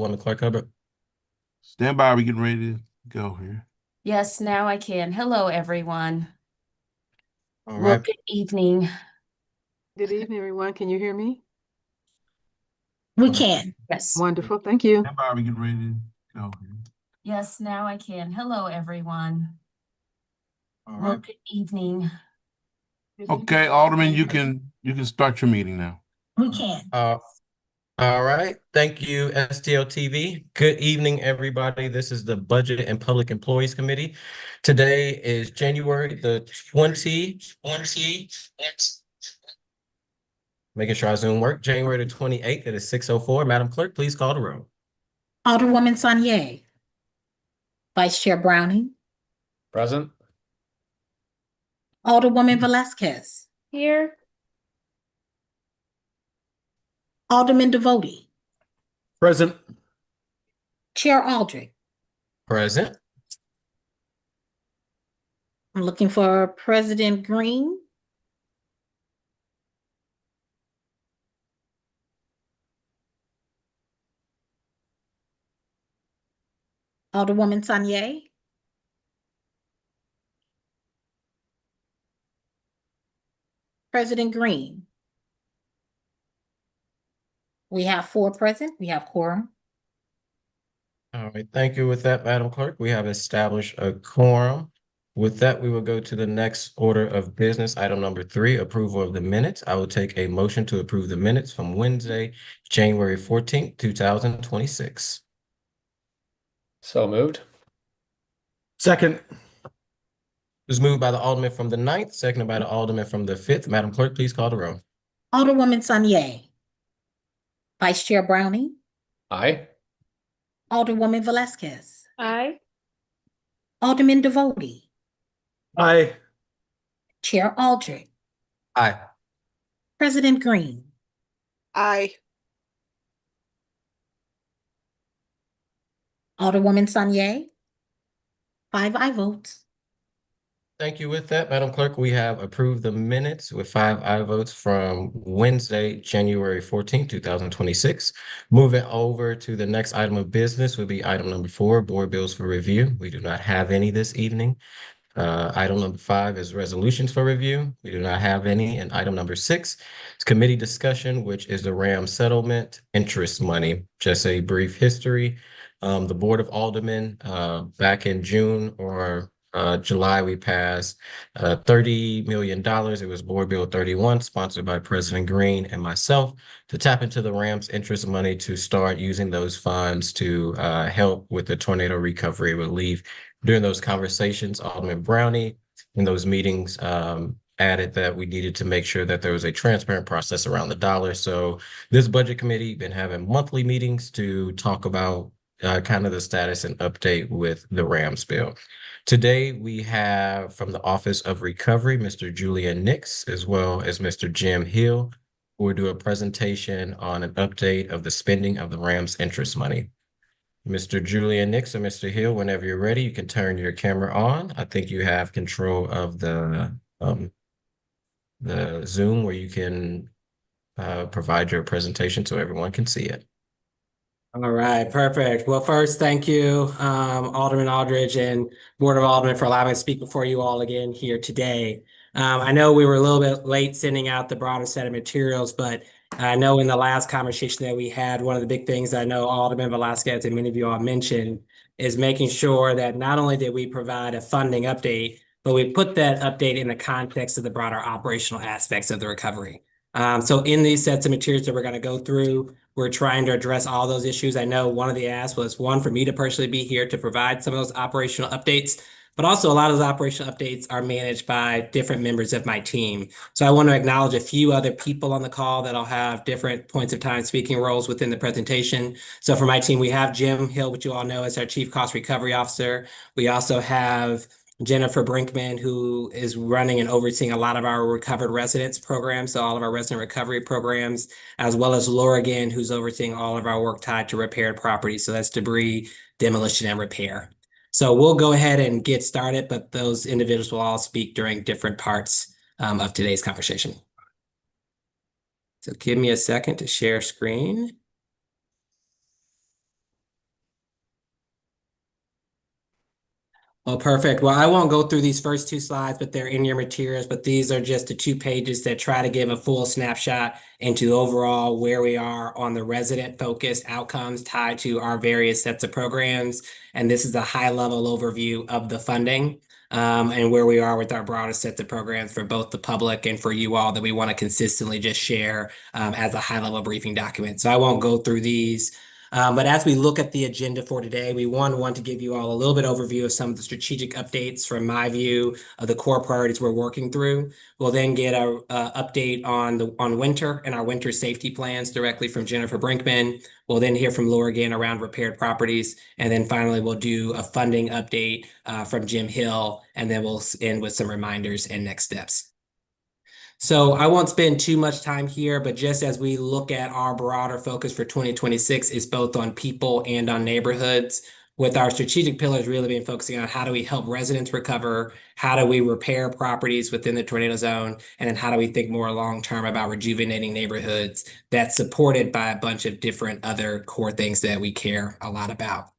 Alderwoman Clark Hubbard. Stand by, we're getting ready to go here. Yes, now I can. Hello, everyone. All Well, right. good evening. Good evening, everyone. Can you hear me? We can. Yes. Wonderful. Thank you. Stand by, we're getting ready to go here. Yes, now I can. Hello, everyone. All Well, right. good evening. Okay, Alderman, you can start your meeting now. We can. All right. Thank you, STL TV. Good evening, everybody. This is the Budget and Public Employees Committee. Today is January the 20th. Making sure our Zoom work. January the 28th. It is 6:04. Madam Clerk, please call the roll. Alderwoman Sanier. Vice Chair Browning. Present. Alderwoman Velazquez. Here. Alderman Devotie. Present. Chair Aldrich. Present. I'm looking for President Green. Alderwoman Sanier. President Green. We have 4 present. We have quorum. All right. Thank you. With that, Madam Clerk, we have established a quorum. With that, we will go to the next order of business. Item number 3, approval of the minutes. I will take a motion to approve the minutes from Wednesday, January 14th, 2026. So moved. Second. It was moved by the Alderman from the 9th, seconded by the Alderman from the 5th. Madam Clerk, please call the roll. Alderwoman Sanier. Vice Chair Browning. Aye. Alderwoman Velazquez. Aye. Alderman Devotie. Aye. Chair Aldrich. Aye. President Green. Aye. Alderwoman Sanier. 5 aye votes. Thank you. With that, Madam Clerk, we have approved the minutes with 5 aye votes from Wednesday, January 14th, 2026. Moving over to the next item of business would be item number 4, board bills for review. We do not have any this evening. Item number 5 is resolutions for review. We do not have any. And item number 6 is committee discussion, which is the RAM settlement interest money. Just a brief history. The Board of Aldermen, back in June or July, we passed $30 million. It was Board Bill 31, sponsored by President Green and myself, to tap into the RAM's interest money to start using those funds to help with the tornado recovery relief. During those conversations, Alderman Brownie in those meetings added that we needed to make sure that there was a transparent process around the dollar. So this budget committee been having monthly meetings to talk about kind of the status and update with the RAMS bill. Today, we have from the Office of Recovery, Mr. Julian Nix, as well as Mr. Jim Hill, who will do a presentation on an update of the spending of the RAMS interest money. Mr. Julian Nix or Mr. Hill, whenever you're ready, you can turn your camera on. I think you have control of the Zoom where you can provide your presentation so everyone can see it. All right, perfect. Well, first, thank you, Alderman Aldridge and Board of Aldermen for allowing me to speak before you all again here today. I know we were a little bit late sending out the broader set of materials, but I know in the last conversation that we had, one of the big things I know Alderman Velazquez and many of you all mentioned is making sure that not only did we provide a funding update, but we put that update in the context of the broader operational aspects of the recovery. So in these sets of materials that we're going to go through, we're trying to address all those issues. I know one of the asks was one for me to personally be here to provide some of those operational updates, but also a lot of those operational updates are managed by different members of my team. So I want to acknowledge a few other people on the call that'll have different points of time speaking roles within the presentation. So for my team, we have Jim Hill, which you all know as our Chief Cost Recovery Officer. We also have Jennifer Brinkman, who is running and overseeing a lot of our recovered residents programs, so all of our resident recovery programs, as well as Laura Ginn, who's overseeing all of our work tied to repaired property. So that's debris, demolition, and repair. So we'll go ahead and get started, but those individuals will all speak during different parts of today's conversation. So give me a second to share screen. Well, perfect. Well, I won't go through these first two slides, but they're in your materials. But these are just the 2 pages that try to give a full snapshot into overall where we are on the resident-focused outcomes tied to our various sets of programs. And this is a high-level overview of the funding and where we are with our broader sets of programs for both the public and for you all that we want to consistently just share as a high-level briefing document. So I won't go through these. But as we look at the agenda for today, we want to give you all a little bit overview of some of the strategic updates from my view of the core priorities we're working through. We'll then get a update on winter and our winter safety plans directly from Jennifer Brinkman. We'll then hear from Laura again around repaired properties. And then finally, we'll do a funding update from Jim Hill. And then we'll end with some reminders and next steps. So I won't spend too much time here, but just as we look at our broader focus for 2026 is both on people and on neighborhoods, with our strategic pillars really being focusing on how do we help residents recover, how do we repair properties within the tornado zone, and then how do we think more long-term about rejuvenating neighborhoods that's supported by a bunch of different other core things that we care a lot about.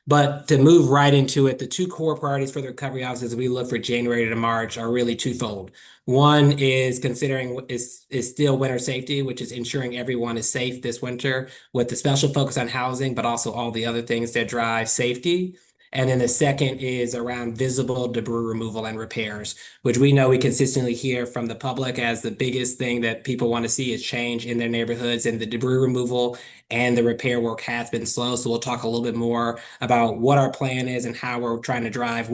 But to move right into it, the two core priorities for the recovery office as we look for January to March are really twofold. One is considering is still winter safety, which is ensuring everyone is safe this winter with the special focus on housing, but also all the other things that drive safety. And then the second is around visible debris removal and repairs, which we know we consistently hear from the public as the biggest thing that people want to see is change in their neighborhoods, and the debris removal and the repair work has been slow. So we'll talk a little bit more about what our plan is and how we're trying to drive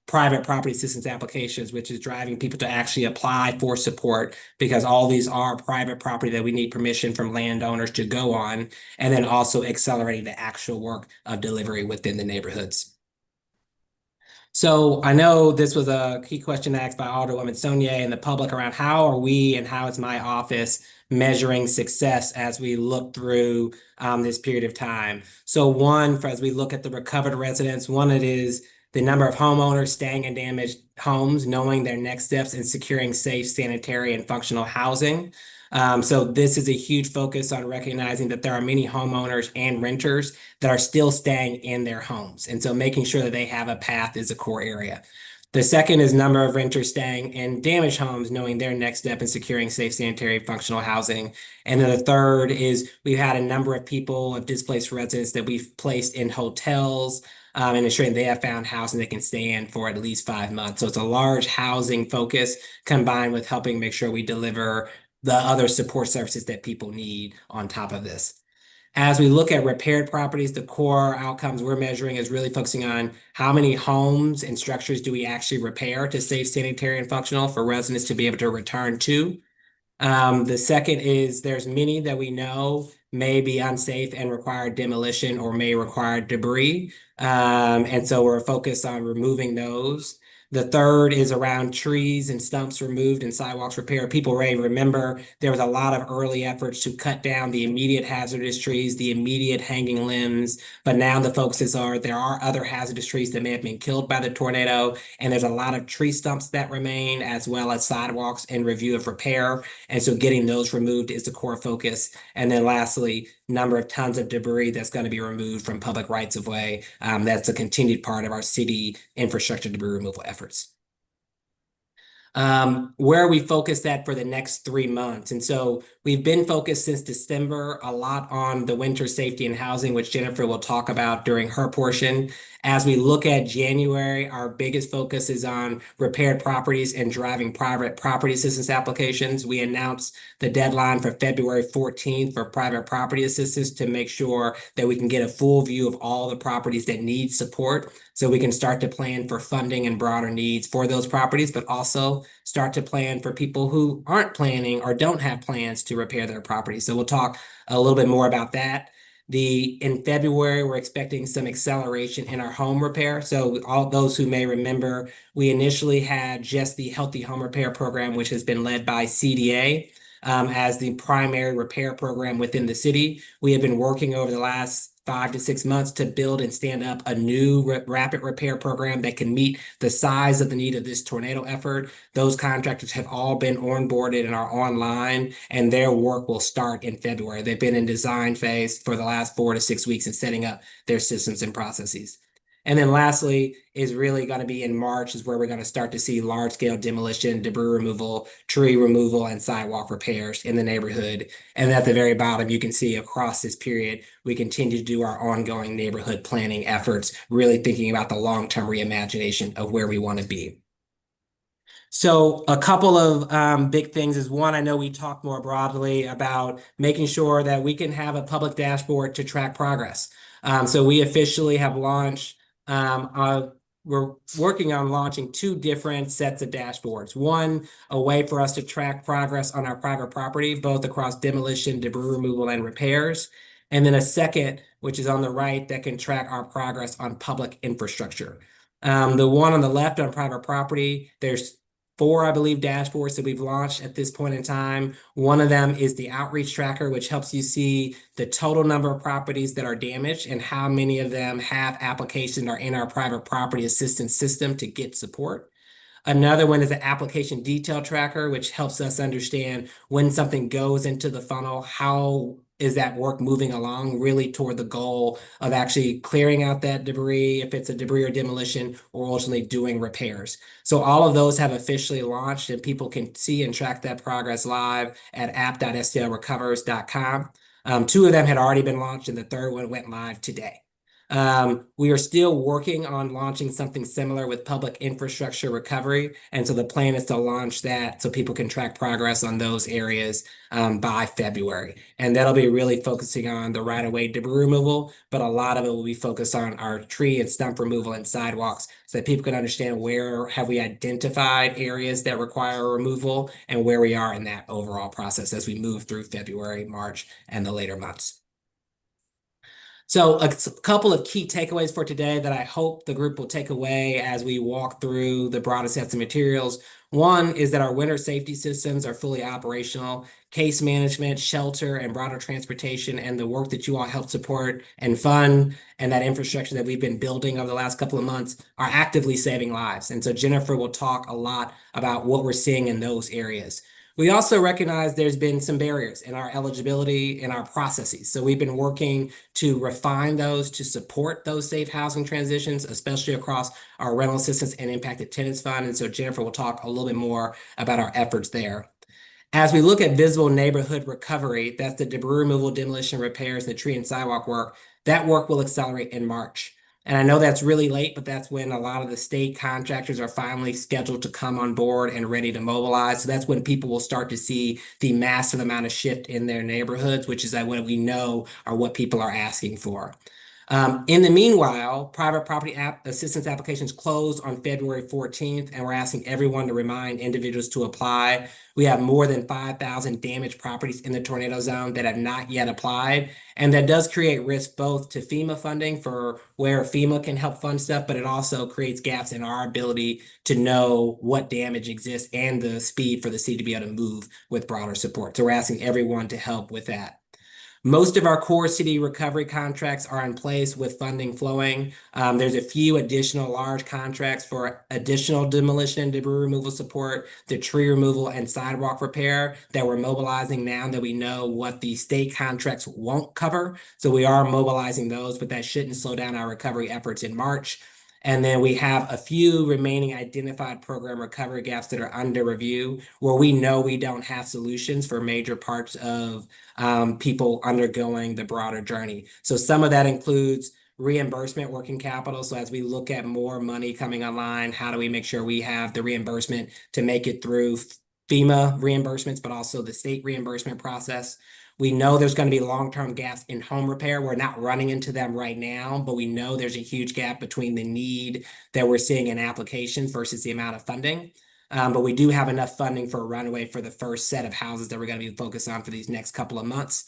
private property assistance applications, which is driving people to actually apply for support because all these are private property that we need permission from landowners to go on, and then also accelerating the actual work of delivery within the neighborhoods. So I know this was a key question asked by Alderwoman Sonnier and the public around how are we and how is my office measuring success as we look through this period of time. So one, as we look at the recovered residents, one, it is the number of homeowners staying in damaged homes, knowing their next steps in securing safe, sanitary, and functional housing. So this is a huge focus on recognizing that there are many homeowners and renters that are still staying in their homes. And so making sure that they have a path is a core area. The second is number of renters staying in damaged homes, knowing their next step in securing safe, sanitary, functional housing. And then the third is we've had a number of people of displaced residents that we've placed in hotels, and ensuring they have found housing they can stay in for at least 5 months. So it's a large housing focus combined with helping make sure we deliver the other support services that people need on top of this. As we look at repaired properties, the core outcomes we're measuring is really focusing on how many homes and structures do we actually repair to safe, sanitary, and functional for residents to be able to return to. The second is there's many that we know may be unsafe and require demolition or may require debris. And so we're focused on removing those. The third is around trees and stumps removed and sidewalks repaired. People may remember there was a lot of early efforts to cut down the immediate hazardous trees, the immediate hanging limbs, but now the focuses are there are other hazardous trees that may have been killed by the tornado, and there's a lot of tree stumps that remain, as well as sidewalks in review of repair. And so getting those removed is the core focus. And then lastly, number of tons of debris that's going to be removed from public rights of way. That's a continued part of our city infrastructure debris removal efforts. Where we focused that for the next 3 months. And so we've been focused since December a lot on the winter safety and housing, which Jennifer will talk about during her portion. As we look at January, our biggest focus is on repaired properties and driving private property assistance applications. We announced the deadline for February 14th for private property assistance to make sure that we can get a full view of all the properties that need support so we can start to plan for funding and broader needs for those properties, but also start to plan for people who aren't planning or don't have plans to repair their property. So we'll talk a little bit more about that. In February, we're expecting some acceleration in our home repair. So all those who may remember, we initially had just the Healthy Home Repair Program, which has been led by CDA as the primary repair program within the city. We have been working over the last 5 to 6 months to build and stand up a new rapid repair program that can meet the size of the need of this tornado effort. Those contractors have all been onboarded and are online, and their work will start in February. They've been in design phase for the last 4 to 6 weeks and setting up their systems and processes. And then lastly is really going to be in March is where we're going to start to see large scale demolition, debris removal, tree removal, and sidewalk repairs in the neighborhood. And at the very bottom, you can see across this period, we continue to do our ongoing neighborhood planning efforts, really thinking about the long-term reimagination of where we want to be. So a couple of big things is one, I know we talked more broadly about making sure that we can have a public dashboard to track progress. So we officially have launched, we're working on launching 2 different sets of dashboards. One, a way for us to track progress on our private property, both across demolition, debris removal, and repairs. And then a second, which is on the right, that can track our progress on public infrastructure. The one on the left on private property, there's 4, I believe, dashboards that we've launched at this point in time. One of them is the outreach tracker, which helps you see the total number of properties that are damaged and how many of them have applications or in our private property assistance system to get support. Another one is the application detail tracker, which helps us understand when something goes into the funnel, how is that work moving along really toward the goal of actually clearing out that debris, if it's a debris or demolition, or ultimately doing repairs. So all of those have officially launched and people can see and track that progress live at app.stlrecovers.com. 2 of them had already been launched and the third one went live today. We are still working on launching something similar with public infrastructure recovery. And so the plan is to launch that so people can track progress on those areas by February. And that'll be really focusing on the right-of-way debris removal, but a lot of it will be focused on our tree and stump removal and sidewalks so that people can understand where have we identified areas that require removal and where we are in that overall process as we move through February, March, and the later months. So a couple of key takeaways for today that I hope the group will take away as we walk through the broader sets of materials. One is that our winter safety systems are fully operational. Case management, shelter, and broader transportation, and the work that you all help support and fund, and that infrastructure that we've been building over the last couple of months are actively saving lives. And so Jennifer will talk a lot about what we're seeing in those areas. We also recognize there's been some barriers in our eligibility in our processes. So we've been working to refine those to support those safe housing transitions, especially across our rental assistance and impacted tenants fund. And so Jennifer will talk a little bit more about our efforts there. As we look at visible neighborhood recovery, that's the debris removal, demolition, repairs, the tree and sidewalk work, that work will accelerate in March. And I know that's really late, but that's when a lot of the state contractors are finally scheduled to come on board and ready to mobilize. So that's when people will start to see the massive amount of shift in their neighborhoods, which is what we know are what people are asking for. In the meanwhile, private property assistance applications close on February 14th, and we're asking everyone to remind individuals to apply. We have more than 5,000 damaged properties in the tornado zone that have not yet applied. And that does create risk both to FEMA funding for where FEMA can help fund stuff, but it also creates gaps in our ability to know what damage exists and the speed for the city to be able to move with broader support. So we're asking everyone to help with that. Most of our core city recovery contracts are in place with funding flowing. There's a few additional large contracts for additional demolition and debris removal support, the tree removal and sidewalk repair that we're mobilizing now that we know what the state contracts won't cover. So we are mobilizing those, but that shouldn't slow down our recovery efforts in March. And then we have a few remaining identified program recovery gaps that are under review where we know we don't have solutions for major parts of people undergoing the broader journey. So some of that includes reimbursement working capital. So as we look at more money coming online, how do we make sure we have the reimbursement to make it through FEMA reimbursements, but also the state reimbursement process? We know there's going to be long-term gaps in home repair. We're not running into them right now, but we know there's a huge gap between the need that we're seeing in applications versus the amount of funding. But we do have enough funding for a runway for the first set of houses that we're going to be focused on for these next couple of months.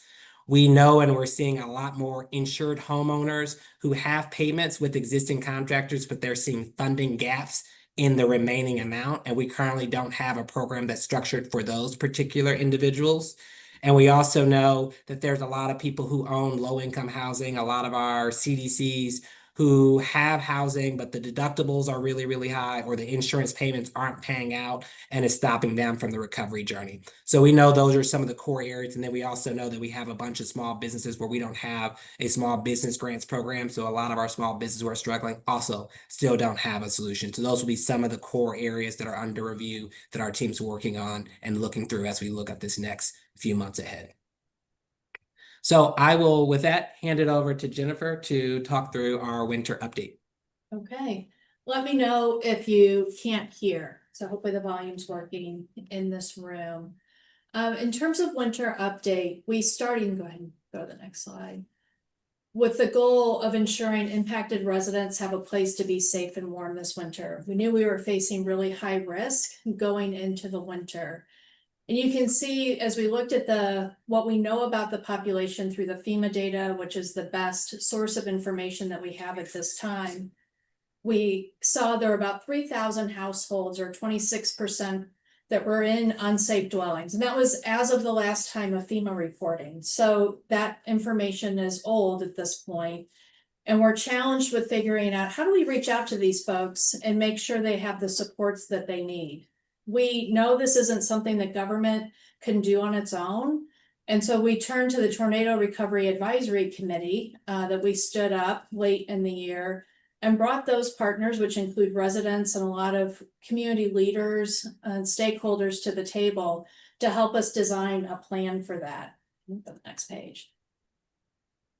We know and we're seeing a lot more insured homeowners who have payments with existing contractors, but they're seeing funding gaps in the remaining amount. And we currently don't have a program that's structured for those particular individuals. And we also know that there's a lot of people who own low-income housing, a lot of our CDCs who have housing, but the deductibles are really, really high, or the insurance payments aren't paying out and it's stopping them from the recovery journey. So we know those are some of the core areas. And then we also know that we have a bunch of small businesses where we don't have a small business grants program. So a lot of our small businesses who are struggling also still don't have a solution. So those will be some of the core areas that are under review that our team's working on and looking through as we look at this next few months ahead. So I will, with that, hand it over to Jennifer to talk through our winter update. Okay, let me know if you can't hear. So hopefully the volume's working in this room. In terms of winter update, we started, you can go ahead and go to the next slide. With the goal of ensuring impacted residents have a place to be safe and warm this winter. We knew we were facing really high risk going into the winter. And you can see as we looked at what we know about the population through the FEMA data, which is the best source of information that we have at this time, we saw there were about 3,000 households, or 26%, that were in unsafe dwellings. And that was as of the last time of FEMA reporting. So that information is old at this point. And we're challenged with figuring out, how do we reach out to these folks and make sure they have the supports that they need? We know this isn't something that government can do on its own. And so we turned to the Tornado Recovery Advisory Committee that we stood up late in the year, and brought those partners, which include residents and a lot of community leaders and stakeholders, to the table to help us design a plan for that. The next page.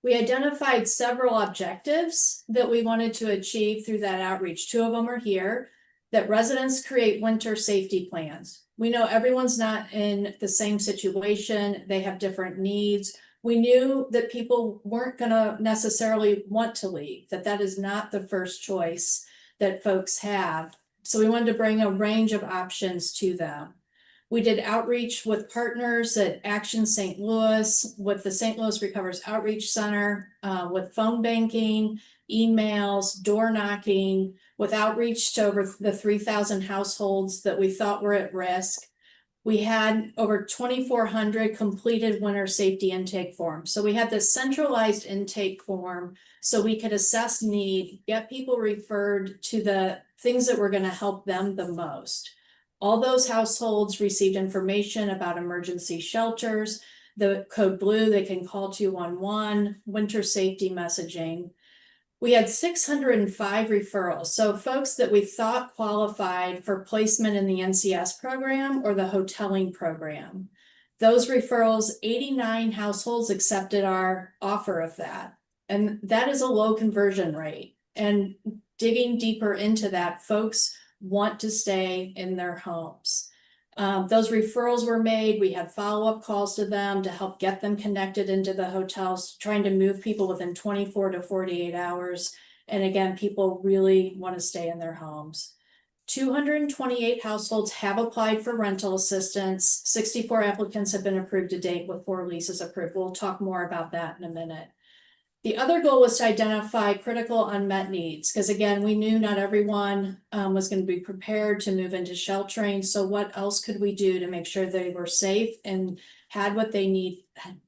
We identified several objectives that we wanted to achieve through that outreach. Two of them are here. That residents create winter safety plans. We know everyone's not in the same situation. They have different needs. We knew that people weren't going to necessarily want to leave, that is not the first choice that folks have. So we wanted to bring a range of options to them. We did outreach with partners at Action St. Louis, with the St. Louis Recovers Outreach Center, with phone banking, emails, door knocking, with outreach to over the 3,000 households that we thought were at risk. We had over 2,400 completed winter safety intake forms. So we had this centralized intake form so we could assess need, get people referred to the things that were going to help them the most. All those households received information about emergency shelters, the code blue, they can call 211, winter safety messaging. We had 605 referrals. So folks that we thought qualified for placement in the NCS program or the hoteling program. Those referrals, 89 households accepted our offer of that. And that is a low conversion rate. And digging deeper into that, folks want to stay in their homes. Those referrals were made. We had follow-up calls to them to help get them connected into the hotels, trying to move people within 24 to 48 hours. And again, people really want to stay in their homes. 228 households have applied for rental assistance. 64 applicants have been approved to date, with 4 leases approved. We'll talk more about that in a minute. The other goal was to identify critical unmet needs, because again, we knew not everyone was going to be prepared to move into sheltering. So what else could we do to make sure they were safe and had what they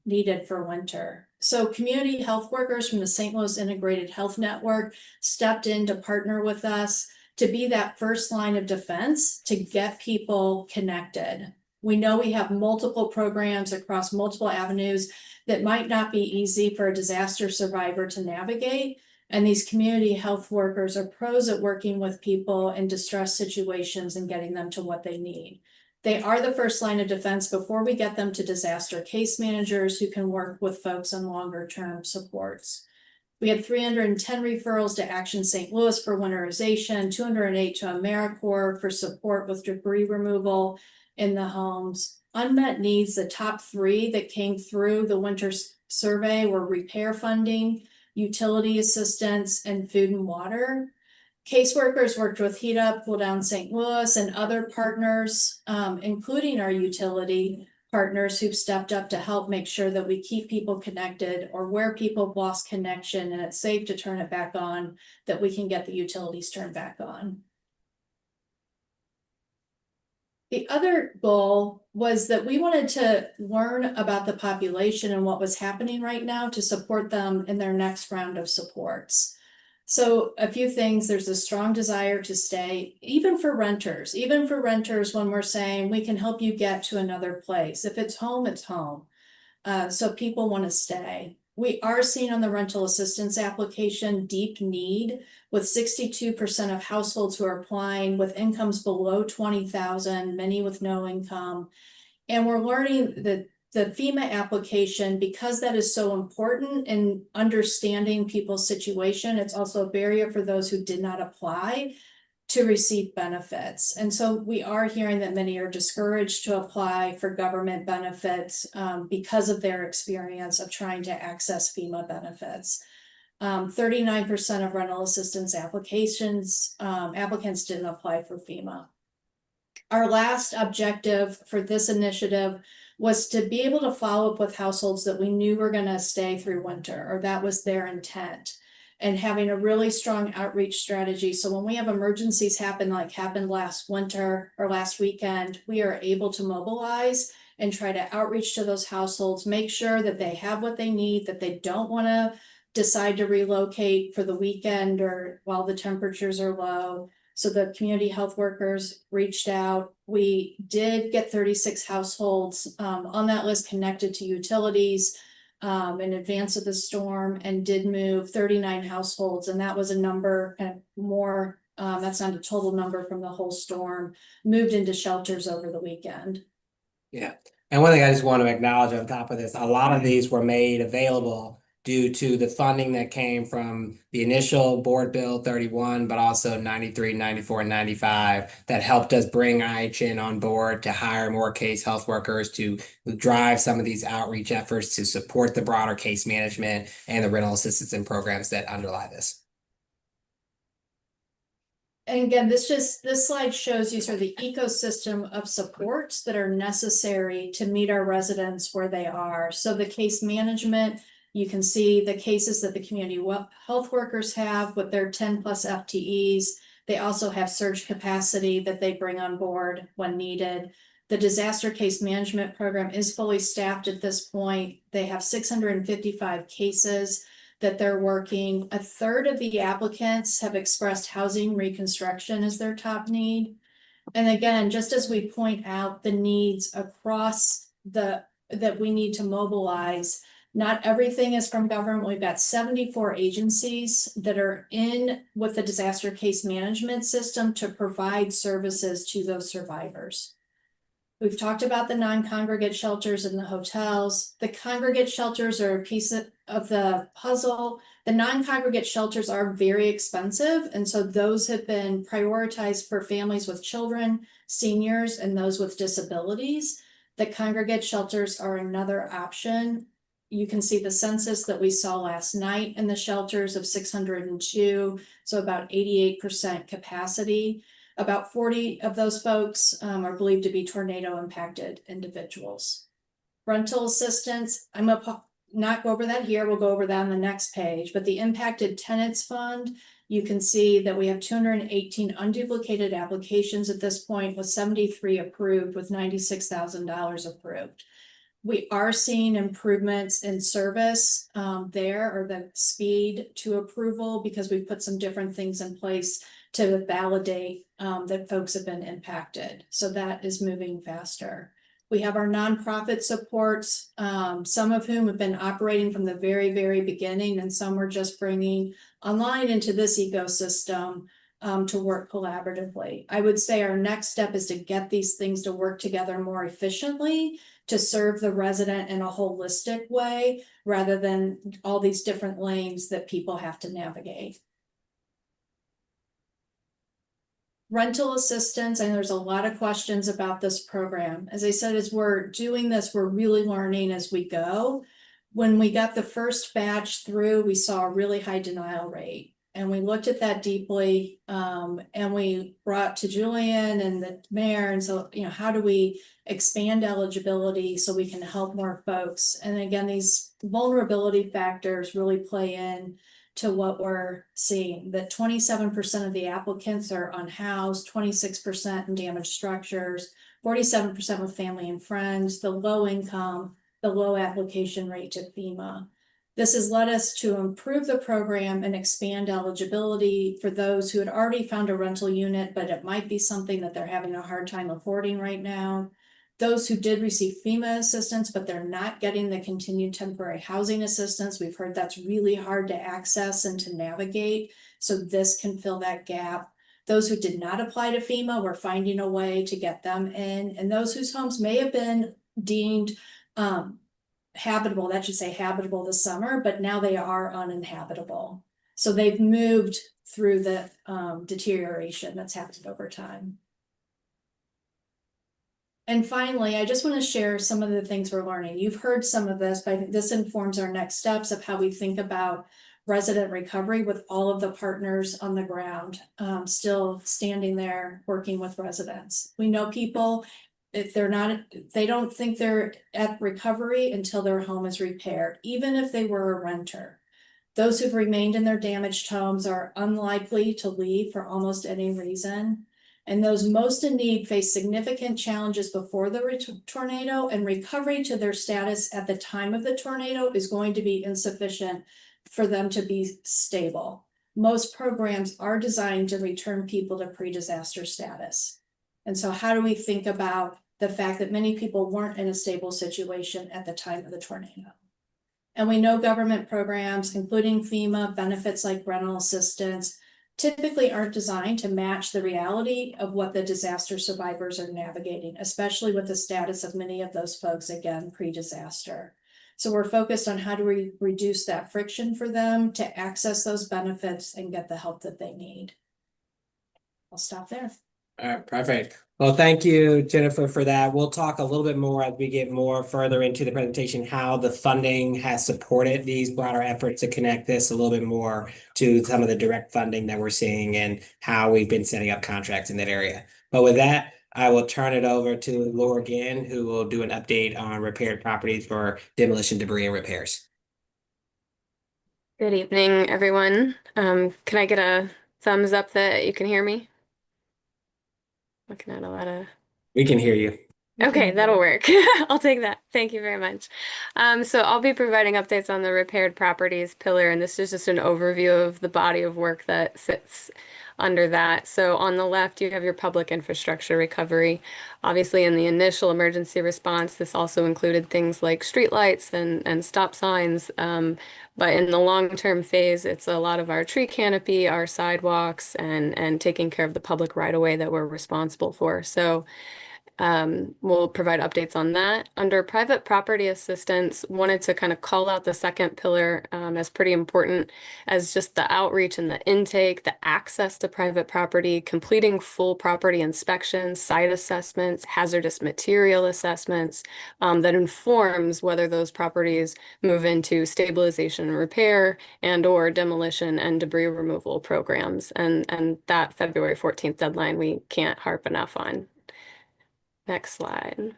needed for winter? So community health workers from the St. Louis Integrated Health Network stepped in to partner with us to be that first line of defense to get people connected. We know we have multiple programs across multiple avenues that might not be easy for a disaster survivor to navigate. And these community health workers are pros at working with people in distress situations and getting them to what they need. They are the first line of defense before we get them to disaster case managers who can work with folks on longer term supports. We had 310 referrals to Action St. Louis for winterization, 208 to AmeriCorps for support with debris removal in the homes. Unmet needs, the top 3 that came through the winter survey were repair funding, utility assistance, and food and water. Caseworkers worked with Heat Up, Cool Down St. Louis, and other partners, including our utility partners who've stepped up to help make sure that we keep people connected, or where people have lost connection and it's safe to turn it back on, that we can get the utilities turned back on. The other goal was that we wanted to learn about the population and what was happening right now to support them in their next round of supports. So a few things, there's a strong desire to stay, even for renters, when we're saying we can help you get to another place. If it's home, it's home. So people want to stay. We are seeing on the rental assistance application deep need, with 62% of households who are applying with incomes below 20,000, many with no income. And we're learning that the FEMA application, because that is so important in understanding people's situation, it's also a barrier for those who did not apply to receive benefits. And so we are hearing that many are discouraged to apply for government benefits because of their experience of trying to access FEMA benefits. 39% of rental assistance applications, applicants didn't apply for FEMA. Our last objective for this initiative was to be able to follow up with households that we knew were going to stay through winter, or that was their intent, and having a really strong outreach strategy. So when we have emergencies happen, like happened last winter or last weekend, we are able to mobilize and try to outreach to those households, make sure that they have what they need, that they don't want to decide to relocate for the weekend or while the temperatures are low. So the community health workers reached out. We did get 36 households on that list connected to utilities in advance of the storm, and did move 39 households. And that was a number kind of more, that's not a total number from the whole storm, moved into shelters over the weekend. Yeah. And one thing I just want to acknowledge on top of this, a lot of these were made available due to the funding that came from the initial board bill 31, but also 93, 94, and 95 that helped us bring IHN on board to hire more case health workers, to drive some of these outreach efforts, to support the broader case management and the rental assistance and programs that underlie this. And again, this slide shows you sort of the ecosystem of supports that are necessary to meet our residents where they are. So the case management, you can see the cases that the community health workers have with their 10 plus FTEs. They also have surge capacity that they bring on board when needed. The disaster case management program is fully staffed at this point. They have 655 cases that they're working. A third of the applicants have expressed housing reconstruction as their top need. And again, just as we point out the needs across that we need to mobilize, not everything is from government. We've got 74 agencies that are in with the disaster case management system to provide services to those survivors. We've talked about the non-congregate shelters and the hotels. The congregate shelters are a piece of the puzzle. The non-congregate shelters are very expensive, and so those have been prioritized for families with children, seniors, and those with disabilities. The congregate shelters are another option. You can see the census that we saw last night in the shelters of 602, so about 88% capacity. About 40 of those folks are believed to be tornado impacted individuals. Rental assistance, I'm gonna not go over that here, we'll go over that on the next page, but the Impacted Tenants Fund, you can see that we have 218 unduplicated applications at this point, with 73 approved, with $96,000 approved. We are seeing improvements in service there, or the speed to approval, because we put some different things in place to validate that folks have been impacted. So that is moving faster. We have our nonprofit supports, some of whom have been operating from the very, very beginning, and some we're just bringing online into this ecosystem to work collaboratively. I would say our next step is to get these things to work together more efficiently, to serve the resident in a holistic way, rather than all these different lanes that people have to navigate. Rental assistance, and there's a lot of questions about this program. As I said, as we're doing this, we're really learning as we go. When we got the first batch through, we saw a really high denial rate. And we looked at that deeply, and we brought to Julian and the mayor, and so, how do we expand eligibility so we can help more folks? And again, these vulnerability factors really play in to what we're seeing, that 27% of the applicants are unhoused, 26% in damaged structures, 47% with family and friends, the low income, the low application rate to FEMA. This has led us to improve the program and expand eligibility for those who had already found a rental unit, but it might be something that they're having a hard time affording right now. Those who did receive FEMA assistance, but they're not getting the continued temporary housing assistance. We've heard that's really hard to access and to navigate. So this can fill that gap. Those who did not apply to FEMA, we're finding a way to get them in. And those whose homes may have been deemed habitable, that should say habitable this summer, but now they are uninhabitable. So they've moved through the deterioration that's happened over time. And finally, I just want to share some of the things we're learning. You've heard some of this, but this informs our next steps of how we think about resident recovery with all of the partners on the ground, still standing there working with residents. We know people, if they're not, they don't think they're at recovery until their home is repaired, even if they were a renter. Those who've remained in their damaged homes are unlikely to leave for almost any reason. And those most in need face significant challenges before the tornado, and recovery to their status at the time of the tornado is going to be insufficient for them to be stable. Most programs are designed to return people to pre-disaster status. And so how do we think about the fact that many people weren't in a stable situation at the time of the tornado? And we know government programs, including FEMA, benefits like rental assistance, typically aren't designed to match the reality of what the disaster survivors are navigating, especially with the status of many of those folks, again, pre-disaster. So we're focused on how do we reduce that friction for them to access those benefits and get the help that they need. I'll stop there. All right, perfect. Well, thank you, Jennifer, for that. We'll talk a little bit more as we get more further into the presentation, how the funding has supported these broader efforts to connect this a little bit more to some of the direct funding that we're seeing and how we've been setting up contracts in that area. But with that, I will turn it over to Laura Ginn, who will do an update on repaired properties for demolition, debris, and repairs. Good evening, everyone. Can I get a thumbs up that you can hear me? Looking at a lot of. We can hear you. Okay, that'll work. I'll take that. Thank you very much. So I'll be providing updates on the repaired properties pillar, and this is just an overview of the body of work that sits under that. So on the left, you have your public infrastructure recovery. Obviously, in the initial emergency response, this also included things like streetlights and stop signs. But in the long-term phase, it's a lot of our tree canopy, our sidewalks, and taking care of the public right-of-way that we're responsible for. So we'll provide updates on that. Under private property assistance, wanted to kind of call out the second pillar as pretty important, as just the outreach and the intake, the access to private property, completing full property inspections, site assessments, hazardous material assessments that informs whether those properties move into stabilization and repair and/or demolition and debris removal programs. And that February 14th deadline, we can't harp enough on. Next slide.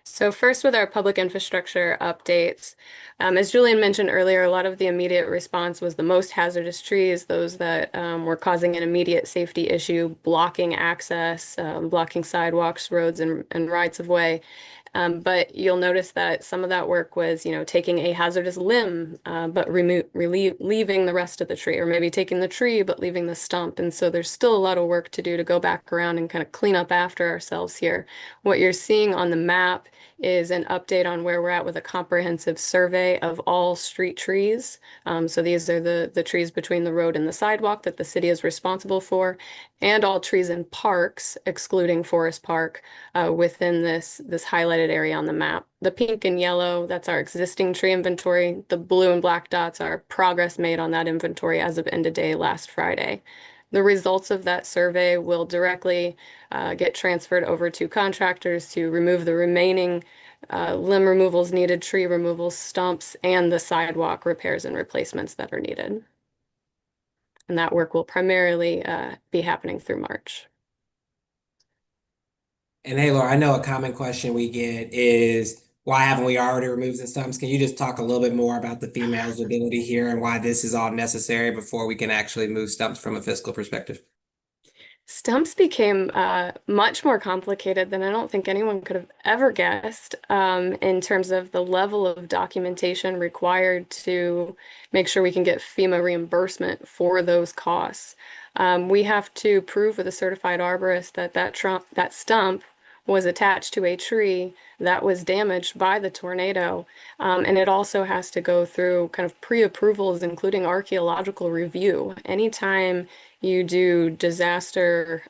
So first with our public infrastructure updates, as Julian mentioned earlier, a lot of the immediate response was the most hazardous trees, those that were causing an immediate safety issue, blocking access, blocking sidewalks, roads, and rights of way. But you'll notice that some of that work was, taking a hazardous limb, but leaving the rest of the tree, or maybe taking the tree, but leaving the stump. And so there's still a lot of work to do to go back around and kind of clean up after ourselves here. What you're seeing on the map is an update on where we're at with a comprehensive survey of all street trees. So these are the trees between the road and the sidewalk that the city is responsible for, and all trees in parks, excluding Forest Park, within this highlighted area on the map. The pink and yellow, that's our existing tree inventory. The blue and black dots are progress made on that inventory as of end of day last Friday. The results of that survey will directly get transferred over to contractors to remove the remaining limb removals needed, tree removals, stumps, and the sidewalk repairs and replacements that are needed. And that work will primarily be happening through March. And hey, Laura, I know a common question we get is, why haven't we already removed the stumps? Can you just talk a little bit more about the FEMA eligibility here and why this is all necessary before we can actually move stumps from a fiscal perspective? Stumps became much more complicated than I don't think anyone could have ever guessed in terms of the level of documentation required to make sure we can get FEMA reimbursement for those costs. We have to prove with a certified arborist that that stump was attached to a tree that was damaged by the tornado. And it also has to go through kind of pre-approvals, including archaeological review. Anytime you do disaster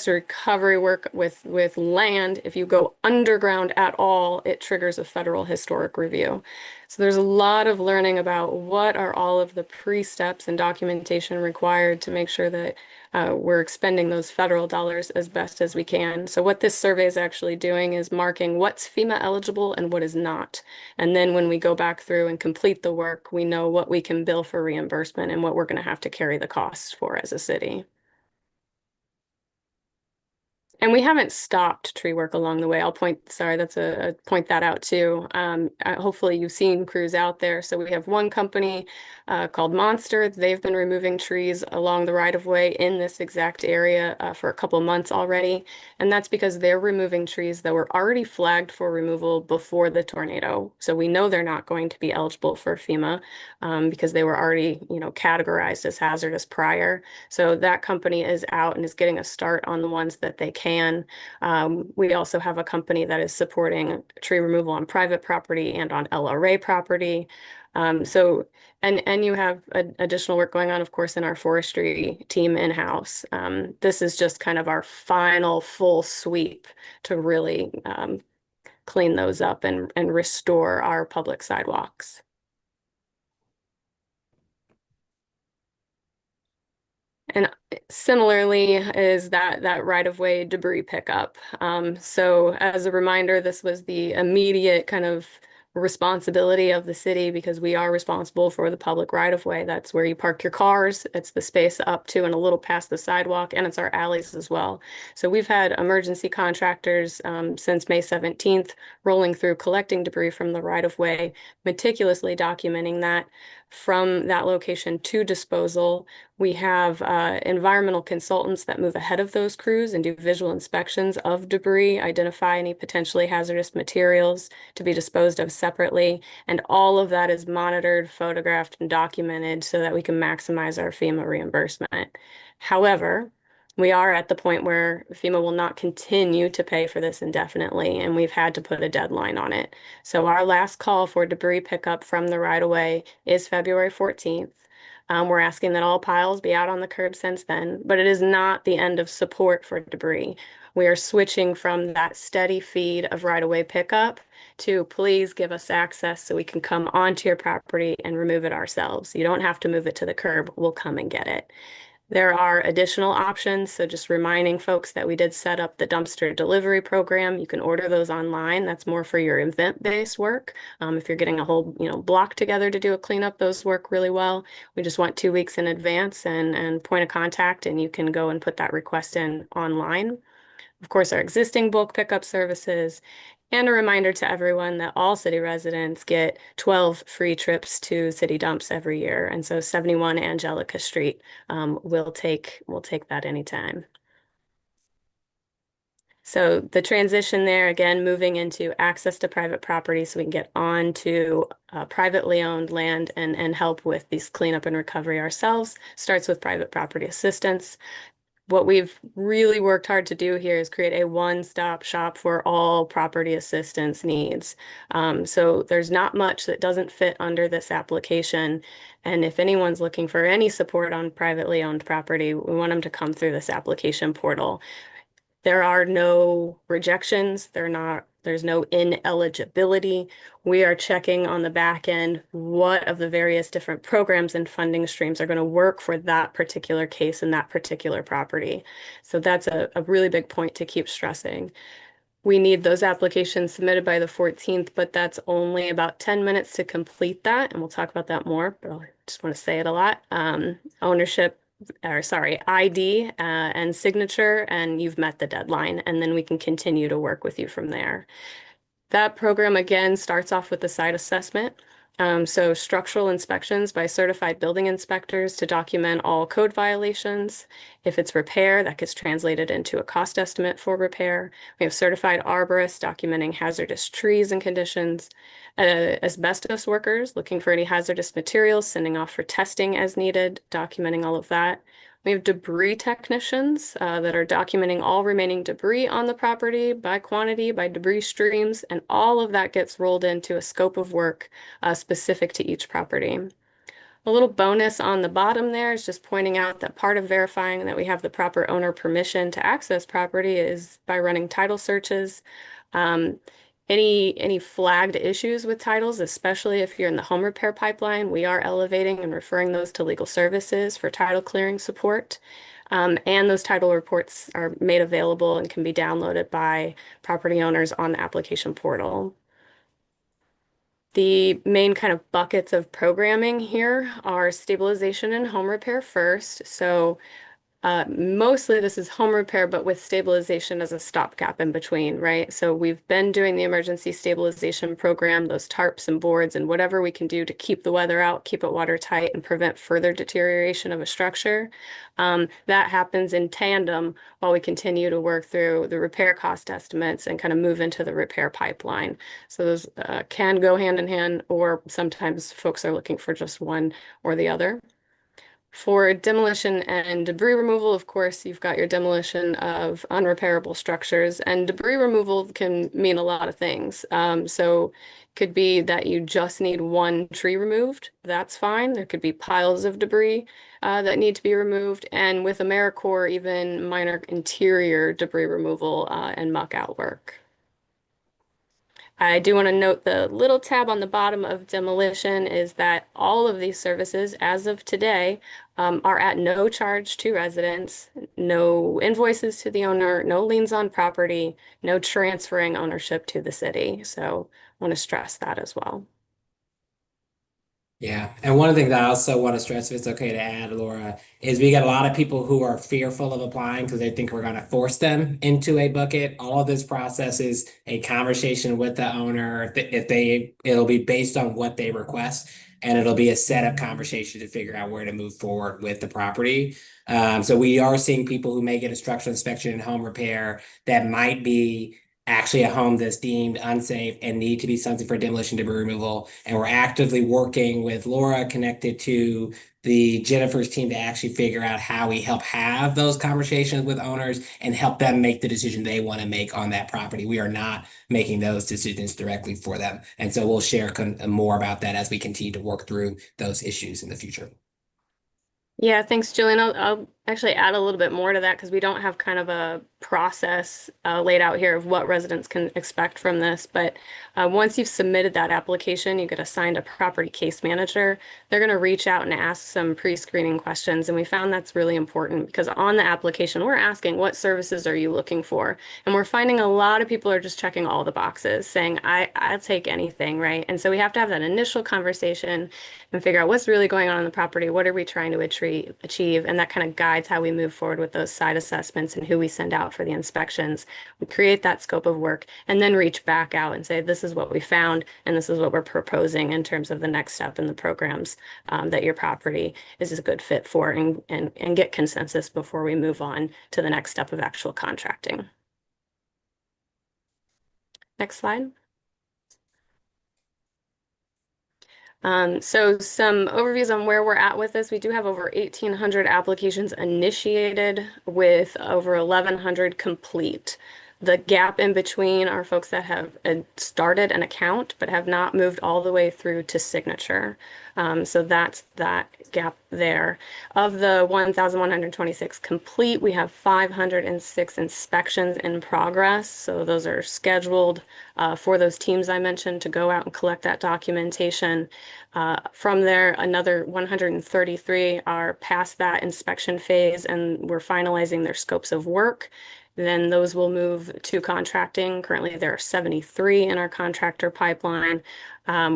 recovery work with land, if you go underground at all, it triggers a federal historic review. So there's a lot of learning about what are all of the pre-steps and documentation required to make sure that we're expending those federal dollars as best as we can. So what this survey is actually doing is marking what's FEMA eligible and what is not. And then when we go back through and complete the work, we know what we can bill for reimbursement and what we're going to have to carry the costs for as a city. And we haven't stopped tree work along the way. I'll point that out too. Hopefully you've seen crews out there. So we have one company called Monster. They've been removing trees along the right of way in this exact area for a couple months already. And that's because they're removing trees that were already flagged for removal before the tornado. So we know they're not going to be eligible for FEMA because they were already, categorized as hazardous prior. So that company is out and is getting a start on the ones that they can. We also have a company that is supporting tree removal on private property and on LRA property. And you have additional work going on, of course, in our forestry team in-house. This is just kind of our final full sweep to really clean those up and restore our public sidewalks. And similarly is that right-of-way debris pickup. So as a reminder, this was the immediate kind of responsibility of the city because we are responsible for the public right-of-way. That's where you park your cars. It's the space up to and a little past the sidewalk, and it's our alleys as well. So we've had emergency contractors since May 17th rolling through collecting debris from the right-of-way, meticulously documenting that from that location to disposal. We have environmental consultants that move ahead of those crews and do visual inspections of debris, identify any potentially hazardous materials to be disposed of separately. And all of that is monitored, photographed, and documented so that we can maximize our FEMA reimbursement. However, we are at the point where FEMA will not continue to pay for this indefinitely, and we've had to put a deadline on it. So our last call for debris pickup from the right-of-way is February 14th. We're asking that all piles be out on the curb since then, but it is not the end of support for debris. We are switching from that steady feed of right-of-way pickup to please give us access so we can come onto your property and remove it ourselves. You don't have to move it to the curb. We'll come and get it. There are additional options, so just reminding folks that we did set up the dumpster delivery program. You can order those online. That's more for your event-based work. If you're getting a whole block together to do a cleanup, those work really well. We just want 2 weeks in advance and point of contact, and you can go and put that request in online. Of course, our existing bulk pickup services. And a reminder to everyone that all city residents get 12 free trips to city dumps every year. And so 71 Angelica Street will take that anytime. So the transition there, again, moving into access to private property so we can get onto privately owned land and help with these cleanup and recovery ourselves, starts with private property assistance. What we've really worked hard to do here is create a one-stop shop for all property assistance needs. So there's not much that doesn't fit under this application. And if anyone's looking for any support on privately owned property, we want them to come through this application portal. There are no rejections. There's no ineligibility. We are checking on the back end what of the various different programs and funding streams are going to work for that particular case and that particular property. So that's a really big point to keep stressing. We need those applications submitted by the 14th, but that's only about 10 minutes to complete that. And we'll talk about that more, but I just want to say it a lot. ID and signature, and you've met the deadline, and then we can continue to work with you from there. That program, again, starts off with the site assessment. So structural inspections by certified building inspectors to document all code violations. If it's repair, that gets translated into a cost estimate for repair. We have certified arborists documenting hazardous trees and conditions. Asbestos workers looking for any hazardous materials, sending off for testing as needed, documenting all of that. We have debris technicians that are documenting all remaining debris on the property by quantity, by debris streams, and all of that gets rolled into a scope of work specific to each property. A little bonus on the bottom there is just pointing out that part of verifying that we have the proper owner permission to access property is by running title searches. Any flagged issues with titles, especially if you're in the home repair pipeline, we are elevating and referring those to legal services for title clearing support. And those title reports are made available and can be downloaded by property owners on the application portal. The main kind of buckets of programming here are stabilization and home repair first. So mostly this is home repair, but with stabilization as a stopgap in between, right? So we've been doing the emergency stabilization program, those tarps and boards and whatever we can do to keep the weather out, keep it watertight, and prevent further deterioration of a structure. That happens in tandem while we continue to work through the repair cost estimates and kind of move into the repair pipeline. So those can go hand in hand, or sometimes folks are looking for just one or the other. For demolition and debris removal, of course, you've got your demolition of unrepairable structures, and debris removal can mean a lot of things. So could be that you just need one tree removed. That's fine. There could be piles of debris that need to be removed. And with AmeriCorps, even minor interior debris removal and muck out work. I do want to note the little tab on the bottom of demolition is that all of these services, as of today, are at no charge to residents, no invoices to the owner, no liens on property, no transferring ownership to the city. So I want to stress that as well. Yeah, and one thing that I also want to stress, if it's okay to add, Laura, is we get a lot of people who are fearful of applying because they think we're going to force them into a bucket. All of this process is a conversation with the owner. It'll be based on what they request, and it'll be a setup conversation to figure out where to move forward with the property. So we are seeing people who may get a structural inspection and home repair that might be actually a home that's deemed unsafe and need to be something for demolition debris removal. And we're actively working with Laura, connected to the Jennifer's team, to actually figure out how we help have those conversations with owners and help them make the decision they want to make on that property. We are not making those decisions directly for them. And so we'll share more about that as we continue to work through those issues in the future. Yeah, thanks, Jillian. I'll actually add a little bit more to that because we don't have kind of a process laid out here of what residents can expect from this. But once you've submitted that application, you get assigned a property case manager. They're going to reach out and ask some pre-screening questions. And we found that's really important because on the application, we're asking, what services are you looking for? And we're finding a lot of people are just checking all the boxes, saying, I'll take anything, right? And so we have to have that initial conversation and figure out what's really going on the property. What are we trying to achieve? And that kind of guides how we move forward with those site assessments and who we send out for the inspections. We create that scope of work and then reach back out and say, this is what we found and this is what we're proposing in terms of the next step in the programs that your property is a good fit for, and get consensus before we move on to the next step of actual contracting. Next slide. So some overviews on where we're at with this. We do have over 1,800 applications initiated with over 1,100 complete. The gap in between are folks that have started an account but have not moved all the way through to signature. So that's that gap there. Of the 1,126 complete, we have 506 inspections in progress. So those are scheduled for those teams I mentioned to go out and collect that documentation. From there, another 133 are past that inspection phase and we're finalizing their scopes of work. then those will move to contracting. Currently, there are 73 in our contractor pipeline,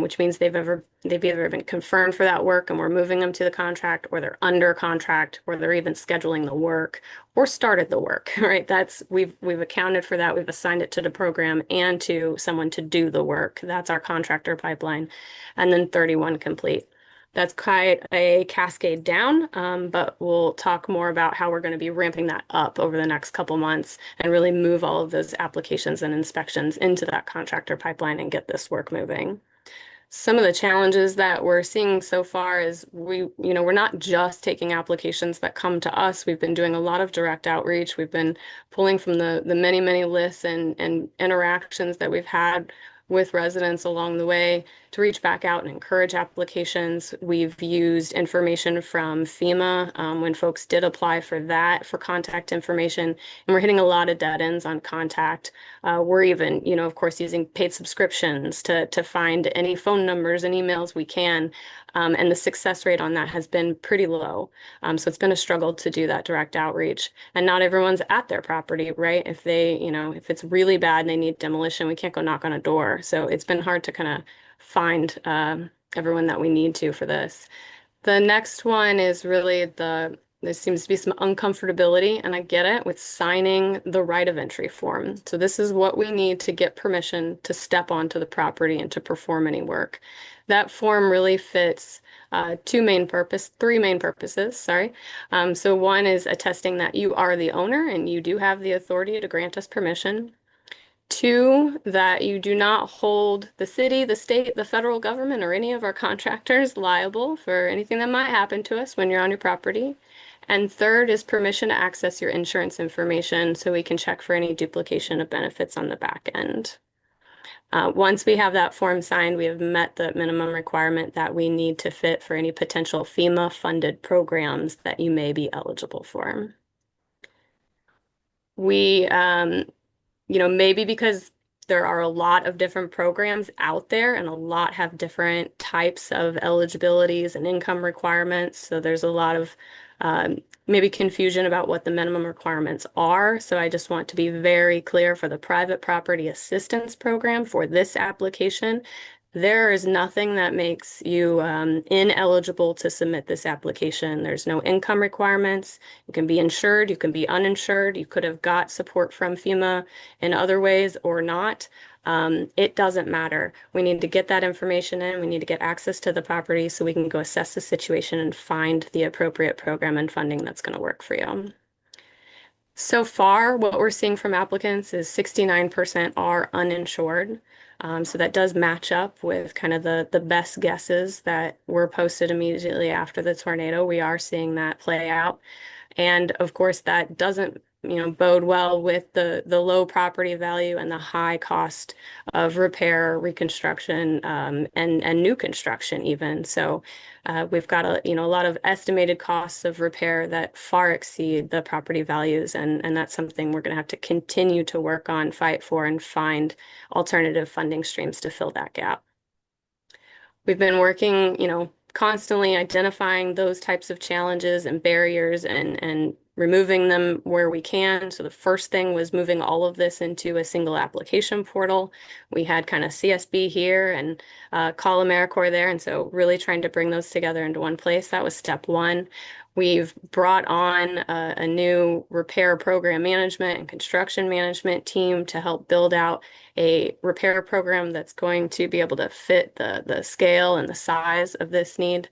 which means they've either been confirmed for that work and we're moving them to the contract, or they're under contract, or they're even scheduling the work or started the work, right? We've accounted for that. We've assigned it to the program and to someone to do the work. That's our contractor pipeline. And then 31 complete. That's quite a cascade down, but we'll talk more about how we're going to be ramping that up over the next couple months and really move all of those applications and inspections into that contractor pipeline and get this work moving. Some of the challenges that we're seeing so far is we're not just taking applications that come to us. We've been doing a lot of direct outreach. We've been pulling from the many, many lists and interactions that we've had with residents along the way to reach back out and encourage applications. We've used information from FEMA when folks did apply for that for contact information, and we're hitting a lot of dead ends on contact. We're even, of course, using paid subscriptions to find any phone numbers and emails we can. And the success rate on that has been pretty low. So it's been a struggle to do that direct outreach. And not everyone's at their property, right? If if it's really bad and they need demolition, we can't go knock on a door. So it's been hard to kind of find everyone that we need to for this. The next one is really there seems to be some uncomfortability, and I get it, with signing the right of entry form. So this is what we need to get permission to step onto the property and to perform any work. That form really fits three main purposes, sorry. So one is attesting that you are the owner and you do have the authority to grant us permission. Two, that you do not hold the city, the state, the federal government, or any of our contractors liable for anything that might happen to us when you're on your property. And third is permission to access your insurance information so we can check for any duplication of benefits on the back end. Once we have that form signed, we have met the minimum requirement that we need to fit for any potential FEMA-funded programs that you may be eligible for. We maybe because there are a lot of different programs out there and a lot have different types of eligibilities and income requirements. So there's a lot of maybe confusion about what the minimum requirements are. So I just want to be very clear for the private property assistance program for this application. There is nothing that makes you ineligible to submit this application. There's no income requirements. You can be insured, you can be uninsured. You could have got support from FEMA in other ways or not. It doesn't matter. We need to get that information in. We need to get access to the property so we can go assess the situation and find the appropriate program and funding that's going to work for you. So far, what we're seeing from applicants is 69% are uninsured. So that does match up with kind of the best guesses that were posted immediately after the tornado. We are seeing that play out. And of course, that doesn't bode well with the low property value and the high cost of repair, reconstruction, and new construction even. So we've got a lot of estimated costs of repair that far exceed the property values, and that's something we're going to have to continue to work on, fight for, and find alternative funding streams to fill that gap. We've been working, constantly identifying those types of challenges and barriers and removing them where we can. So the first thing was moving all of this into a single application portal. We had kind of CSB here and Call AmeriCorps there. And so really trying to bring those together into one place. That was step one. We've brought on a new repair program management and construction management team to help build out a repair program that's going to be able to fit the scale and the size of this need.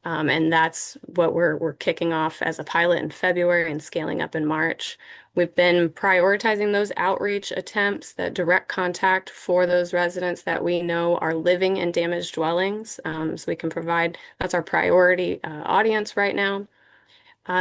And that's what we're kicking off as a pilot in February and scaling up in March. We've been prioritizing those outreach attempts, that direct contact for those residents that we know are living in damaged dwellings. So we can provide, that's our priority audience right now.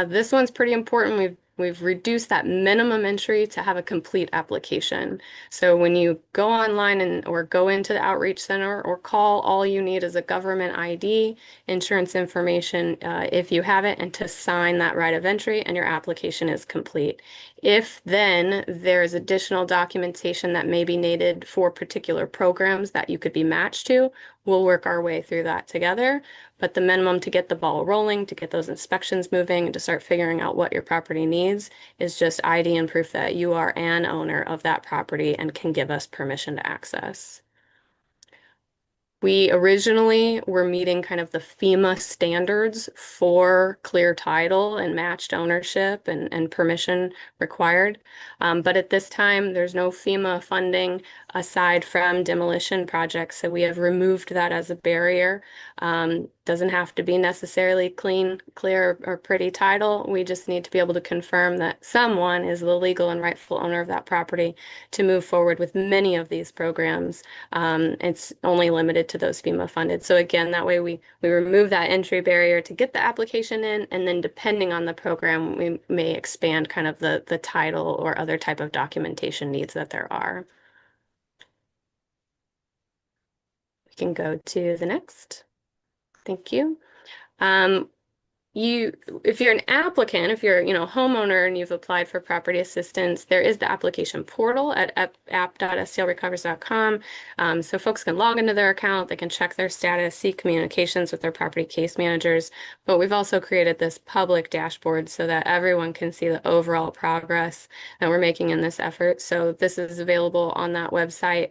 This one's pretty important. We've reduced that minimum entry to have a complete application. So when you go online or go into the outreach center or call, all you need is a government ID, insurance information, if you have it, and to sign that right of entry, and your application is complete. If then there's additional documentation that may be needed for particular programs that you could be matched to, we'll work our way through that together. But the minimum to get the ball rolling, to get those inspections moving, and to start figuring out what your property needs is just ID and proof that you are an owner of that property and can give us permission to access. We originally were meeting kind of the FEMA standards for clear title and matched ownership and permission required. But at this time, there's no FEMA funding aside from demolition projects. So we have removed that as a barrier. Doesn't have to be necessarily clean, clear, or pretty title. We just need to be able to confirm that someone is the legal and rightful owner of that property to move forward with many of these programs. It's only limited to those FEMA funded. So again, that way we remove that entry barrier to get the application in, and then depending on the program, we may expand kind of the title or other type of documentation needs that there are. We can go to the next. Thank you. If you're an applicant, if you're, homeowner and you've applied for property assistance, there is the application portal at app.stlrecovers.com. So folks can log into their account, they can check their status, see communications with their property case managers. But we've also created this public dashboard so that everyone can see the overall progress that we're making in this effort. So this is available on that website.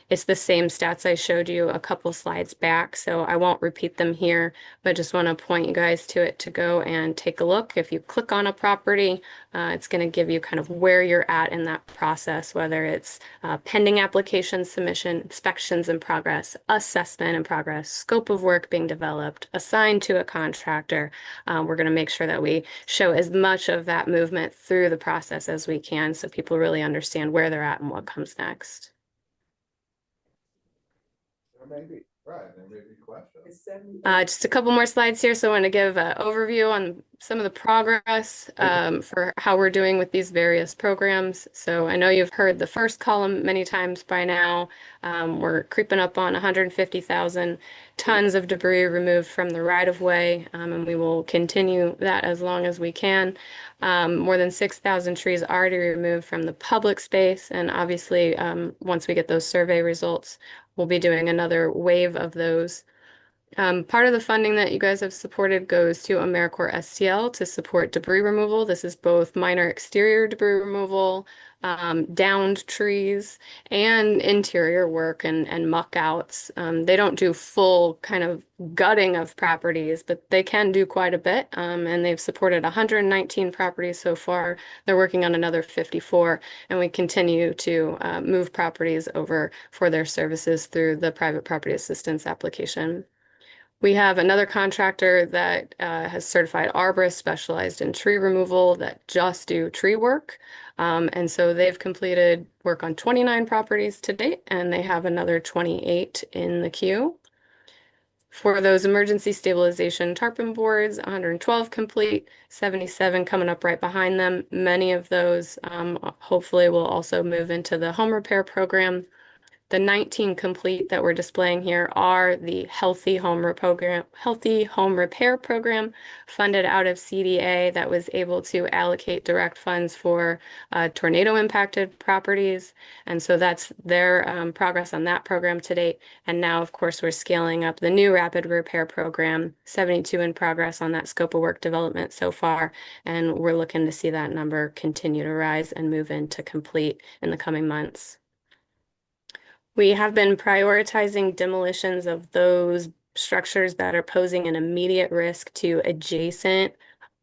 It's the same stats I showed you a couple slides back, so I won't repeat them here, but just want to point you guys to it to go and take a look. If you click on a property, it's going to give you kind of where you're at in that process, whether it's pending application submission, inspections in progress, assessment in progress, scope of work being developed, assigned to a contractor. We're going to make sure that we show as much of that movement through the process as we can so people really understand where they're at and what comes next. Just a couple more slides here. So I want to give an overview on some of the progress for how we're doing with these various programs. So I know you've heard the first column many times by now. We're creeping up on 150,000 tons of debris removed from the right-of-way, and we will continue that as long as we can. More than 6,000 trees already removed from the public space, and obviously once we get those survey results, we'll be doing another wave of those. Part of the funding that you guys have supported goes to AmeriCorps STL to support debris removal. This is both minor exterior debris removal, downed trees, and interior work and muck outs. They don't do full kind of gutting of properties, but they can do quite a bit. And they've supported 119 properties so far. They're working on another 54, and we continue to move properties over for their services through the private property assistance application. We have another contractor that has certified arborists specialized in tree removal that just do tree work. And so they've completed work on 29 properties to date, and they have another 28 in the queue. For those emergency stabilization tarpon boards, 112 complete, 77 coming up right behind them. Many of those hopefully will also move into the home repair program. The 19 complete that we're displaying here are the Healthy Home Repair Program funded out of CDA that was able to allocate direct funds for tornado impacted properties. And so that's their progress on that program to date. And now, of course, we're scaling up the new Rapid Repair Program, 72 in progress on that scope of work development so far. And we're looking to see that number continue to rise and move into complete in the coming months. We have been prioritizing demolitions of those structures that are posing an immediate risk to adjacent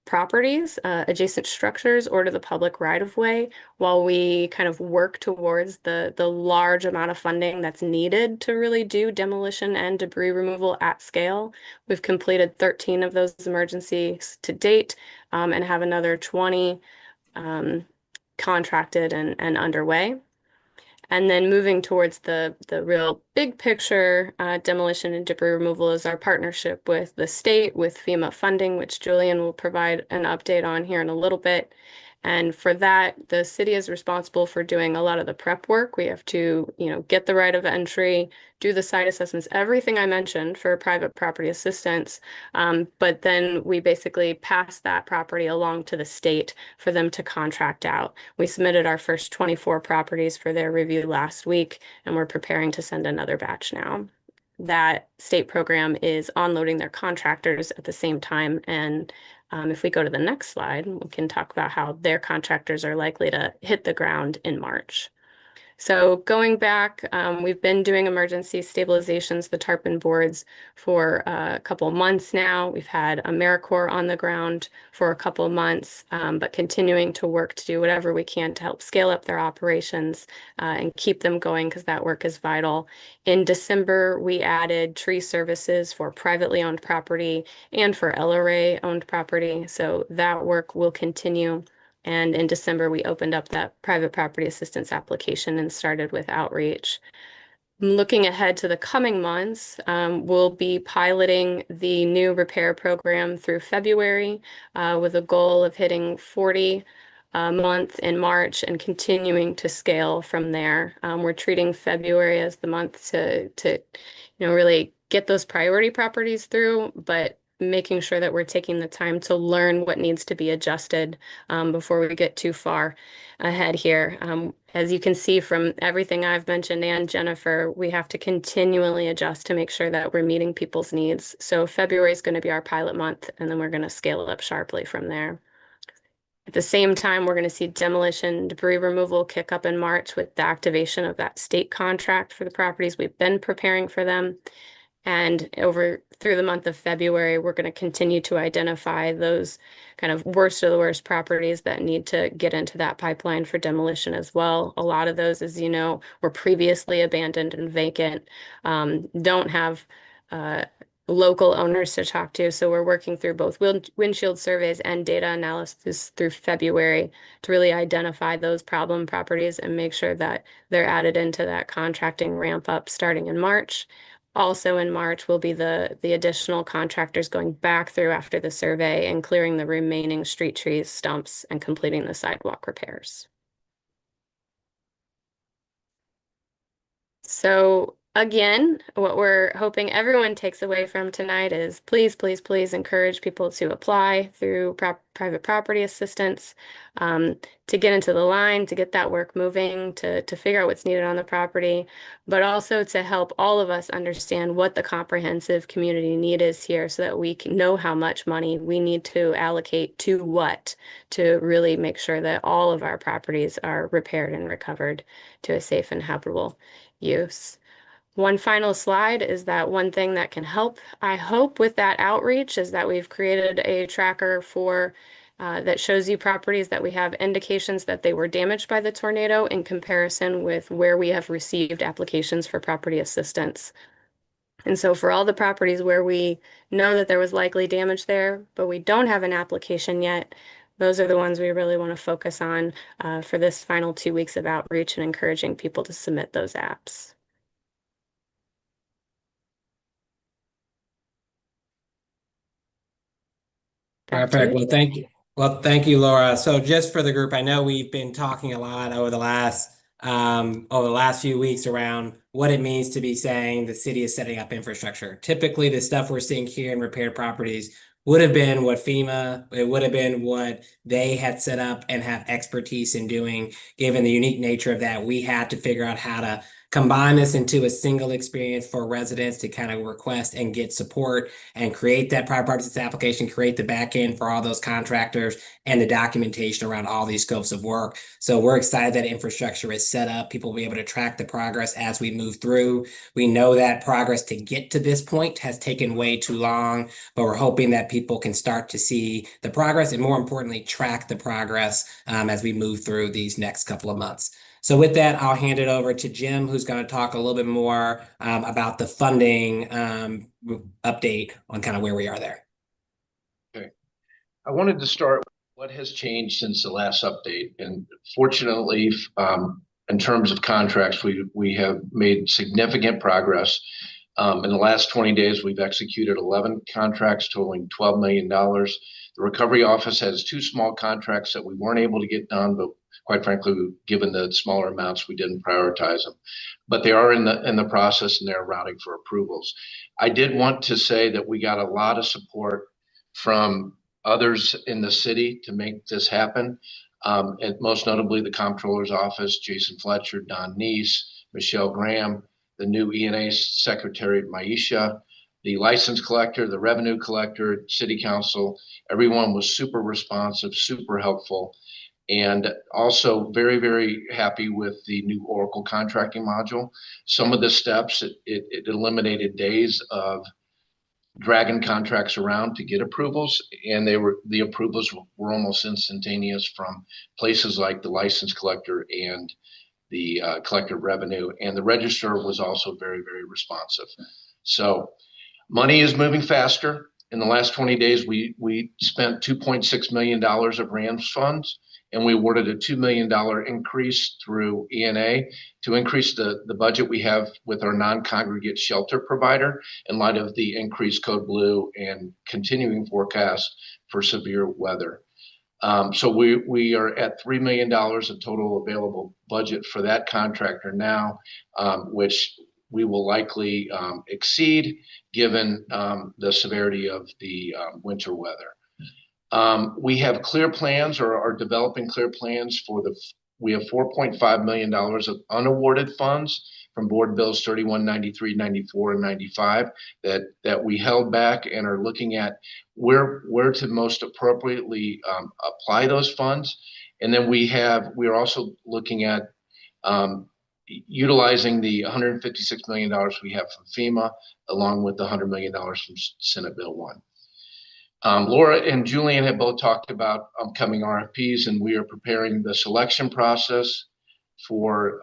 properties, adjacent structures, or to the public right-of-way, while we kind of work towards the large amount of funding that's needed to really do demolition and debris removal at scale. We've completed 13 of those emergencies to date, and have another 20 contracted and underway. And then moving towards the real big picture, demolition and debris removal is our partnership with the state, with FEMA funding, which Julian will provide an update on here in a little bit. And for that, the city is responsible for doing a lot of the prep work. We have to, get the right of entry, do the site assessments, everything I mentioned for private property assistance. But then we basically pass that property along to the state for them to contract out. We submitted our first 24 properties for their review last week, and we're preparing to send another batch now. that state program is onloading their contractors at the same time. And if we go to the next slide, we can talk about how their contractors are likely to hit the ground in March. So going back, we've been doing emergency stabilizations, the tarpon boards, for a couple of months now. We've had AmeriCorps on the ground for a couple of months, but continuing to work to do whatever we can to help scale up their operations and keep them going, because that work is vital. In December, we added tree services for privately owned property and for LRA owned property. So that work will continue. And in December, we opened up that private property assistance application and started with outreach. Looking ahead to the coming months, we'll be piloting the new repair program through February with a goal of hitting 40 a month in March and continuing to scale from there. We're treating February as the month to really get those priority properties through, but making sure that we're taking the time to learn what needs to be adjusted before we get too far ahead here. As you can see from everything I've mentioned and Jennifer, we have to continually adjust to make sure that we're meeting people's needs. So February is going to be our pilot month, and then we're going to scale it up sharply from there. At the same time, we're going to see demolition, debris removal kick up in March with the activation of that state contract for the properties. We've been preparing for them. And through the month of February, we're going to continue to identify those kind of worst of the worst properties that need to get into that pipeline for demolition as well. A lot of those, as you know, were previously abandoned and vacant, don't have local owners to talk to. So we're working through both windshield surveys and data analysis through February to really identify those problem properties and make sure that they're added into that contracting ramp up starting in March. Also in March will be the additional contractors going back through after the survey and clearing the remaining street trees, stumps, and completing the sidewalk repairs. So again, what we're hoping everyone takes away from tonight is please, please, please encourage people to apply through private property assistance, to get into the line, to get that work moving, to figure out what's needed on the property, but also to help all of us understand what the comprehensive community need is here so that we can know how much money we need to allocate to what to really make sure that all of our properties are repaired and recovered to a safe and habitable use. One final slide is that one thing that can help, I hope, with that outreach is that we've created a tracker for that shows you properties that we have indications that they were damaged by the tornado in comparison with where we have received applications for property assistance. And so for all the properties where we know that there was likely damage there, but we don't have an application yet, those are the ones we really want to focus on for this final 2 weeks of outreach and encouraging people to submit those apps. Perfect. Well, thank you. Well, thank you, Laura. So just for the group, I know we've been talking a lot over the last few weeks around what it means to be saying the city is setting up infrastructure. Typically, the stuff we're seeing here in repaired properties would have been what it would have been what they had set up and have expertise in doing. Given the unique nature of that, we had to figure out how to combine this into a single experience for residents to kind of request and get support and create that private property application, create the back end for all those contractors and the documentation around all these scopes of work. So we're excited that infrastructure is set up. People will be able to track the progress as we move through. We know that progress to get to this point has taken way too long, but we're hoping that people can start to see the progress and, more importantly, track the progress as we move through these next couple of months. So with that, I'll hand it over to Jim, who's going to talk a little bit more about the funding update on kind of where we are there. Okay. I wanted to start with what has changed since the last update. And fortunately, in terms of contracts, we have made significant progress. In the last 20 days, we've executed 11 contracts totaling $12 million. The Recovery Office has 2 small contracts that we weren't able to get done, but quite frankly, given the smaller amounts, we didn't prioritize them. But they are in the process and they're routing for approvals. I did want to say that we got a lot of support from others in the city to make this happen. And most notably the Comptroller's Office, Jason Fletcher, Don Neese, Michelle Graham, the new ENA secretary, Maisha, the license collector, the revenue collector, city council. Everyone was super responsive, super helpful. And also very, very happy with the new Oracle contracting module. Some of the steps, it eliminated days of dragging contracts around to get approvals, and the approvals were almost instantaneous from places like the license collector and the collector of revenue, and the register was also very, very responsive. So money is moving faster. In the last 20 days, we spent $2.6 million of RAMS funds, and we awarded a $2 million increase through ENA to increase the budget we have with our non-congregate shelter provider in light of the increased code blue and continuing forecast for severe weather. So we are at $3 million of total available budget for that contractor now, which we will likely exceed given the severity of the winter weather. We have clear plans or are developing clear plans for we have $4.5 million of unawarded funds from board bills 31, 93, 94, and 95 that we held back and are looking at where to most appropriately apply those funds. And then we are also looking at utilizing the $156 million we have from FEMA, along with the $100 million from Senate Bill 1. Laura and Julian have both talked about upcoming RFPs, and we are preparing the selection process for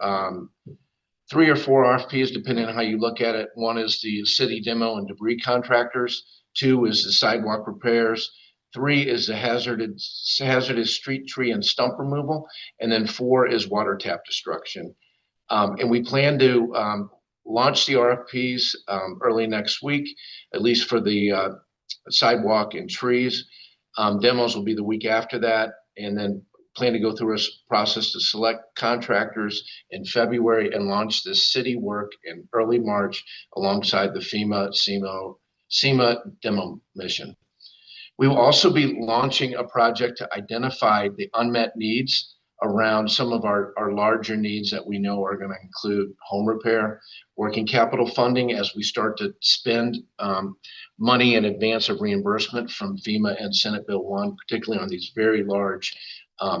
3 or 4 RFPs, depending on how you look at it. 1 is the city demo and debris contractors. 2 is the sidewalk repairs. 3 is the hazardous street tree and stump removal. And then 4 is water tap destruction. And we plan to launch the RFPs early next week, at least for the sidewalk and trees. Demos will be the week after that, and then plan to go through a process to select contractors in February and launch this city work in early March alongside the SEMA demo mission. We will also be launching a project to identify the unmet needs around some of our larger needs that we know are going to include home repair, working capital funding as we start to spend money in advance of reimbursement from FEMA and Senate Bill 1, particularly on these very large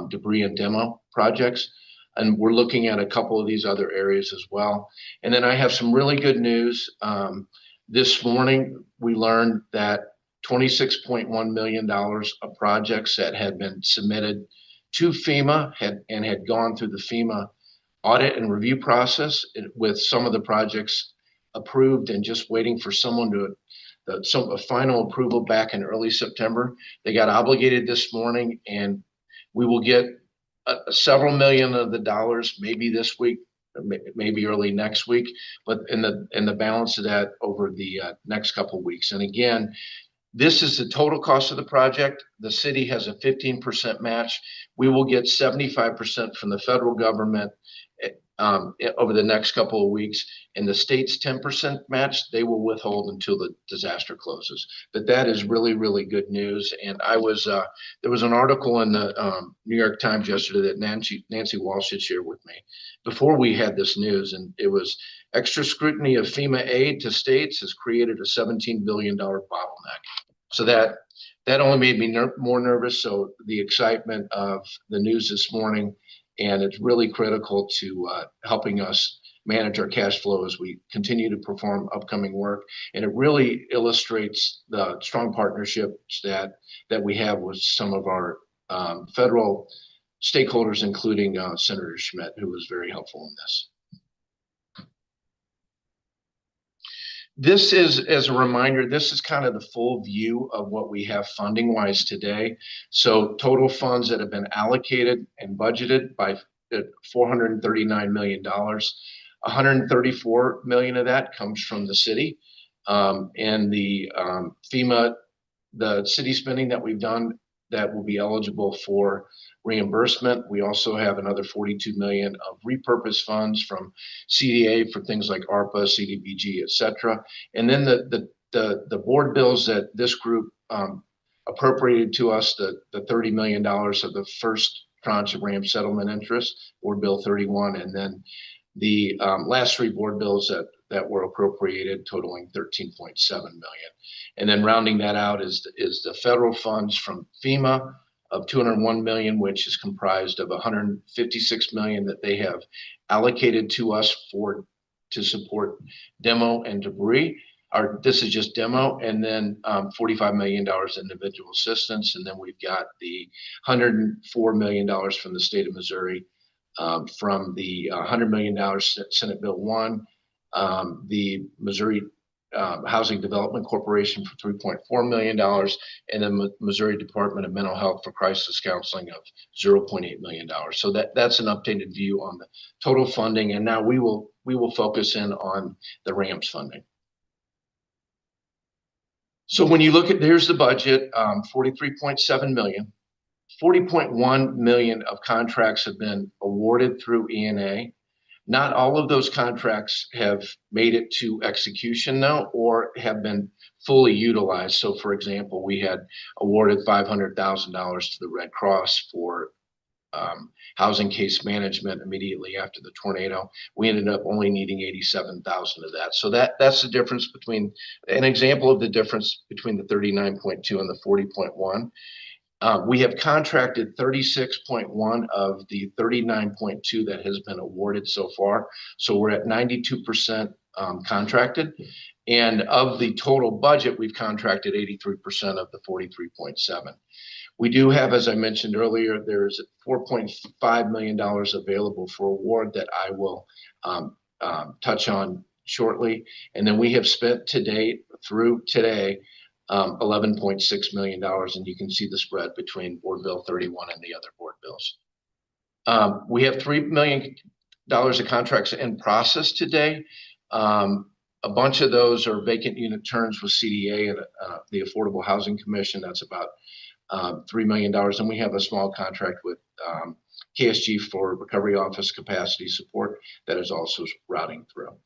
debris and demo projects. And we're looking at a couple of these other areas as well. And then I have some really good news. This morning, we learned that $26.1 million of projects that had been submitted to FEMA had gone through the FEMA audit and review process, with some of the projects approved and just waiting for someone to a final approval back in early September. They got obligated this morning, and we will get several million of the dollars maybe this week, maybe early next week, but in the balance of that over the next couple of weeks. And again, this is the total cost of the project. The city has a 15% match. We will get 75% from the federal government over the next couple of weeks, and the state's 10% match they will withhold until the disaster closes. But that is really, really good news. And there was an article in the New York Times yesterday that Nancy Walsh had shared with me before we had this news, and it was extra scrutiny of FEMA aid to states has created a $17 billion bottleneck. So that only made me more nervous. So the excitement of the news this morning, and it's really critical to helping us manage our cash flow as we continue to perform upcoming work. And it really illustrates the strong partnerships that we have with some of our federal stakeholders, including Senator Schmidt, who was very helpful in this. This is, as a reminder, this is kind of the full view of what we have funding wise today. So total funds that have been allocated and budgeted by $439 million. 134 million of that comes from the city, and the FEMA, the city spending that we've done that will be eligible for reimbursement. We also have another 42 million of repurposed funds from CDA for things like ARPA, CDBG, et cetera. And then the board bills that this group appropriated to us, the $30 million of the first tranche of RAM settlement interest, Board Bill 31, and then the last 3 board bills that were appropriated totaling 13.7 million. And then rounding that out is the federal funds from FEMA of 201 million, which is comprised of 156 million that they have allocated to us to support demo and debris. This is just demo, and then $45 million individual assistance. And then we've got the $104 million from the state of Missouri, from the $100 million Senate Bill 1, the Missouri Housing Development Corporation for $3.4 million, and then Missouri Department of Mental Health for Crisis Counseling of $0.8 million. So that's an updated view on the total funding. And now we will focus in on the RAMS funding. So when you look at, here's the budget, 43.7 million, 40.1 million of contracts have been awarded through ENA. Not all of those contracts have made it to execution though, or have been fully utilized. So for example, we had awarded $500,000 to the Red Cross for housing case management immediately after the tornado. We ended up only needing 87,000 of that. So that's the difference between, an example of the difference between the 39.2 and the 40.1. We have contracted 36.1 of the 39.2 that has been awarded so far. So we're at 92% contracted. And of the total budget, we've contracted 83% of the 43.7. We do have, as I mentioned earlier, there's $4.5 million available for award that I will touch on shortly. And then we have spent to date, through today, $11.6 million, and you can see the spread between Board Bill 31 and the other board bills. We have $3 million of contracts in process today. A bunch of those are vacant unit turns with CDA and the Affordable Housing Commission. That's about $3 million. And we have a small contract with KSG for Recovery Office capacity support that is also routing through.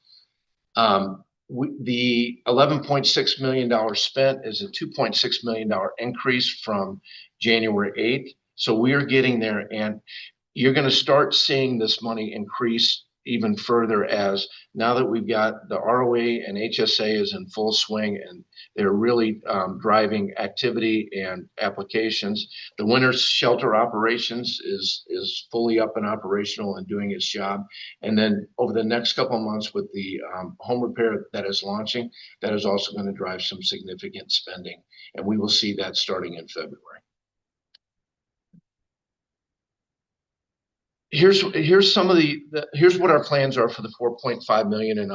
The $11.6 million spent is a $2.6 million increase from January 8th. So we are getting there, and you're going to start seeing this money increase even further as now that we've got the ROA and HSA is in full swing and they're really driving activity and applications. The winter shelter operations is fully up and operational and doing its job. And then over the next couple of months with the home repair that is launching, that is also going to drive some significant spending. And we will see that starting in February. Here's some of here's what our plans are for the 4.5 million in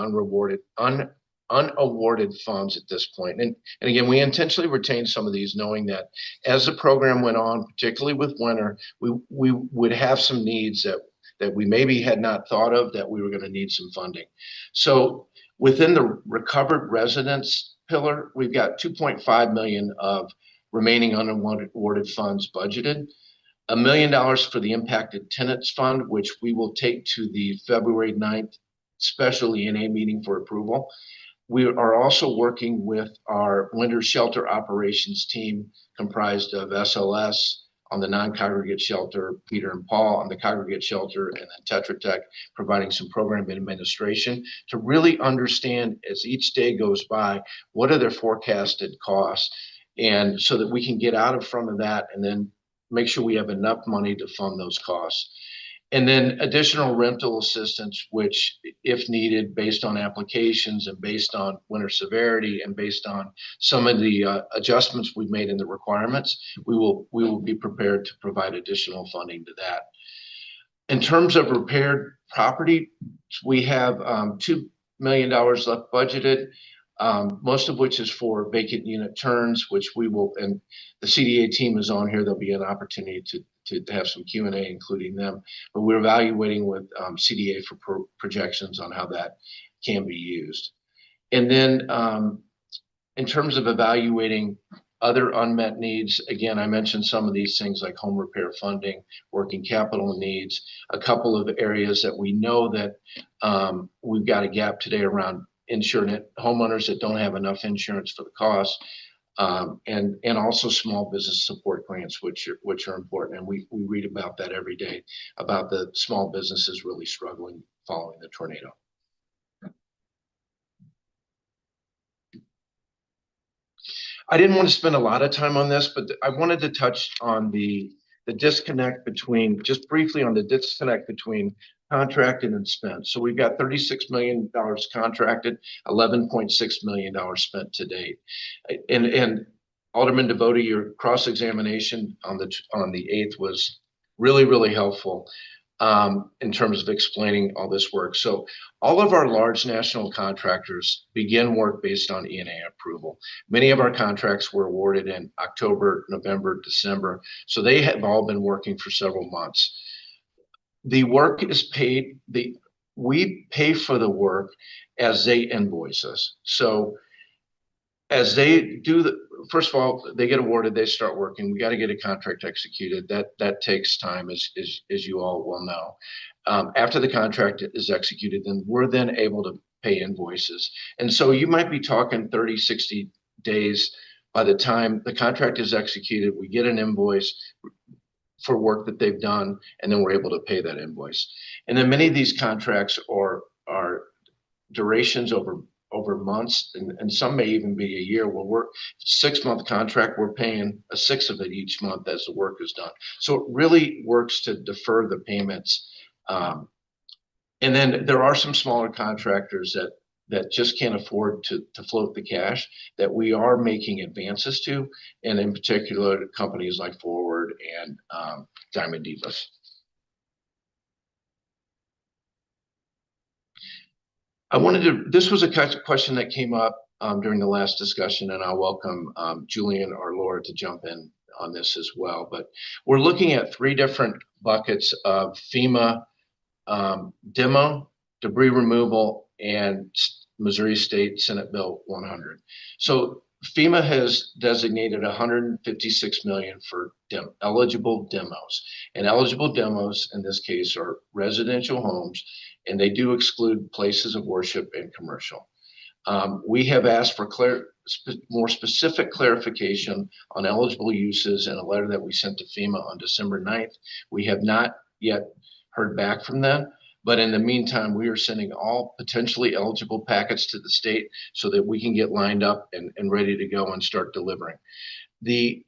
unawarded funds at this point. And again, we intentionally retained some of these, knowing that as the program went on, particularly with winter, we would have some needs that we maybe had not thought of, that we were going to need some funding. So within the recovered residents pillar, we've got 2.5 million of remaining unawarded funds budgeted. $1 million for the impacted tenants fund, which we will take to the February 9th special ENA meeting for approval. We are also working with our winter shelter operations team comprised of SLS on the non-congregate shelter, Peter and Paul on the congregate shelter, and then Tetra Tech providing some program administration to really understand as each day goes by, what are their forecasted costs, and so that we can get out in front of that and then make sure we have enough money to fund those costs. And then additional rental assistance, which if needed, based on applications and based on winter severity and based on some of the adjustments we've made in the requirements, we will be prepared to provide additional funding to that. In terms of repaired property, we have $2 million left budgeted. Most of which is for vacant unit turns, which we will, and the CDA team is on here. There'll be an opportunity to have some Q&A, including them. But we're evaluating with CDA for projections on how that can be used. And then in terms of evaluating other unmet needs, again, I mentioned some of these things like home repair funding, working capital needs, a couple of areas that we know that we've got a gap today around insurance, homeowners that don't have enough insurance for the cost, and also small business support grants, which are important. And we read about that every day, about the small businesses really struggling following the tornado. I didn't want to spend a lot of time on this, but I wanted to touch on the disconnect between, just briefly on the disconnect between contracted and spent. So we've got $36 million contracted, $11.6 million spent to date. And Alderman Devotie, your cross-examination on the 8th was really, really helpful in terms of explaining all this work. So all of our large national contractors begin work based on E&A approval. Many of our contracts were awarded in October, November, December. So they have all been working for several months. The work is paid, we pay for the work as they invoice us. So as they do first of all, they get awarded, they start working. We got to get a contract executed. That takes time, as you all will know. After the contract is executed, then we're then able to pay invoices. And so you might be talking 30, 60 days by the time the contract is executed. We get an invoice for work that they've done, and then we're able to pay that invoice. And then many of these contracts are durations over months, and some may even be a year. Well, we're 6-month contract, we're paying a sixth of it each month as the work is done. So it really works to defer the payments. And then there are some smaller contractors that just can't afford to float the cash that we are making advances to, and in particular companies like Forward and Diamond Divas. This was a question that came up during the last discussion, and I welcome Julian or Laura to jump in on this as well. But we're looking at 3 different buckets of FEMA demo, debris removal, and Missouri State Senate Bill 100. So FEMA has designated $156 million for eligible demos, and eligible demos in this case are residential homes, and they do exclude places of worship and commercial. We have asked for more specific clarification on eligible uses in a letter that we sent to FEMA on December 9th. We have not yet heard back from them, but in the meantime, we are sending all potentially eligible packets to the state so that we can get lined up and ready to go and start delivering. The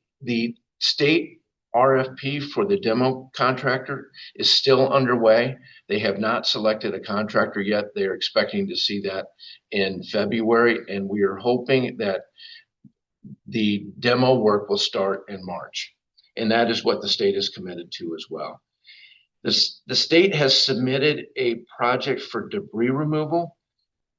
state RFP for the demo contractor is still underway. They have not selected a contractor yet. They're expecting to see that in February, and we are hoping that the demo work will start in March. And that is what the state is committed to as well. The state has submitted a project for debris removal,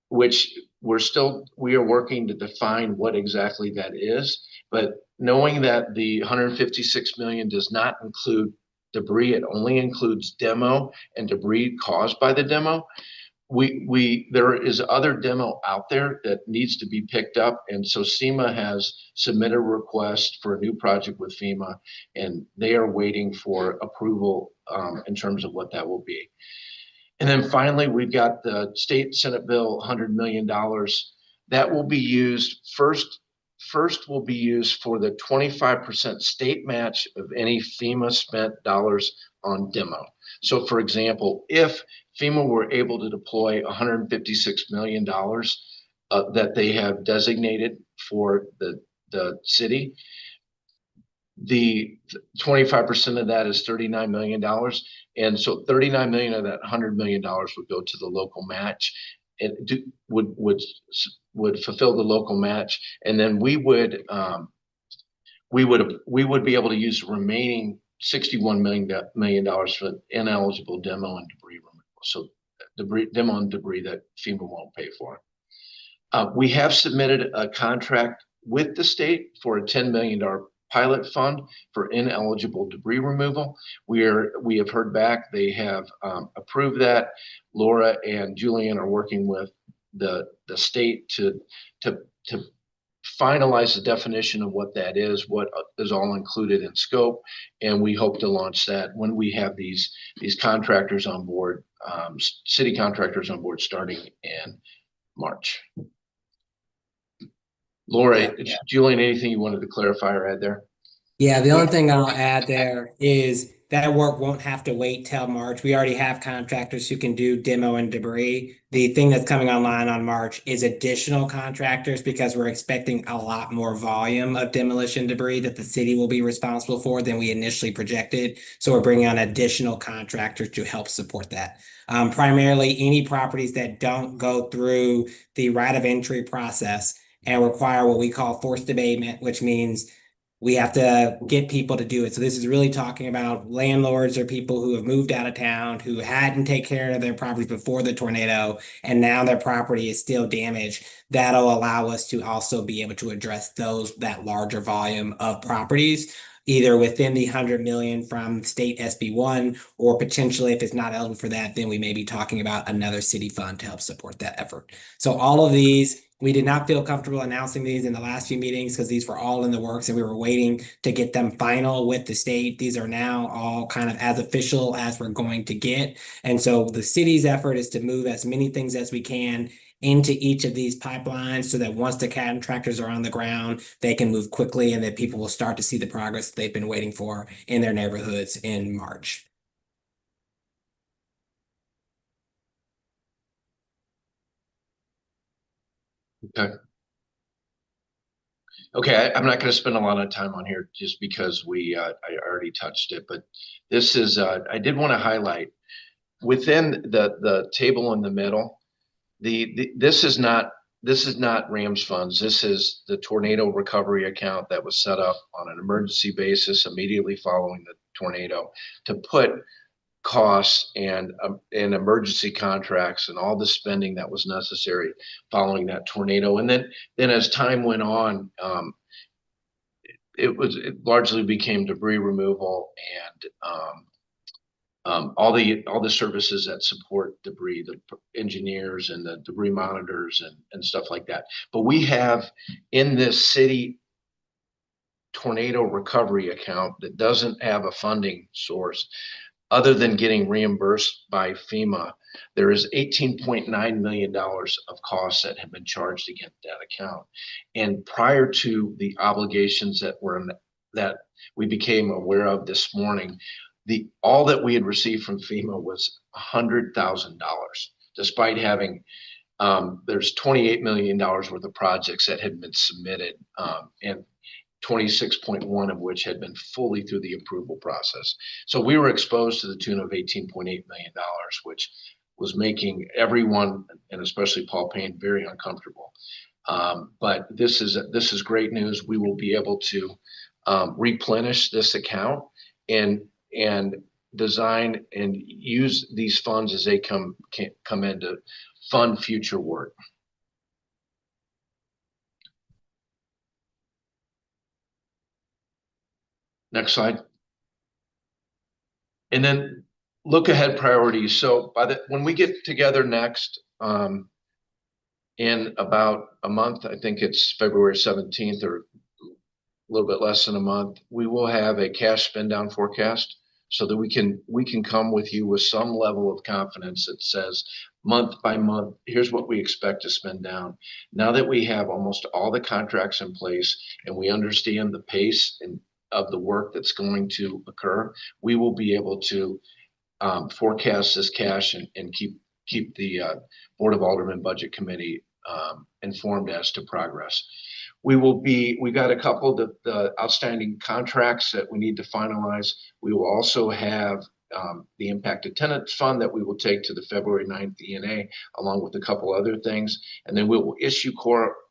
which we are working to define what exactly that is. But knowing that the $156 million does not include debris, it only includes demo and debris caused by the demo. There is other demo out there that needs to be picked up, and so SEMA has submitted a request for a new project with FEMA, and they are waiting for approval in terms of what that will be. And then finally, we've got the State Senate Bill $100 million that will be used first will be used for the 25% state match of any FEMA spent dollars on demo. So for example, if FEMA were able to deploy $156 million that they have designated for the city, the 25% of that is $39 million. And so $39 million of that $100 million would go to the local match. It would fulfill the local match, and then we would be able to use the remaining $61 million for ineligible demo and debris removal. So demo and debris that FEMA won't pay for. We have submitted a contract with the state for a $10 million pilot fund for ineligible debris removal. We have heard back. They have approved that. Laura and Julian are working with the state to finalize the definition of what that is, what is all included in scope, and we hope to launch that when we have these contractors on board, city contractors on board starting in March. Laura, Julian, anything you wanted to clarify or add there? Yeah, the only thing I'll add there is that work won't have to wait till March. We already have contractors who can do demo and debris. The thing that's coming online on March is additional contractors because we're expecting a lot more volume of demolition debris that the city will be responsible for than we initially projected. So we're bringing on additional contractors to help support that. Primarily any properties that don't go through the right of entry process and require what we call forced abatement, which means we have to get people to do it. So this is really talking about landlords or people who have moved out of town, who hadn't taken care of their properties before the tornado, and now their property is still damaged. That'll allow us to also be able to address that larger volume of properties, either within the 100 million from state SB1, or potentially if it's not eligible for that, then we may be talking about another city fund to help support that effort. So all of these, we did not feel comfortable announcing these in the last few meetings because these were all in the works and we were waiting to get them final with the state. These are now all kind of as official as we're going to get. And so the city's effort is to move as many things as we can into each of these pipelines so that once the contractors are on the ground, they can move quickly and that people will start to see the progress they've been waiting for in their neighborhoods in March. Okay. Okay, I'm not going to spend a lot of time on here just because I already touched it, but this is I did want to highlight within the table in the middle. This is not Rams funds. This is the tornado recovery account that was set up on an emergency basis immediately following the tornado to put costs and emergency contracts and all the spending that was necessary following that tornado. And then as time went on, it largely became debris removal and all the services that support debris, the engineers and the debris monitors and stuff like that. But we have in this city tornado recovery account that doesn't have a funding source other than getting reimbursed by FEMA. There is $18.9 million of costs that have been charged against that account. And prior to the obligations that we became aware of this morning, all that we had received from FEMA was $100,000, despite having there's $28 million worth of projects that had been submitted, and 26.1 of which had been fully through the approval process. So we were exposed to the tune of $18.8 million, which was making everyone, and especially Paul Payne, very uncomfortable. But this is great news. We will be able to replenish this account and design and use these funds as they come in to fund future work. Next slide. And then look ahead priorities. So when we get together next, in about a month, I think it's February 17th or a little bit less than a month, we will have a cash spend down forecast so that we can come with you with some level of confidence that says month by month, here's what we expect to spend down. Now that we have almost all the contracts in place and we understand the pace of the work that's going to occur, we will be able to forecast this cash and keep the Board of Aldermen Budget Committee informed as to progress. We got a couple of the outstanding contracts that we need to finalize. We will also have the impacted tenants fund that we will take to the February 9th ENA, along with a couple other things. And then we will issue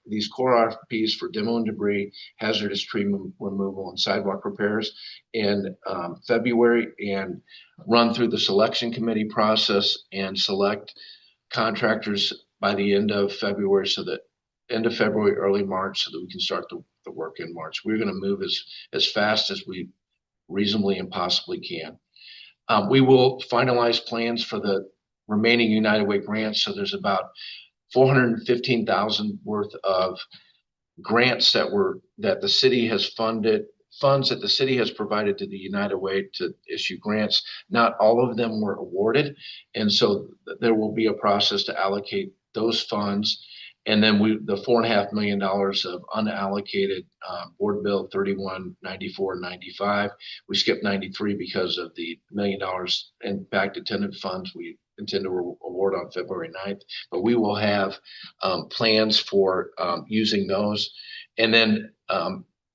these core RFPs for demo and debris, hazardous tree removal, and sidewalk repairs in February, and run through the selection committee process and select contractors by the end of February, early March, so that we can start the work in March. We're going to move as fast as we reasonably and possibly can. We will finalize plans for the remaining United Way grants. So there's about $415,000 worth of grants that the city has funded, funds that the city has provided to the United Way to issue grants. Not all of them were awarded, and so there will be a process to allocate those funds And then the $4.5 million of unallocated Board Bill 3194-95. We skipped 93 because of the $1 million in back to tenant funds we intend to award on February 9th. But we will have plans for using those. And then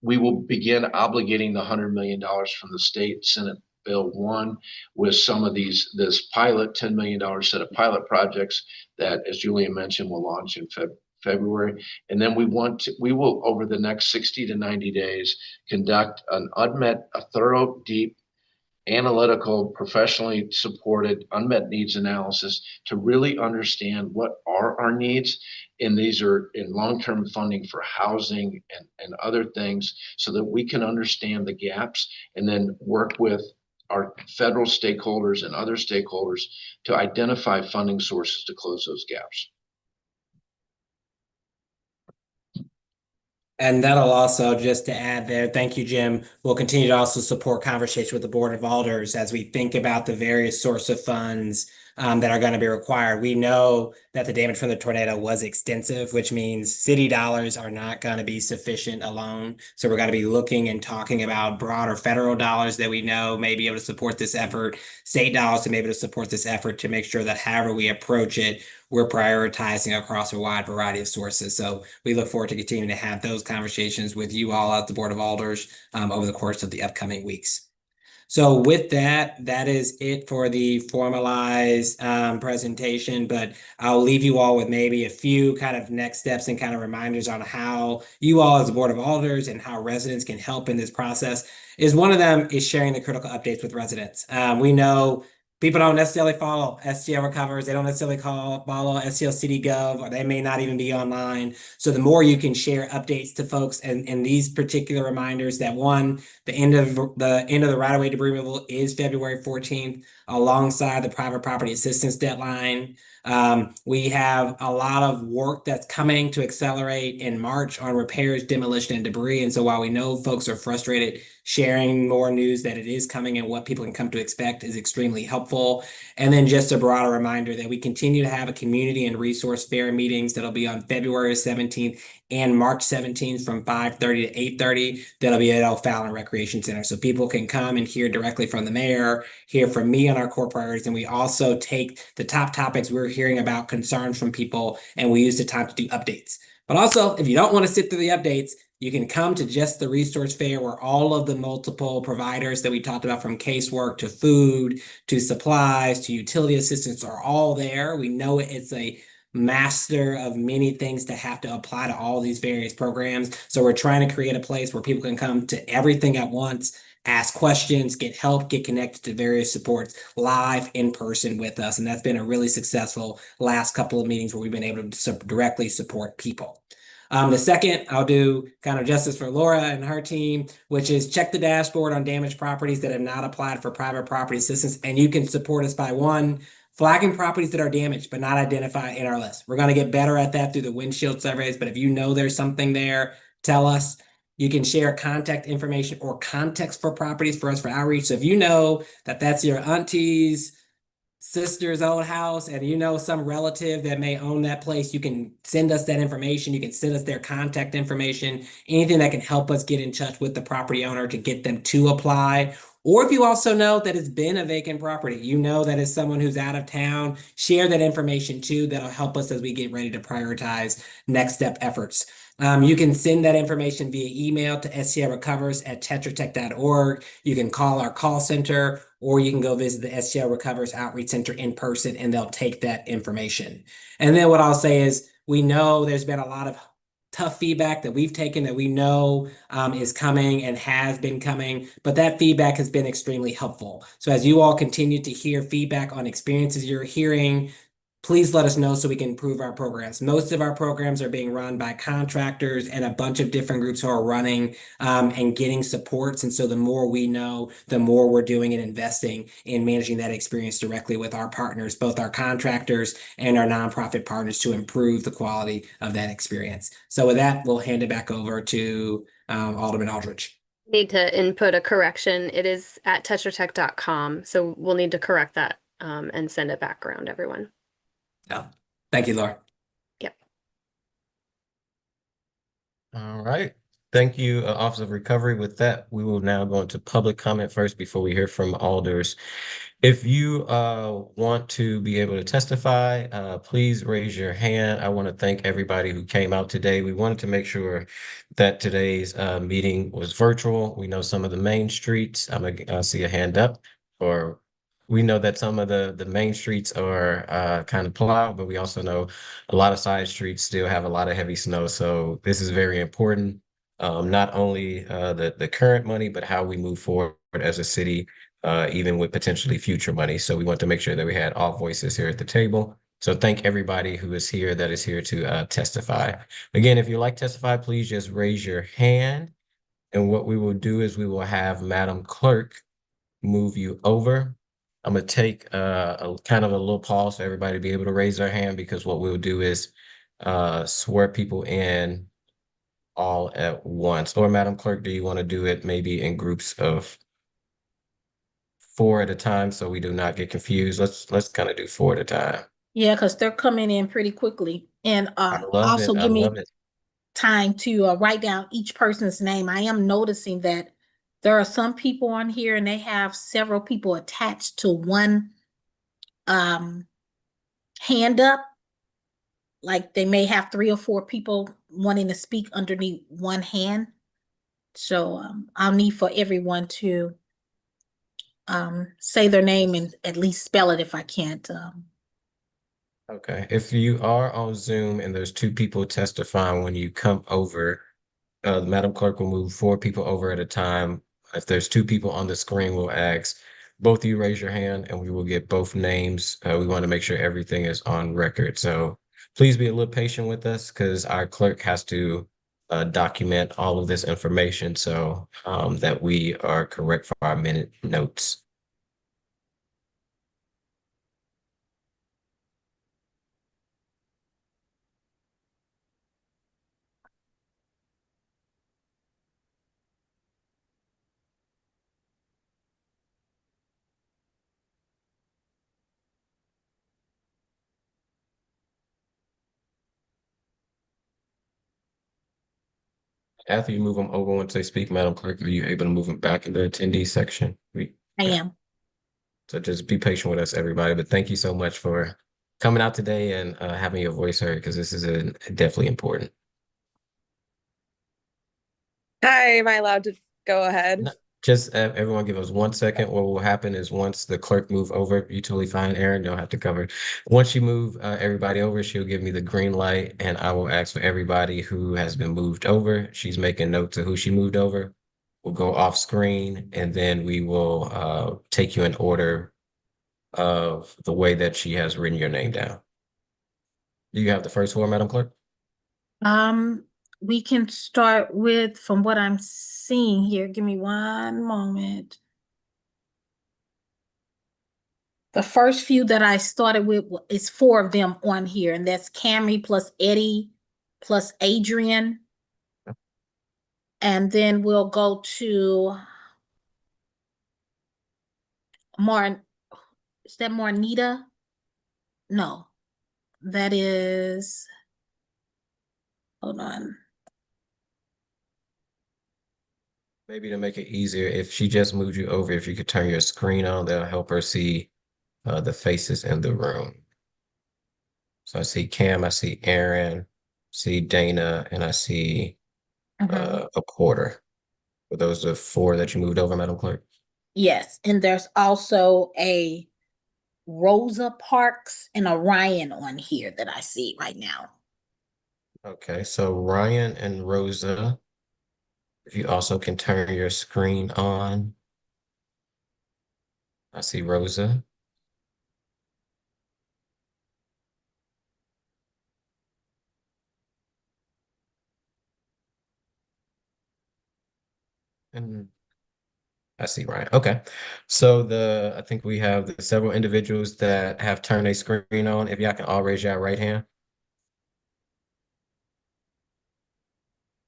we will begin obligating the $100 million from the state Senate Bill 1 with some of this pilot $10 million set of pilot projects that, as Julian mentioned, will launch in February. And then we will over the next 60 to 90 days conduct a thorough, deep, analytical, professionally supported unmet needs analysis to really understand what are our needs. And these are in long-term funding for housing and other things, so that we can understand the gaps and then work with our federal stakeholders and other stakeholders to identify funding sources to close those gaps. And that'll also, just to add there, thank you, Jim. We'll continue to also support conversation with the Board of Alders as we think about the various source of funds that are going to be required. We know that the damage from the tornado was extensive, which means city dollars are not going to be sufficient alone. So we're going to be looking and talking about broader federal dollars that we know may be able to support this effort, state dollars to be able to support this effort, to make sure that however we approach it, we're prioritizing across a wide variety of sources. So we look forward to continuing to have those conversations with you all at the Board of Alders over the course of the upcoming weeks. So with that, that is it for the formalized presentation, but I'll leave you all with maybe a few kind of next steps and kind of reminders on how you all as the Board of Alders and how residents can help in this process. Is one of them is sharing the critical updates with residents. We know people don't necessarily follow STL Recovers. They don't necessarily follow STL City Gov, or they may not even be online. So the more you can share updates to folks and these particular reminders that one, the end of the right-of-way debris removal is February 14th, alongside the private property assistance deadline. We have a lot of work that's coming to accelerate in March on repairs, demolition, and debris. And so while we know folks are frustrated, sharing more news that it is coming and what people can come to expect is extremely helpful. And then just a broader reminder that we continue to have a community and resource fair meetings that'll be on February 17th and March 17th from 5:30 to 8:30. That'll be at O'Fallon Recreation Center. So people can come and hear directly from the mayor, hear from me on our core priorities. And we also take the top topics we're hearing about, concerns from people, and we use the time to do updates. But also, if you don't want to sit through the updates, you can come to just the resource fair, where all of the multiple providers that we talked about, from casework to food to supplies to utility assistance, are all there. We know it's a master of many things to have to apply to all these various programs. So we're trying to create a place where people can come to everything at once, ask questions, get help, get connected to various supports live in person with us. And that's been a really successful last couple of meetings where we've been able to directly support people. The second, I'll do kind of justice for Laura and her team, which is check the dashboard on damaged properties that have not applied for private property assistance. And you can support us by one, flagging properties that are damaged but not identified in our list. We're going to get better at that through the windshield surveys, but if you know there's something there, tell us. You can share contact information or context for properties for us for outreach. So if you know that that's your auntie's sister's old house and you know some relative that may own that place, you can send us that information. You can send us their contact information, anything that can help us get in touch with the property owner to get them to apply. Or if you also know that it's been a vacant property, you know that it's someone who's out of town, share that information too. That'll help us as we get ready to prioritize next step efforts. You can send that information via email to stl-recovers@tetratech.org. You can call our call center, or you can go visit the STL Recovers Outreach Center in person, and they'll take that information. And then what I'll say is, we know there's been a lot of tough feedback that we've taken that we know is coming and has been coming, but that feedback has been extremely helpful. So as you all continue to hear feedback on experiences you're hearing, please let us know so we can improve our programs. Most of our programs are being run by contractors and a bunch of different groups who are running and getting supports. And so the more we know, the more we're doing and investing in managing that experience directly with our partners, both our contractors and our nonprofit partners, to improve the quality of that experience. So with that, we'll hand it back over to Alderman Aldridge. Need to input a correction. It is at tetratech.com. So we'll need to correct that and send it back around everyone. Oh, thank you, Laura. Yep. All right. Thank you, Office of Recovery. With that, we will now go into public comment first before we hear from alders. If you want to be able to testify, please raise your hand. I want to thank everybody who came out today. We wanted to make sure that today's meeting was virtual. We know some of the main streets. I see a hand up. Or we know that some of the main streets are kind of plowed, but we also know a lot of side streets still have a lot of heavy snow. So this is very important. Not only the current money, but how we move forward as a city, even with potentially future money. So we want to make sure that we had all voices here at the table. So thank everybody who is here that is here to testify. Again, if you'd like to testify, please just raise your hand. And what we will do is we will have Madam Clerk move you over. I'm gonna take a kind of a little pause for everybody to be able to raise their hand, because what we'll do is swear people in all at once. Or Madam Clerk, do you want to do it maybe in groups of 4 at a time so we do not get confused? Let's kind of do 4 at a time. Yeah, because they're coming in pretty quickly. And I love also it. I give me love it. time to write down each person's name. I am noticing that there are some people on here and they have several people attached to one hand up. Like they may have 3 or 4 people wanting to speak underneath one hand. So I'll need for everyone to say their name and at least spell it if I can't. Okay. If you are on Zoom and there's 2 people testifying, when you come over, the Madam Clerk will move 4 people over at a time. If there's 2 people on the screen, we'll ask both of you raise your hand and we will get both names. We want to make sure everything is on record. So please be a little patient with us, because our clerk has to document all of this information so that we are correct for our minute notes. After you move them over once they speak, Madam Clerk, are you able to move them back in the attendee section? I am. So just be patient with us, everybody. But thank you so much for coming out today and having your voice heard, because this is definitely important. Hi, am I allowed to go ahead? No, just everyone give us 1 second. What will happen is once the clerk move over, you totally fine, Aaron, don't have to cover it. Once you move everybody over, she'll give me the green light and I will ask for everybody who has been moved over. She's making notes of who she moved over. We'll go off screen and then we will take you in order of the way that she has written your name down. Do you have the first 4, Madam Clerk? We can start with, from what I'm seeing here, give me 1 moment. The first few that I started with is 4 of them on here, and that's Camry plus Eddie plus Adrian. And then we'll go to is that Marnita? No, that is, hold on. Maybe to make it easier, if she just moved you over, if you could turn your screen on, that'll help her see the faces in the room. So I see Cam, I see Aaron, see Dana, and I see a Porter. Were those the 4 that you moved over, Madam Clerk? Yes, and there's also a Rosa Parks and a Ryan on here that I see right now. Okay, so Ryan and Rosa, if you also can turn your screen on. I see Rosa. And I see Ryan. Okay. So I think we have the several individuals that have turned their screen on. If y'all can all raise your right hand.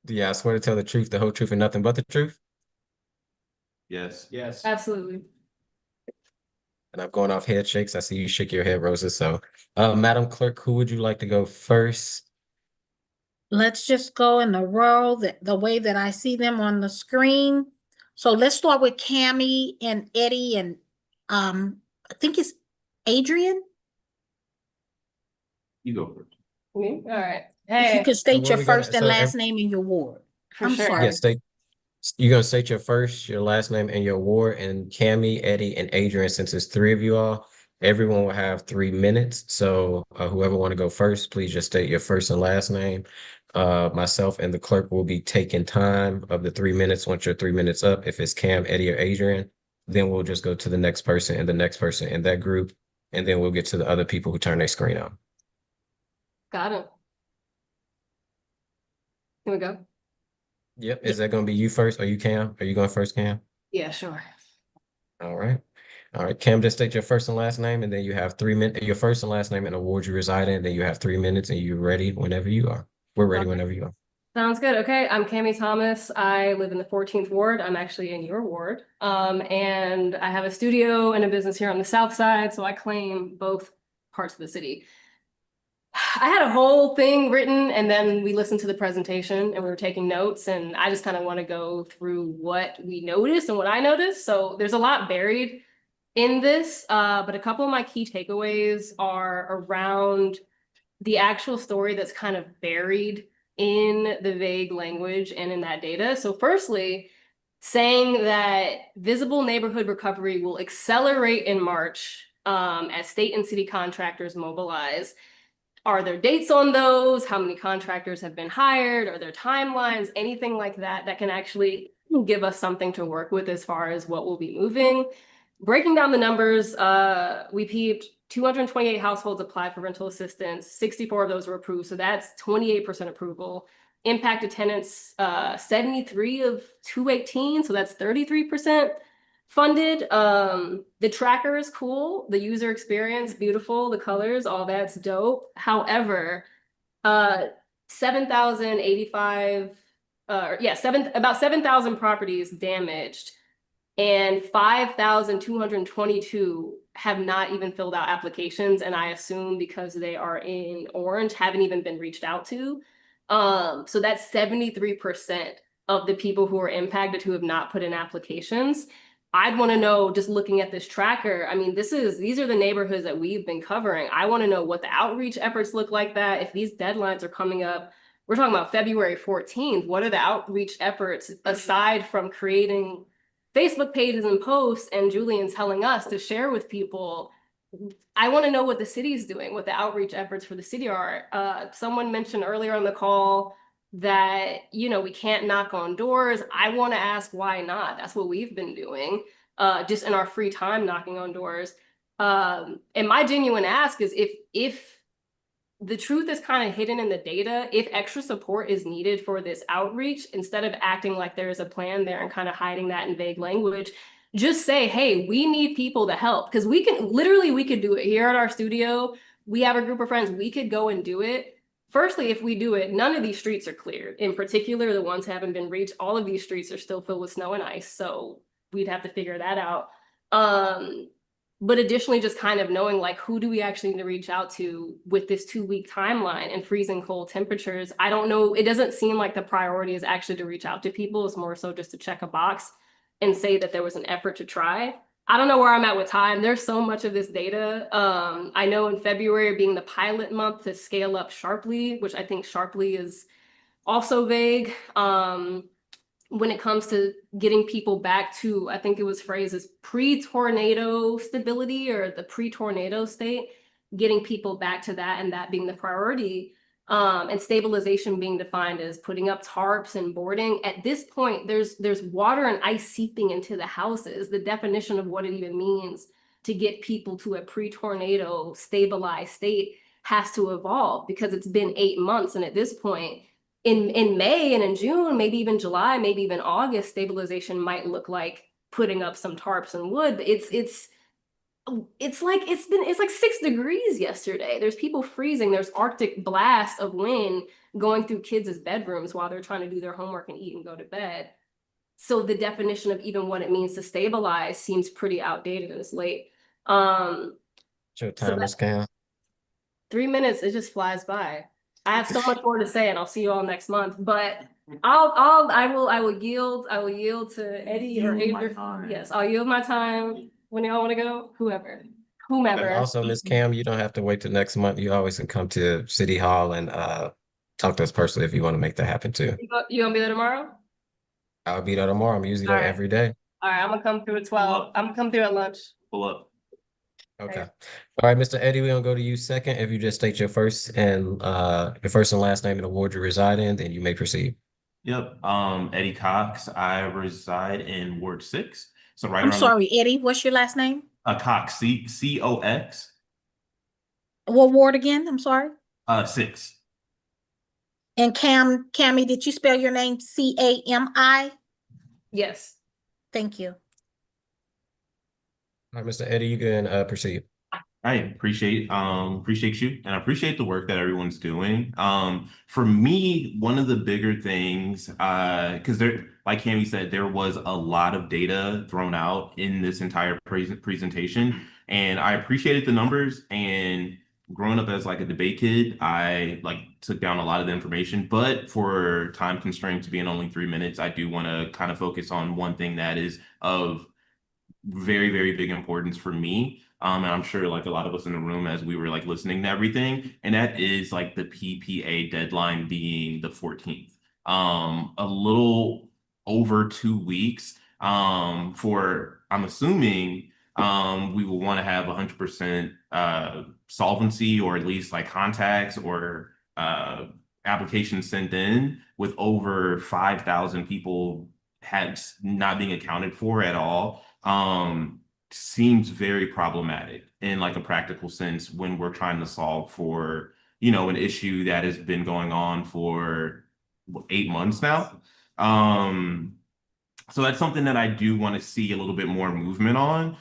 Yeah, I swear to tell the truth, the whole truth, and nothing but the truth. Yes. Yes. Absolutely. And I'm going off head shakes. I see you shake your head, Rosa. So, Madam Clerk, who would you like to go first? let's just go in the row the way that I see them on the screen. So let's start with Cammie and Eddie and I think it's Adrian. You go first. Me? All right. If you Hey, could state what your we gonna- first and so last name and your ward. for I'm sure. sorry. Yeah, you're gonna state your first, your last name, and your award, and Cammie, Eddie, and Adrian, since it's three of you all, everyone will have 3 minutes. So whoever want to go first, please just state your first and last name. Myself and the clerk will be taking time of the 3 minutes. Once your 3 minutes up, if it's Cam, Eddie, or Adrian, then we'll just go to the next person and the next person in that group, and then we'll get to the other people who turn their screen on. Got it. Here we go. Yep. Is that gonna be you first, or you Cam? Are you going first, Cam? Yeah, sure. All right. All right, Cam, just state your first and last name, and then you have 3 minutes, your first and last name and award you reside in, then you have 3 minutes, and you're ready whenever you are. We're ready Okay. whenever you are. Sounds good. Okay, I'm Cammie Thomas. I live in the 14th ward. I'm actually in your ward. And I have a studio and a business here on the south side, so I claim both parts of the city. I had a whole thing written, and then we listened to the presentation and we were taking notes, and I just kind of want to go through what we noticed and what I noticed. So there's a lot buried in this, but a couple of my key takeaways are around the actual story that's kind of buried in the vague language and in that data. So firstly, saying that visible neighborhood recovery will accelerate in March as state and city contractors mobilize. Are there dates on those? How many contractors have been hired? Are there timelines? Anything like that that can actually give us something to work with as far as what will be moving. Breaking down the numbers, we peeped 228 households applied for rental assistance. 64 of those were approved. So that's 28% approval. Impacted tenants, 73 of 218. So that's 33% funded. The tracker is cool. The user experience, beautiful. The colors, all that's dope. However, 7,085, about 7,000 properties damaged, and 5,222 have not even filled out applications, and I assume because they are in orange, haven't even been reached out to. So that's 73% of the people who are impacted who have not put in applications. I'd want to know, just looking at this tracker, I mean, these are the neighborhoods that we've been covering. I want to know what the outreach efforts look like that. If these deadlines are coming up, we're talking about February 14th. What are the outreach efforts aside from creating Facebook pages and posts and Julian telling us to share with people? I want to know what the city's doing, what the outreach efforts for the city are. Someone mentioned earlier on the call that, we can't knock on doors. I want to ask why not? That's what we've been doing, just in our free time, knocking on doors. And my genuine ask is if the truth is kind of hidden in the data, if extra support is needed for this outreach, instead of acting like there's a plan there and kind of hiding that in vague language, just say, hey, we need people to help. Because we could do it here at our studio. We have a group of friends, we could go and do it. Firstly, if we do it, none of these streets are cleared. In particular, the ones haven't been reached. All of these streets are still filled with snow and ice. So we'd have to figure that out. But additionally, just kind of knowing like, who do we actually need to reach out to with this 2-week timeline and freezing cold temperatures? I don't know. It doesn't seem like the priority is actually to reach out to people. It's more so just to check a box and say that there was an effort to try. I don't know where I'm at with time. There's so much of this data. I know in February being the pilot month to scale up sharply, which I think sharply is also vague. When it comes to getting people back to, I think it was phrased as pre-tornado stability or the pre-tornado state, getting people back to that and that being the priority, and stabilization being defined as putting up tarps and boarding. At this point, there's water and ice seeping into the houses. The definition of what it even means to get people to a pre-tornado stabilized state has to evolve, because it's been 8 months, and at this point, in May and in June, maybe even July, maybe even August, stabilization might look like putting up some tarps and wood. But it's like 6 degrees yesterday. There's people freezing. There's Arctic blasts of wind going through kids' bedrooms while they're trying to do their homework and eat and go to bed. So the definition of even what it means to stabilize seems pretty outdated and it's late. Your time is Cam. 3 minutes, it just flies by. I have so much more to say, and I'll see you all next month. But I will yield to Eddie or Adrian. Yes, I'll yield my time when y'all want to go. And Whomever. also, Miss Cam, you don't have to wait till next month. You always can come to City Hall and talk to us personally if you want to make that happen too. You gonna be there tomorrow? I'll be there tomorrow. I'm usually there All right. every day. All right, I'm gonna come through at 12. I'm gonna come through at lunch. Pull up. Okay. All right, Mr. Eddie, we're gonna go to you second. If you just state your first and last name and the ward you reside in, then you may proceed. Yep. Eddie Cox. I reside in Ward 6. So right I'm around sorry, Eddie, what's your last name? Cox, C-O-X. What ward again? I'm sorry. 6. And Cammy, did you spell your name C-A-M-I? Yes. Thank you. All right, Mr. Eddie, you can proceed. I appreciate you, and I appreciate the work that everyone's doing. For me, one of the bigger things, because there, like Cammy said, there was a lot of data thrown out in this entire presentation, and I appreciated the numbers. And growing up as like a debate kid, I like took down a lot of the information. But for time constraints being only 3 minutes, I do want to kind of focus on one thing that is of very, very big importance for me. And I'm sure like a lot of us in the room as we were like listening to everything, and that is like the PPA deadline being the 14th. A little over 2 weeks for, I'm assuming we will want to have 100% solvency, or at least like contacts or applications sent in, with over 5,000 people had not being accounted for at all. Seems very problematic in like a practical sense when we're trying to solve for, you know, an issue that has been going on for 8 months now. So that's something that I do want to see a little bit more movement on,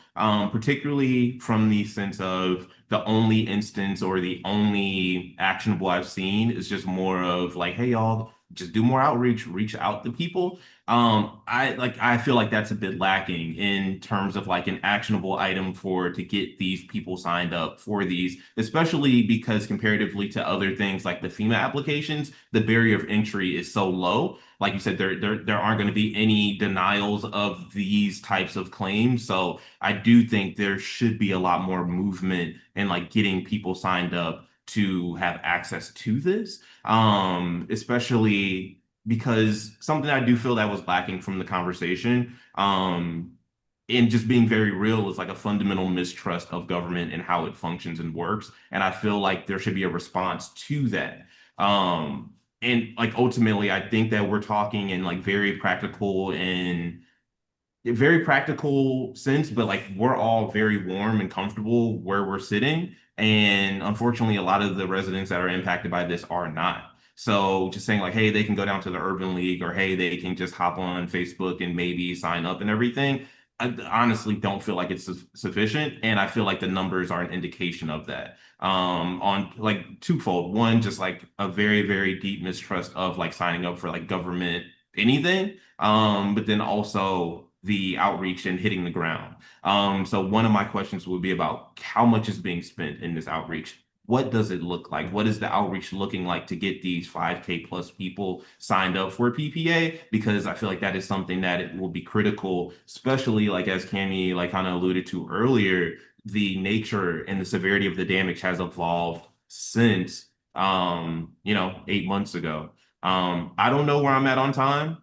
particularly from the sense of the only instance or the only actionable I've seen is just more of like, hey, y'all, just do more outreach, reach out to people. I feel like that's a bit lacking in terms of like an actionable item to get these people signed up for these, especially because comparatively to other things like the FEMA applications, the barrier of entry is so low. Like you said, there aren't going to be any denials of these types of claims. So I do think there should be a lot more movement in like getting people signed up to have access to this, especially because something I do feel that was lacking from the conversation, and just being very real, is like a fundamental mistrust of government and how it functions and works. And I feel like there should be a response to that. And like ultimately, I think that we're talking in like very practical sense, but like we're all very warm and comfortable where we're sitting. And unfortunately, a lot of the residents that are impacted by this are not. So just saying like, hey, they can go down to the Urban League, or hey, they can just hop on Facebook and maybe sign up and everything, I honestly don't feel like it's sufficient. And I feel like the numbers are an indication of that. On like twofold. One, just like a very, very deep mistrust of like signing up for like government anything. But then also the outreach and hitting the ground. So one of my questions would be about how much is being spent in this outreach. What does it look like? What is the outreach looking like to get these 5K plus people signed up for PPA? Because I feel like that is something that it will be critical, especially like as Cammy like kind of alluded to earlier, the nature and the severity of the damage has evolved since 8 months ago. I don't know where I'm at on time.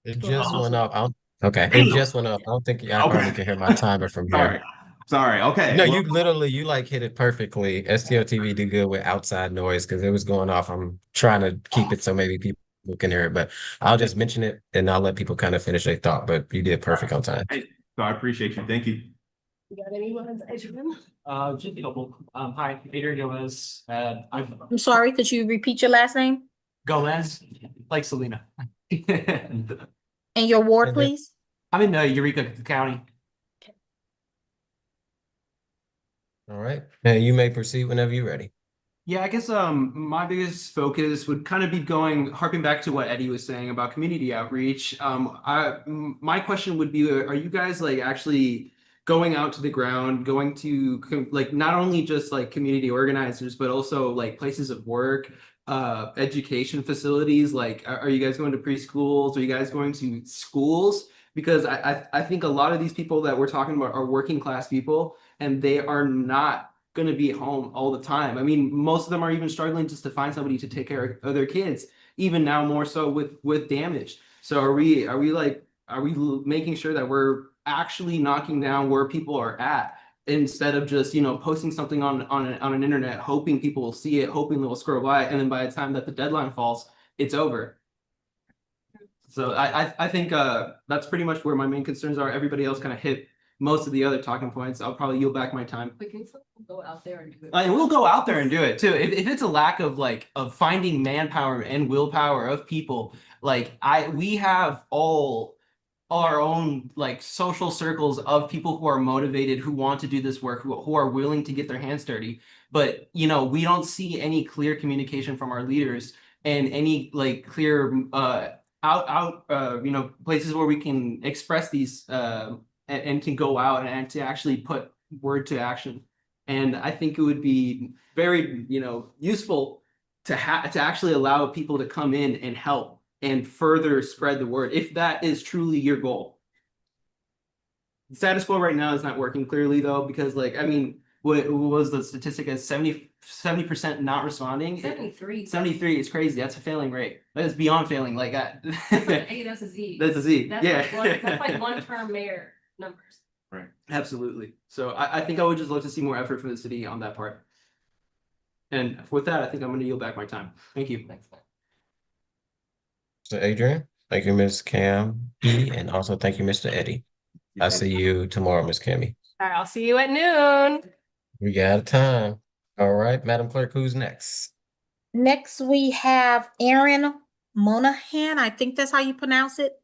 It just went up. Okay, Damn. it just went up. I don't think y'all probably can hear my timer from here. Sorry. Okay. No, Well, you like hit it perfectly. STL TV do good with outside noise because it was going off. I'm trying to keep it so maybe people can hear it, but I'll just mention it and I'll let people kind of finish their thought. But you did perfect on time. So I appreciate you. Thank you. You got anyone, Adrian? Just a couple. Hi, Adrian Gomez. I'm sorry, could you repeat your last name Gomez, like Selena. and your ward, And then- please? I'm in Eureka County. All right. And you may proceed whenever you're ready. Yeah, I guess my biggest focus would kind of be harking back to what Eddie was saying about community outreach. My question would be, are you guys like actually going out to the ground, going to like not only just like community organizers, but also like places of work, education facilities? Like, are you guys going to preschools? Are you guys going to schools? Because I think a lot of these people that we're talking about are working class people, and they are not going to be at home all the time. I mean, most of them are even struggling just to find somebody to take care of their kids, even now more so with damage. So are we making sure that we're actually knocking down where people are at, instead of just, posting something on an internet, hoping people will see it, hoping they'll scroll by, and then by the time that the deadline falls, it's over. So I think that's pretty much where my main concerns are. Everybody else kind of hit most of the other talking points. I'll probably yield back my time. We can still go out there and do it. And we'll go out there and do it too. If it's a lack of of finding manpower and willpower of people, we have all our own social circles of people who are motivated, who want to do this work, who are willing to get their hands dirty. But we don't see any clear communication from our leaders, and any clear places where we can express these and can go out and to actually put word to action. And I think it would be very useful to actually allow people to come in and help and further spread the word, if that is truly your goal. The status quo right now is not working clearly, though, because what was the statistic as 70% not responding? 73. 73 is crazy. That's a failing rate. That is beyond failing. That's an A, that's a Z. That's a Z. That's like one-term mayor numbers. Right. Absolutely. So I think I would just love to see more effort from the city on that part. And with that, I think I'm going to yield back my time. Thank you. Thanks, man. So Adrian, thank you, Ms. Cam E, and also thank you, Mr. Eddie. I'll see you tomorrow, Ms. Cammy. All right, I'll see you at noon. We got a time. All right, Madam Clerk, who's next? Next, we have Aaron Monahan. I think that's how you pronounce it.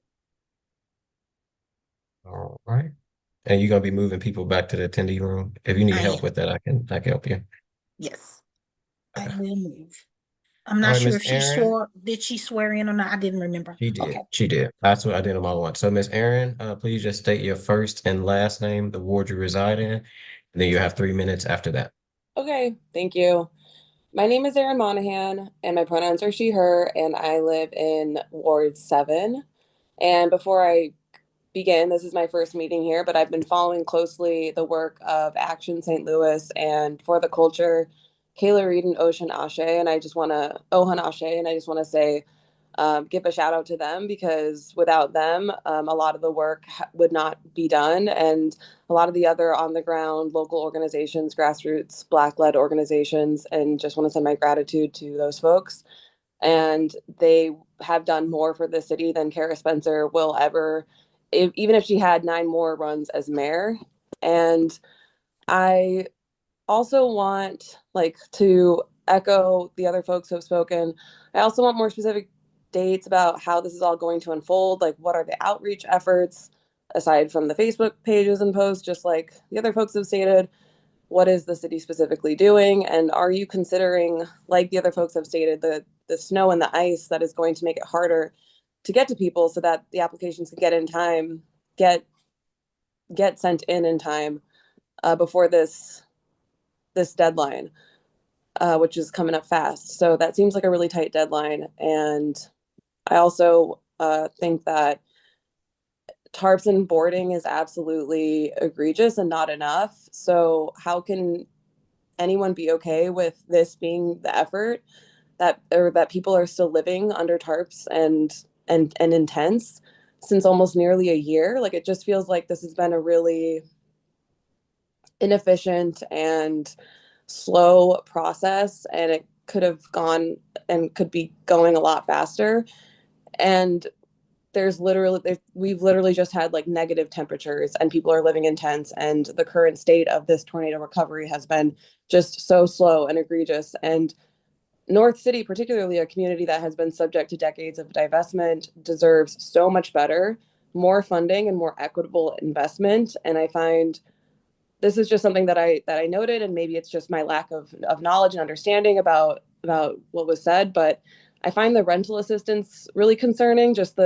All right. And you're gonna be moving people back to the attendee room. If you need I help am. with that, I can help you. Yes, I Okay. will move. I'm All not right, sure Miss if she Aaron. swore. Did she swear in or not? I didn't remember. She did. Okay. She did. That's what I did on my one. So, Miss Aaron, please just state your first and last name, the ward you reside in, and then you have 3 minutes after that. Okay, thank you. My name is Erin Monahan, and my pronouns are she, her, and I live in Ward 7. And before I begin, this is my first meeting here, but I've been following closely the work of Action St. Louis and For the Culture, Kayla Reed and Ohan Ashe, and I just want to say, give a shout out to them, because without them, a lot of the work would not be done, and a lot of the other on the ground local organizations, grassroots, Black-led organizations, and just want to send my gratitude to those folks. And they have done more for the city than Kara Spencer will ever, even if she had 9 more runs as mayor. And I also want to echo the other folks who have spoken. I also want more specific dates about how this is all going to unfold. What are the outreach efforts aside from the Facebook pages and posts, just like the other folks have stated? What is the city specifically doing? And are you considering, like the other folks have stated, the snow and the ice that is going to make it harder to get to people, so that the applications can get in time, get sent in time before this deadline, which is coming up fast. So that seems like a really tight deadline. And I also think that tarps and boarding is absolutely egregious and not enough. So how can anyone be okay with this being the effort that people are still living under tarps and in tents since almost nearly a year? It just feels like this has been a really inefficient and slow process, and it could have gone and could be going a lot faster. And we've literally just had negative temperatures, and people are living in tents, and the current state of this tornado recovery has been just so slow and egregious. And North City, particularly a community that has been subject to decades of divestment, deserves so much better, more funding and more equitable investment. And I find this is just something that I noted, and maybe it's just my lack of knowledge and understanding about what was said, but I find the rental assistance really concerning. Just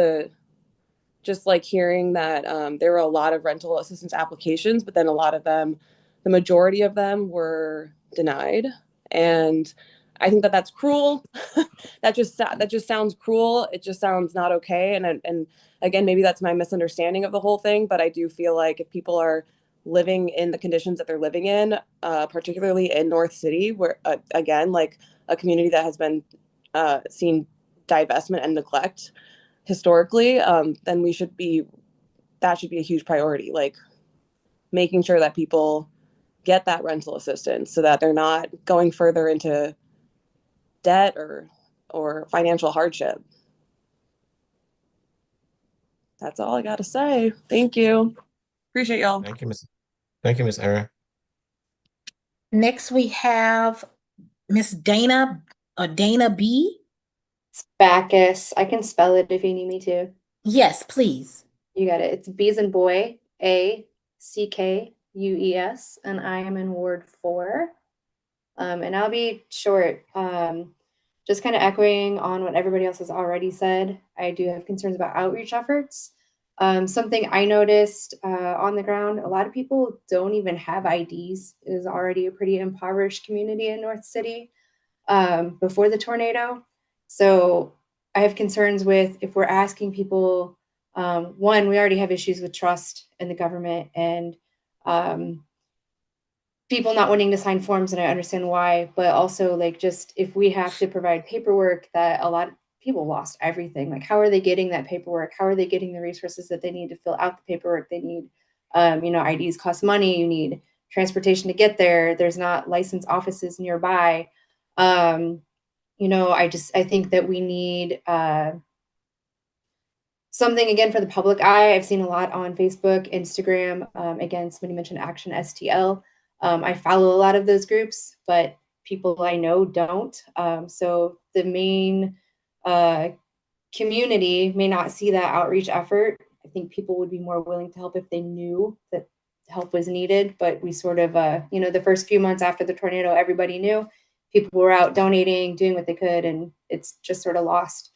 hearing that there were a lot of rental assistance applications, but then a lot of them, the majority of them, were denied. And I think that that's cruel. that just sounds cruel. It just sounds not okay. And again, maybe that's my misunderstanding of the whole thing, but I do feel like if people are living in the conditions that they're living in, particularly in North City, where again, like a community that has been seen divestment and neglect historically, then that should be a huge priority. Like making sure that people get that rental assistance so that they're not going further into debt or financial hardship. That's all I got to say. Thank you. Appreciate y'all. Thank you, Ms. Erin. Next, we have Miss Dana B. It's Bacchus. I can spell it if you need me to. Yes, please. You got it. It's B as in boy, ACKUES, and I am in Ward 4. And I'll be short. Just kind of echoing on what everybody else has already said. I do have concerns about outreach efforts. Something I noticed on the ground, a lot of people don't even have IDs. It was already a pretty impoverished community in North City before the tornado. So I have concerns with if we're asking people, one, we already have issues with trust in the government and people not wanting to sign forms, and I understand why, but also like just if we have to provide paperwork that a lot of people lost everything, like how are they getting that paperwork? How are they getting the resources that they need to fill out the paperwork they need? IDs cost money, you need transportation to get there. There's not licensed offices nearby. I think that we need something again for the public eye. I've seen a lot on Facebook, Instagram. Again, somebody mentioned Action STL. I follow a lot of those groups, but people I know don't. So the main community may not see that outreach effort. I think people would be more willing to help if they knew that help was needed. But we sort of, the first few months after the tornado, everybody knew. People were out donating, doing what they could, and it's just sort of lost.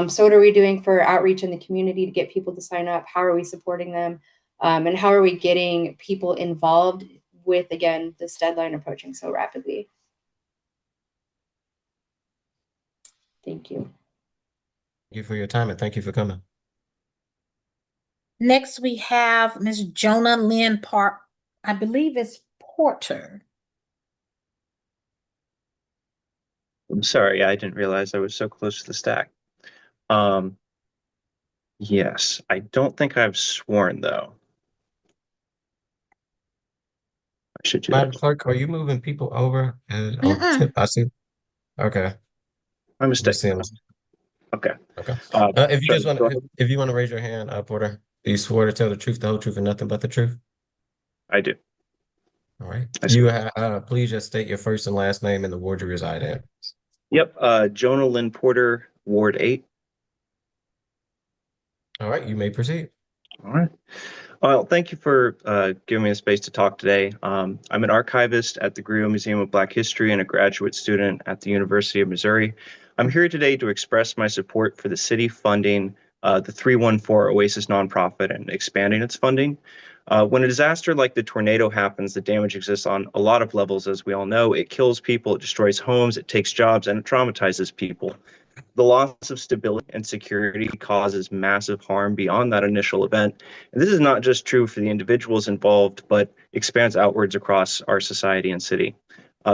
So what are we doing for outreach in the community to get people to sign up? How are we supporting them? And how are we getting people involved with, again, this deadline approaching so rapidly? Thank you. Thank you for your time and thank you for coming. Next, we have Ms. Jonah Lynn Park. I believe it's Porter. I'm sorry, I didn't realize I was so close to the stack. Yes, I don't think I've sworn though. I should do Madam that. Clerk, are you moving people over? And I see. Okay. My Let me mistake. see 'em. Okay. Okay. Sorry, If you want to raise your hand, Porter, do you swear to tell the truth, the whole truth, and nothing but the truth? I do. All right. Please just state your first and last name and the ward you reside in. Yep. Jonah Lynn Porter, Ward 8. All right, you may proceed. All right. Well, thank you for giving me the space to talk today. I'm an archivist at the Griot Museum of Black History and a graduate student at the University of Missouri. I'm here today to express my support for the city funding the 314 Oasis nonprofit and expanding its funding. When a disaster like the tornado happens, the damage exists on a lot of levels, as we all know. It kills people, it destroys homes, it takes jobs, and it traumatizes people. The loss of stability and security causes massive harm beyond that initial event. And this is not just true for the individuals involved, but expands outwards across our society and city.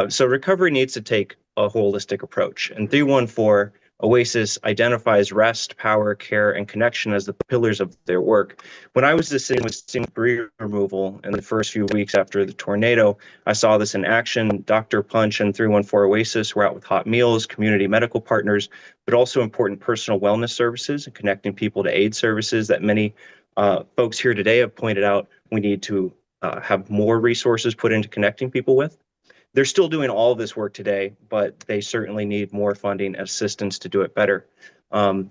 So recovery needs to take a holistic approach. And 314 Oasis identifies rest, power, care, and connection as the pillars of their work. When I was assisting with debris removal in the first few weeks after the tornado, I saw this in action. Dr. Punch and 314 Oasis were out with hot meals, community medical partners, but also important personal wellness services and connecting people to aid services that many folks here today have pointed out we need to have more resources put into connecting people with. They're still doing all of this work today, but they certainly need more funding and assistance to do it better. I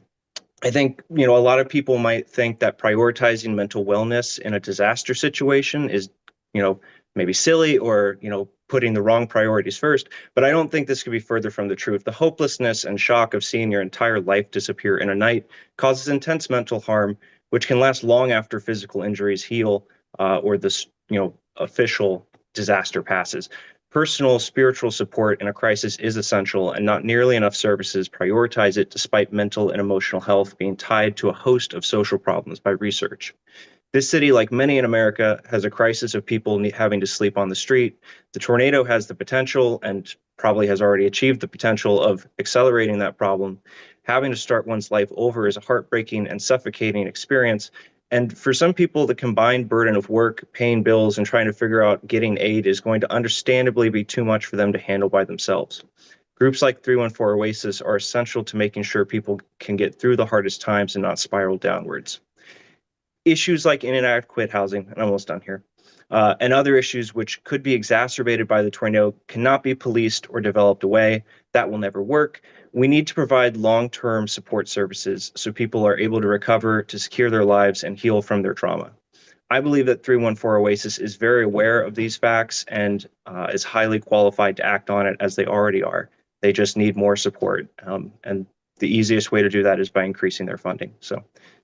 think, a lot of people might think that prioritizing mental wellness in a disaster situation is, maybe silly or, putting the wrong priorities first, but I don't think this could be further from the truth. The hopelessness and shock of seeing your entire life disappear in a night causes intense mental harm, which can last long after physical injuries heal or this, official disaster passes. Personal spiritual support in a crisis is essential, and not nearly enough services prioritize it despite mental and emotional health being tied to a host of social problems by research. This city, like many in America, has a crisis of people having to sleep on the street. The tornado has the potential, and probably has already achieved the potential, of accelerating that problem. Having to start one's life over is a heartbreaking and suffocating experience. And for some people, the combined burden of work, paying bills, and trying to figure out getting aid is going to understandably be too much for them to handle by themselves. Groups like 314 Oasis are essential to making sure people can get through the hardest times and not spiral downwards. Issues like inadequate housing, and I'm almost done here, and other issues which could be exacerbated by the tornado cannot be policed or developed away. That will never work. We need to provide long-term support services so people are able to recover, to secure their lives, and heal from their trauma. I believe that 314 Oasis is very aware of these facts and is highly qualified to act on it, as they already are. They just need more support. And the easiest way to do that is by increasing their funding. So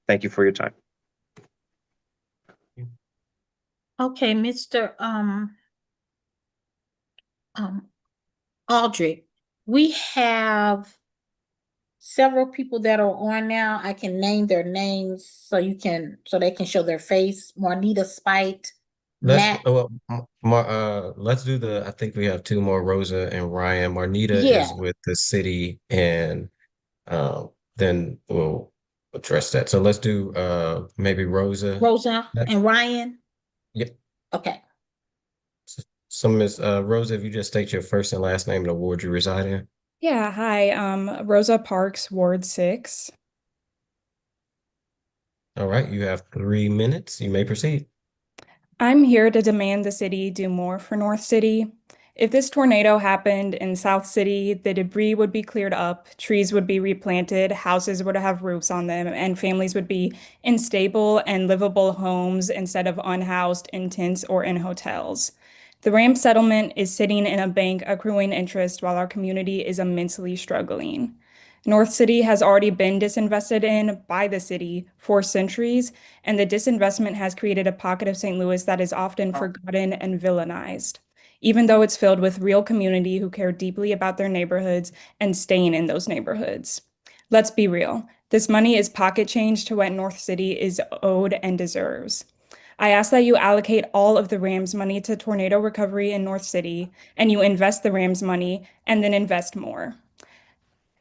thank you for your time. Okay, Mr. Aldrich, we have several people that are on now. I can name their names so they can show their face. Juanita Spite, Matt. Let's do I think we have two more, Rosa and Ryan. Marnita Yeah. is with the city, and then we'll address that. So let's do maybe Rosa. Rosa and Ryan. Yep. Okay. So Miss Rosa, if you just state your first and last name and the ward you reside in. Yeah, hi. Rosa Parks, Ward 6. All right, you have 3 minutes. You may proceed. I'm here to demand the city do more for North City. If this tornado happened in South City, the debris would be cleared up, trees would be replanted, houses would have roofs on them, and families would be in stable and livable homes instead of unhoused in tents or in hotels. The Ram settlement is sitting in a bank accruing interest while our community is immensely struggling. North City has already been disinvested in by the city for centuries, and the disinvestment has created a pocket of St. Louis that is often forgotten and villainized, even though it's filled with real community who care deeply about their neighborhoods and staying in those neighborhoods. Let's be real. This money is pocket change to what North City is owed and deserves. I ask that you allocate all of the Rams money to tornado recovery in North City, and you invest the Rams money and then invest more.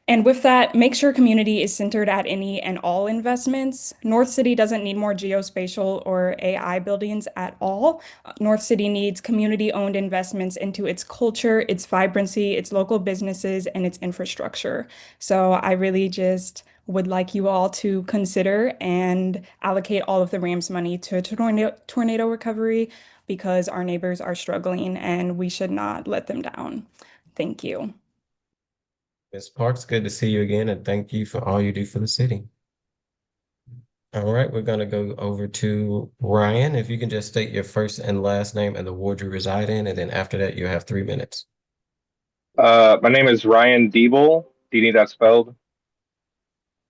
And with that, make sure community is centered at any and all investments. North City doesn't need more geospatial or AI buildings at all. North City needs community-owned investments into its culture, its vibrancy, its local businesses, and its infrastructure. So I really just would like you all to consider and allocate all of the Rams money to tornado recovery, because our neighbors are struggling and we should not let them down. Thank you. Ms. Parks, good to see you again, and thank you for all you do for the city. All right, we're going to go over to Ryan. If you can just state your first and last name and the ward you reside in, and then after that, you have 3 minutes. My name is Ryan Diebel. Do you need that spelled?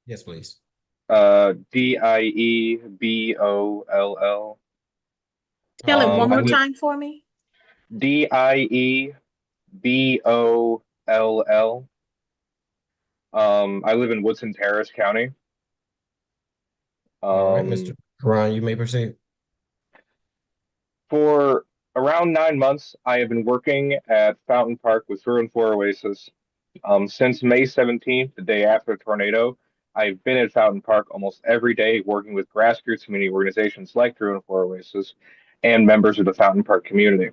Yes, please. Dieboll. Spell it one I more live- time for me. Dieboll. I live in Woodson Terrace County. All right, Mr. Ryan, you may proceed. For around 9 months, I have been working at Fountain Park with 314 Oasis. Since May 17th, the day after the tornado, I've been at Fountain Park almost every day working with grassroots community organizations like 314 Oasis and members of the Fountain Park community.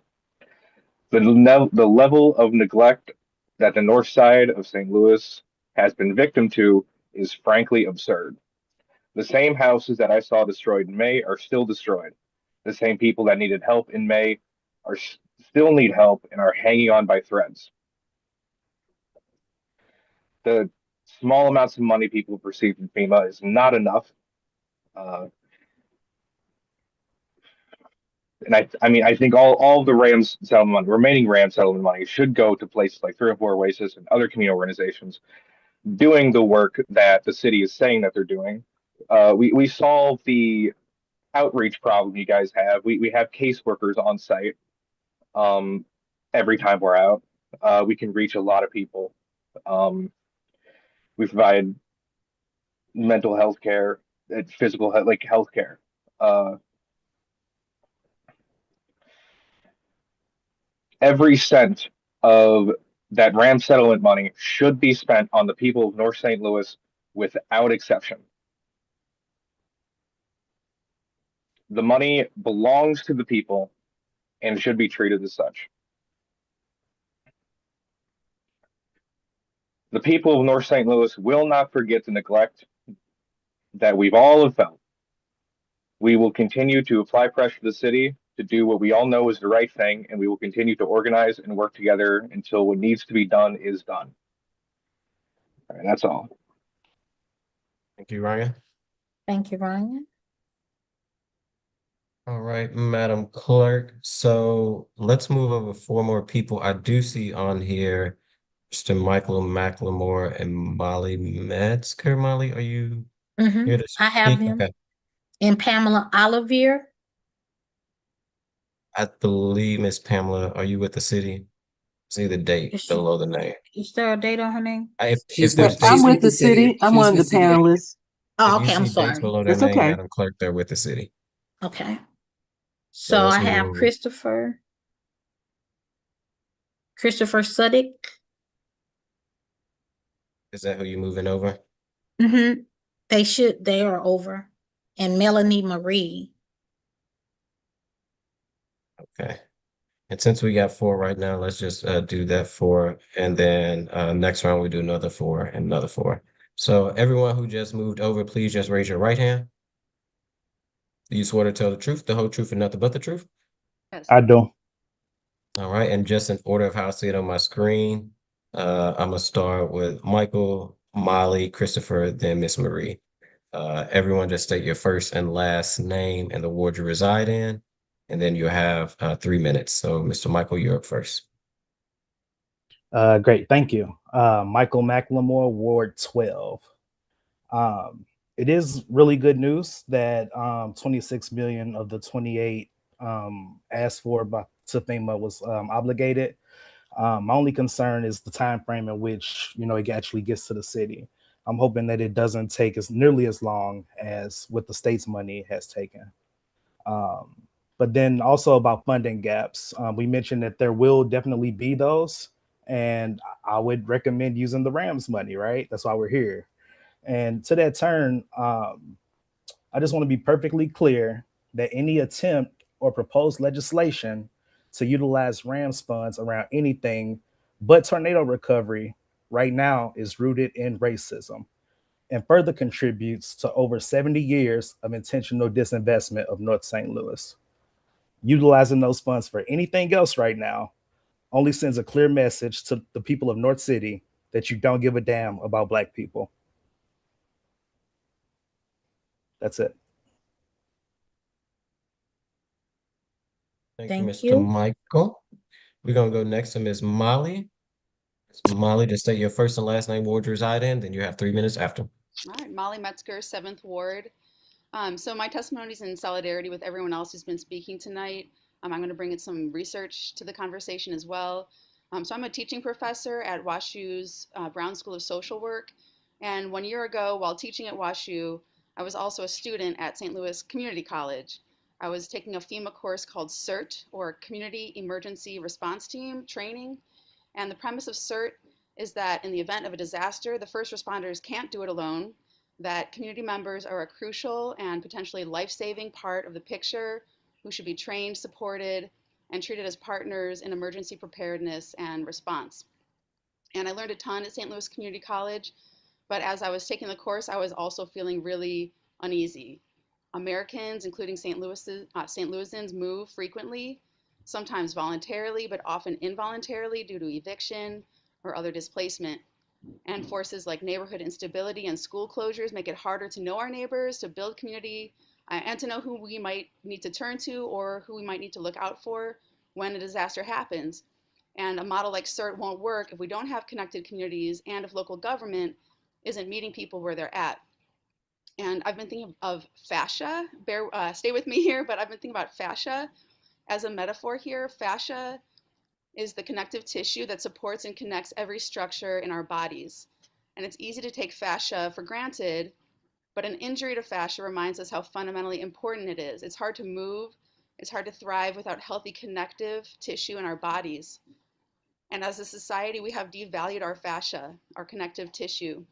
The level of neglect that the north side of St. Louis has been victim to is frankly absurd. The same houses that I saw destroyed in May are still destroyed. The same people that needed help in May still need help and are hanging on by threads. The small amounts of money people have received from FEMA is not enough. And I think all of the Rams settlement money, remaining Rams settlement money, should go to places like 314 Oasis and other community organizations doing the work that the city is saying that they're doing. We solve the outreach problem you guys have. We have caseworkers on site. every time we're out. We can reach a lot of people. We provide mental health care, physical like health care. Every cent of that RAM settlement money should be spent on the people of North St. Louis without exception. The money belongs to the people and should be treated as such. The people of North St. Louis will not forget the neglect that we've all have felt. We will continue to apply pressure to the city to do what we all know is the right thing, and we will continue to organize and work together until what needs to be done is done. All right, that's all. Thank you, Ryan. Thank you, Ryan. All right, Madam Clerk. So let's move over 4 more people. I do see on here Mr. Michael McLemore and Molly Metzger. Molly, are you here to I have speak? them. Okay. And Pamela Olivier. I believe, Miss Pamela, are you with the city? See the date Is she- below the name. Is there a date on her name? If there's I'm dates, with the city. I'm one of the panelists. Oh, if you okay, I'm see dates sorry. below their That's name, okay. Madam Clerk, they're with the city. Okay. So So let's I have move. Christopher Suddick. Is that who you're moving over? They are over. And Melanie Marie. Okay. And since we got 4 right now, let's just do that 4. And then next round we do another 4 and another 4. So everyone who just moved over, please just raise your right hand. Do you swear to tell the truth, the whole truth, and nothing but the truth? I do. All right. And just in order of how I see it on my screen, I'm gonna start with Michael, Molly, Christopher, then Miss Marie. Everyone just state your first and last name and the ward you reside in, and then you have 3 minutes. So, Mr. Michael, you're up first. Great, thank you. Michael McLemore, Ward 12. It is really good news that 26 million of the 28 asked for by to FEMA was obligated. My only concern is the time frame in which it actually gets to the city. I'm hoping that it doesn't take as nearly as long as what the state's money has taken. But then also about funding gaps, we mentioned that there will definitely be those, and I would recommend using the Rams money, right? That's why we're here. And to that turn, I just want to be perfectly clear that any attempt or proposed legislation to utilize Rams funds around anything but tornado recovery right now is rooted in racism and further contributes to over 70 years of intentional disinvestment of North St. Louis. Utilizing those funds for anything else right now only sends a clear message to the people of North City that you don't give a damn about Black people. That's it. Thank you, Thank Mr. you. Michael. We're gonna go next to Miss Molly. Ms. Molly, just state your first and last name, ward you reside in, then you have 3 minutes after. All right, Molly Metzger, 7th Ward. So my testimony is in solidarity with everyone else who's been speaking tonight. I'm going to bring in some research to the conversation as well. So I'm a teaching professor at WashU's Brown School of Social Work. And 1 year ago, while teaching at WashU, I was also a student at St. Louis Community College. I was taking a FEMA course called CERT, or Community Emergency Response Team training. And the premise of CERT is that in the event of a disaster, the first responders can't do it alone, that community members are a crucial and potentially life-saving part of the picture who should be trained, supported, and treated as partners in emergency preparedness and response. And I learned a ton at St. Louis Community College, but as I was taking the course, I was also feeling really uneasy. Americans, including St. Louisans, move frequently, sometimes voluntarily, but often involuntarily due to eviction or other displacement. And forces like neighborhood instability and school closures make it harder to know our neighbors, to build community, and to know who we might need to turn to or who we might need to look out for when a disaster happens. And a model like CERT won't work if we don't have connected communities and if local government isn't meeting people where they're at. And I've been thinking of fascia, stay with me here, but I've been thinking about fascia as a metaphor here. Fascia is the connective tissue that supports and connects every structure in our bodies. And it's easy to take fascia for granted, but an injury to fascia reminds us how fundamentally important it is. It's hard to move, it's hard to thrive without healthy connective tissue in our bodies. And as a society, we have devalued our fascia, our connective tissue.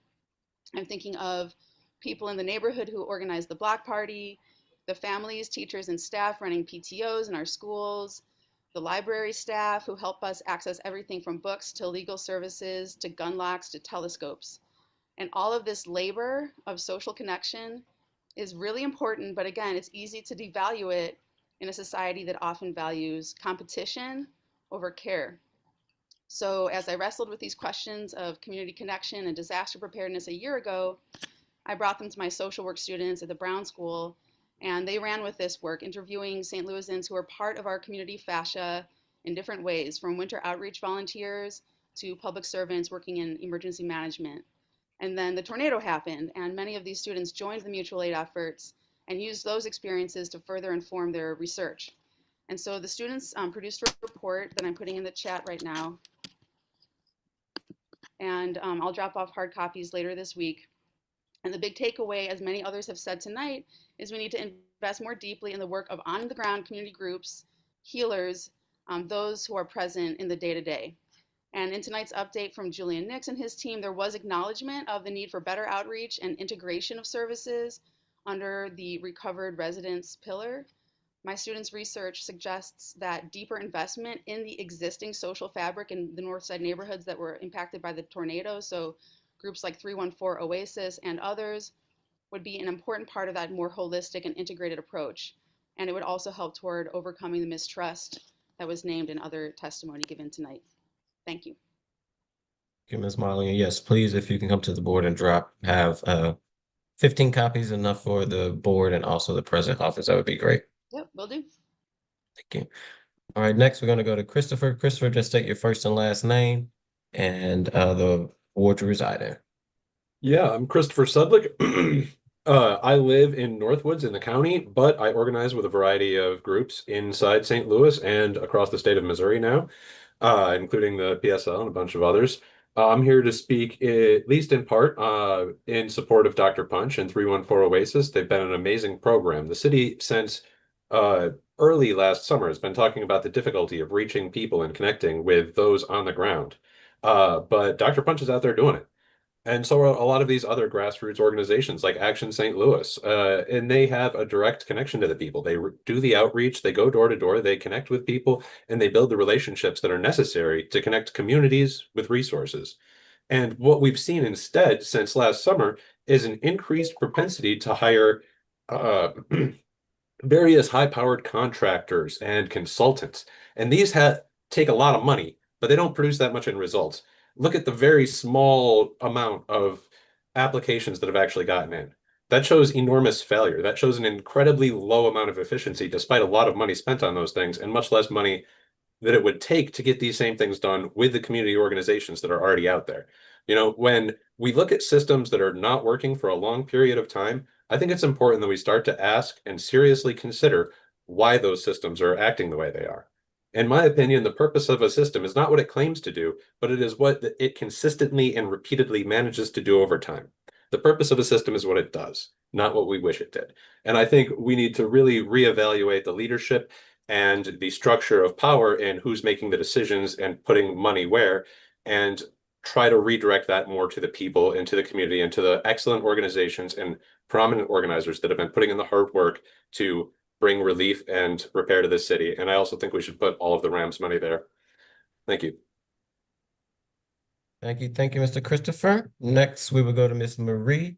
I'm thinking of people in the neighborhood who organize the block party, the families, teachers, and staff running PTOs in our schools, the library staff who help us access everything from books to legal services to gun locks to telescopes. And all of this labor of social connection is really important, but again, it's easy to devalue it in a society that often values competition over care. So as I wrestled with these questions of community connection and disaster preparedness a year ago, I brought them to my social work students at the Brown School, and they ran with this work, interviewing St. Louisans who are part of our community fascia in different ways, from winter outreach volunteers to public servants working in emergency management. And then the tornado happened, and many of these students joined the mutual aid efforts and used those experiences to further inform their research. And so the students produced a report that I'm putting in the chat right now. And I'll drop off hard copies later this week. And the big takeaway, as many others have said tonight, is we need to invest more deeply in the work of on-the-ground community groups, healers, those who are present in the day-to-day. And in tonight's update from Julian Nix and his team, there was acknowledgement of the need for better outreach and integration of services under the Recovered Residents pillar. My students' research suggests that deeper investment in the existing social fabric in the Northside neighborhoods that were impacted by the tornado, so groups like 314 Oasis and others, would be an important part of that more holistic and integrated approach. And it would also help toward overcoming the mistrust that was named in other testimony given tonight. Thank you. Thank you, Ms. Molly. And yes, please, if you can come to the board and have 15 copies, enough for the board and also the president office, that would be great. Yep, will do. Thank you. All right, next we're going to go to Christopher. Christopher, just state your first and last name and the ward you reside in. Yeah, I'm Christopher Sudlick. I live in Northwoods in the county, but I organize with a variety of groups inside St. Louis and across the state of Missouri now, including the PSL and a bunch of others. I'm here to speak, at least in part, in support of Dr. Punch and 314 Oasis. They've been an amazing program. The city, since early last summer, has been talking about the difficulty of reaching people and connecting with those on the ground. But Dr. Punch is out there doing it. And so are a lot of these other grassroots organizations like Action St. Louis, and they have a direct connection to the people. They do the outreach, they go door to door, they connect with people, and they build the relationships that are necessary to connect communities with resources. And what we've seen instead since last summer is an increased propensity to hire various high-powered contractors and consultants. And these take a lot of money, but they don't produce that much in results. Look at the very small amount of applications that have actually gotten in. That shows enormous failure. That shows an incredibly low amount of efficiency, despite a lot of money spent on those things and much less money that it would take to get these same things done with the community organizations that are already out there. You know, when we look at systems that are not working for a long period of time, I think it's important that we start to ask and seriously consider why those systems are acting the way they are. In my opinion, the purpose of a system is not what it claims to do, but it is what it consistently and repeatedly manages to do over time. The purpose of a system is what it does, not what we wish it did. And I think we need to really reevaluate the leadership and the structure of power and who's making the decisions and putting money where, and try to redirect that more to the people and to the community and to the excellent organizations and prominent organizers that have been putting in the hard work to bring relief and repair to this city. And I also think we should put all of the Rams money there. Thank you. Thank you. Thank you, Mr. Christopher. Next, we will go to Ms. Marie.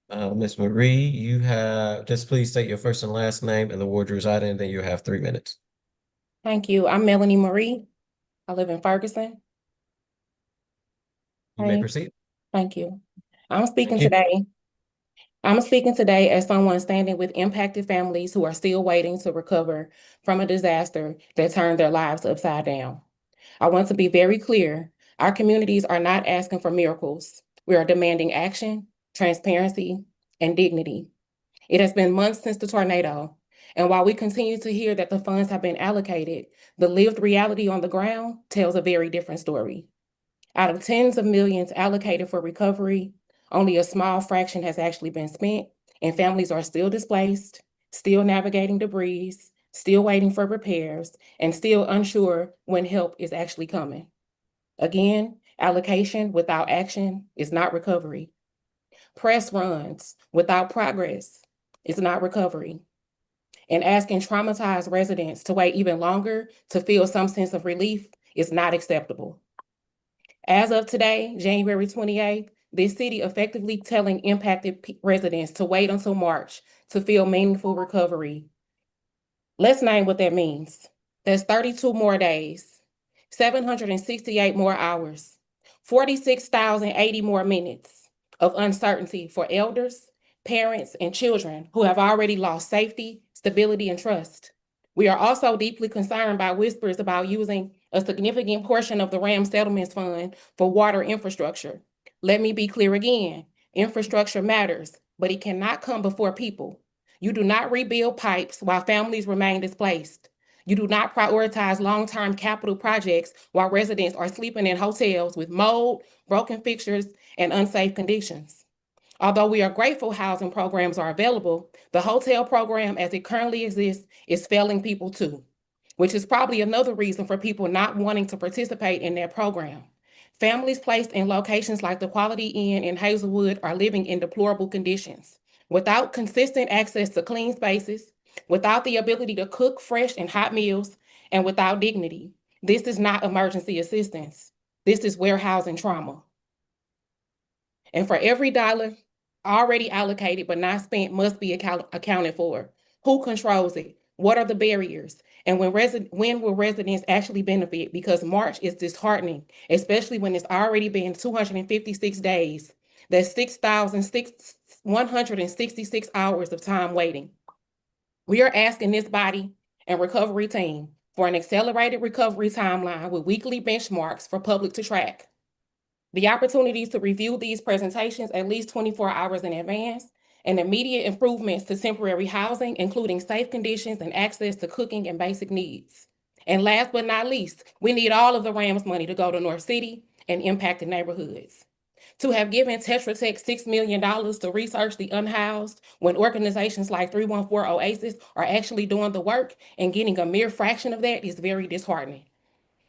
Ms. Marie, you have, just please state your first and last name and the ward you reside in, then you have 3 minutes. Thank you. I'm Melanie Marie. I live in Ferguson. You may proceed. Thank you. I'm speaking Thank you. today. I'm speaking today as someone standing with impacted families who are still waiting to recover from a disaster that turned their lives upside down. I want to be very clear. Our communities are not asking for miracles. We are demanding action, transparency, and dignity. It has been months since the tornado, And while we continue to hear that the funds have been allocated, the lived reality on the ground tells a very different story. Out of tens of millions allocated for recovery, only a small fraction has actually been spent, and families are still displaced, still navigating debris, still waiting for repairs, and still unsure when help is actually coming. Again, allocation without action is not recovery. Press runs without progress is not recovery. And asking traumatized residents to wait even longer to feel some sense of relief is not acceptable. As of today, January 28th, this city effectively telling impacted residents to wait until March to feel meaningful recovery. Let's name what that means. That's 32 more days, 768 more hours, 46,080 more minutes of uncertainty for elders, parents, and children who have already lost safety, stability, and trust. We are also deeply concerned by whispers about using a significant portion of the RAM Settlements Fund for water infrastructure. Let me be clear again, infrastructure matters, but it cannot come before people. You do not rebuild pipes while families remain displaced. You do not prioritize long-term capital projects while residents are sleeping in hotels with mold, broken fixtures, and unsafe conditions. Although we are grateful housing programs are available, the hotel program as it currently exists is failing people too, which is probably another reason for people not wanting to participate in that program. Families placed in locations like the Quality Inn in Hazelwood are living in deplorable conditions, without consistent access to clean spaces, without the ability to cook fresh and hot meals, and without dignity. This is not emergency assistance. This is warehousing trauma. And for every dollar already allocated but not spent must be accounted for. Who controls it? What are the barriers? And when will residents actually benefit? Because March is disheartening, especially when it's already been 256 days. That's 6,166 hours of time waiting. We are asking this body and recovery team for an accelerated recovery timeline with weekly benchmarks for public to track. The opportunities to review these presentations at least 24 hours in advance, and immediate improvements to temporary housing, including safe conditions and access to cooking and basic needs. And last but not least, we need all of the RAMS money to go to North City and impacted neighborhoods. To have given Tetra Tech $6 million to research the unhoused when organizations like 314 Oasis are actually doing the work and getting a mere fraction of that is very disheartening.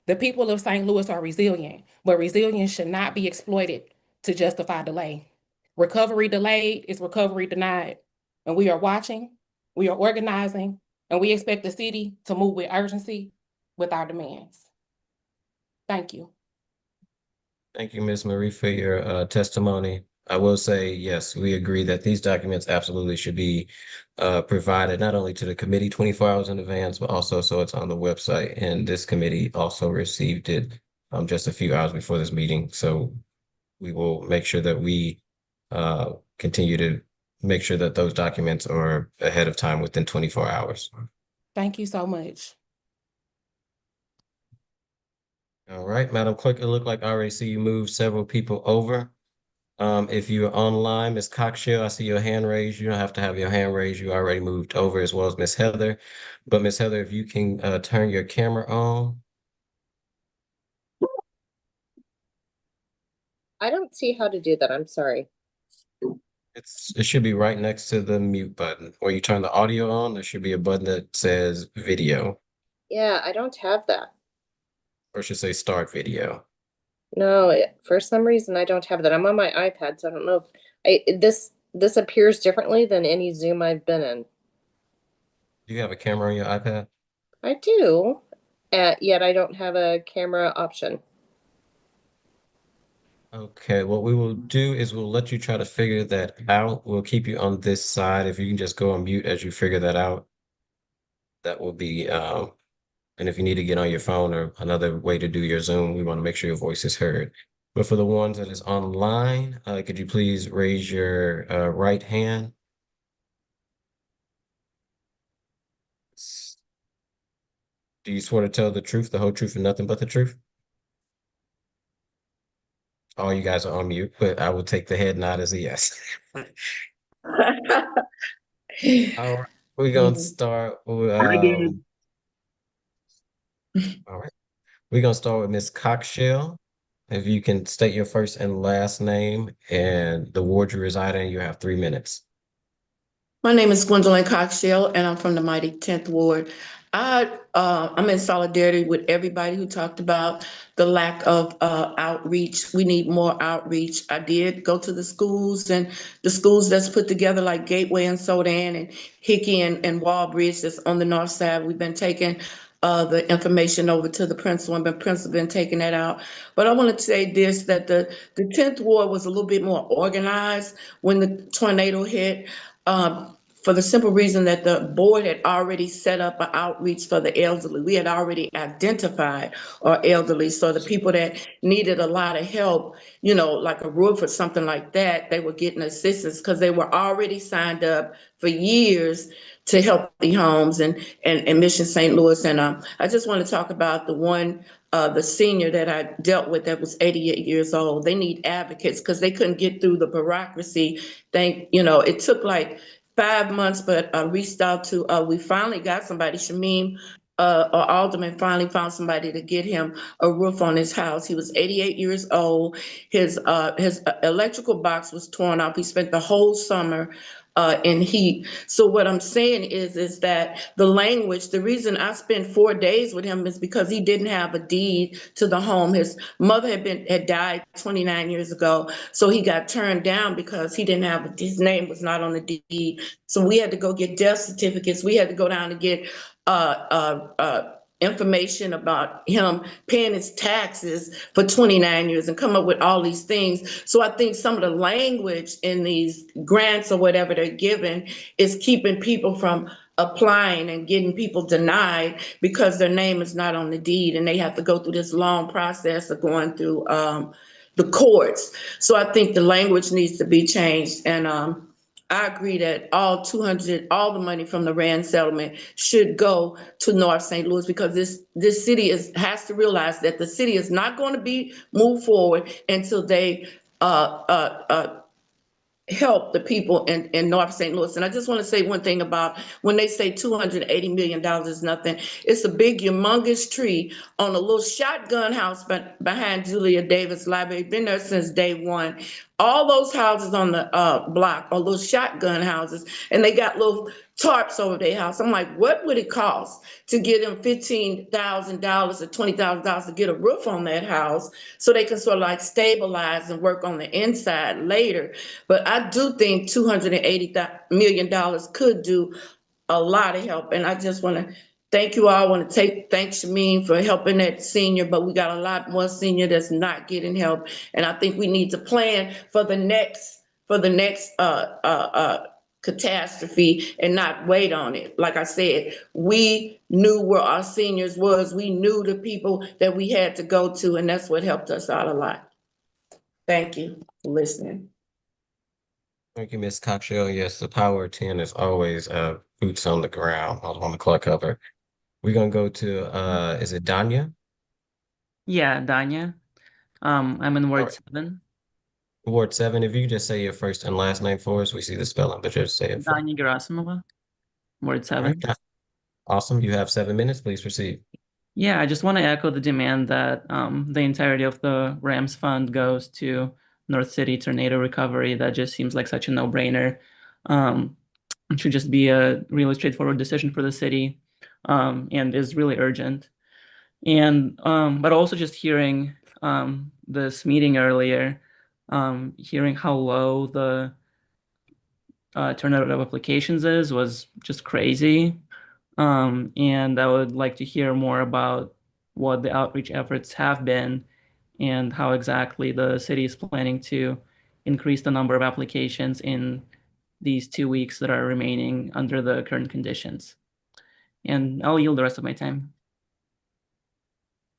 The people of St. Louis are resilient, but resilience should not be exploited to justify delay. Recovery delayed is recovery denied. And we are watching, we are organizing, and we expect the city to move with urgency with our demands. Thank you. Thank you, Ms. Marie, for your testimony. I will say, yes, we agree that these documents absolutely should be provided not only to the committee 24 hours in advance, but also so it's on the website. And this committee also received it just a few hours before this meeting. So we will make sure that we continue to make sure that those documents are ahead of time within 24 hours. Thank you so much. All right, Madam Clerk, it looked like I already see you move several people over. If you're online, Ms. Cockshill, I see your hand raised. You don't have to have your hand raised. You already moved over, as well as Ms. Heather. But Ms. Heather, if you can turn your camera on. I don't see how to do that. I'm sorry. It should be right next to the mute button. Where you turn the audio on, there should be a button that says video, Yeah, I don't have that. or it should say start video. No, for some reason I don't have that. I'm on my iPad, so I don't know if this appears differently than any Zoom I've been in. Do you have a camera on your iPad? I do, yet I don't have a camera option. Okay, what we will do is we'll let you try to figure that out. We'll keep you on this side. If you can just go on mute as you figure that out, that will be, and if you need to get on your phone or another way to do your Zoom, we want to make sure your voice is heard. But for the ones that is online, could you please raise your right hand? Do you swear to tell the truth, the whole truth, and nothing but the truth? All you guys are on mute, but I will take the head nod as a yes. All We're gonna start with, I did. all right. We're gonna start with Miss Coxshell. If you can state your first and last name and the ward you reside in, you have 3 minutes. My name is Gwendolyn Coxshell, and I'm from the mighty 10th Ward. I'm in solidarity with everybody who talked about the lack of outreach. We need more outreach. I did go to the schools, and the schools that's put together like Gateway and Sodan and Hickey and Walbridge that's on the north side. We've been taking the information over to the principal, and the principal been taking that out. But I want to say this, that the 10th Ward was a little bit more organized when the tornado hit. For the simple reason that the board had already set up an outreach for the elderly. We had already identified our elderly. So the people that needed a lot of help, you know, like a roof or something like that, they were getting assistance because they were already signed up for years to Healthy Homes and Mission St. Louis. And I just want to talk about the senior that I dealt with that was 88 years old. They need advocates because they couldn't get through the bureaucracy. It took like 5 months, but reached out to, we finally got somebody, Shamim, or Alderman finally found somebody to get him a roof on his house. He was 88 years old. His electrical box was torn off. He spent the whole summer in heat. So what I'm saying is that the language, the reason I spent 4 days with him is because he didn't have a deed to the home. His mother had died 29 years ago. So he got turned down because he didn't have, his name was not on the deed. So we had to go get death certificates. We had to go down and get information about him paying his taxes for 29 years and come up with all these things. So I think some of the language in these grants or whatever they're given is keeping people from applying and getting people denied because their name is not on the deed and they have to go through this long process of going through the courts. So I think the language needs to be changed. And I agree that all the money from the RAND settlement should go to North St. Louis because this city has to realize that the city is not going to be moved forward until they help the people in North St. Louis. And I just want to say one thing about when they say $280 million is nothing, it's a big, humongous tree on a little shotgun house behind Julia Davis Library. Been there since day one. All those houses on the block are little shotgun houses, and they got little tarps over their house. I'm like, what would it cost to get them $15,000 or $20,000 to get a roof on that house so they can sort of like stabilize and work on the inside later? But I do think $280 million could do a lot of help. And I just want to thank you all. I want to thank Shameen for helping that senior, but we got a lot more senior that's not getting help. And I think we need to plan for the next catastrophe and not wait on it. Like I said, we knew where our seniors was. We knew the people that we had to go to, and that's what helped us out a lot. Thank you for listening. Thank you, Ms. Coxshell. Yes, the power of 10 is always boots on the ground on the clock cover. We're gonna go to is it Danya? Yeah, Danya. I'm in Ward Alright. 7. Ward 7. If you could just say your first and last name for us, we see the spelling, but just say it for Danya Gerasimova, Ward 7. Alright, awesome. You have 7 minutes. Please proceed. Yeah, I just want to echo the demand that the entirety of the RAMS fund goes to North City tornado recovery. That just seems like such a no-brainer. It should just be a really straightforward decision for the city, and is really urgent. And but also just hearing this meeting earlier, hearing how low the turnout of applications was just crazy. And I would like to hear more about what the outreach efforts have been and how exactly the city is planning to increase the number of applications in these 2 weeks that are remaining under the current conditions. And I'll yield the rest of my time.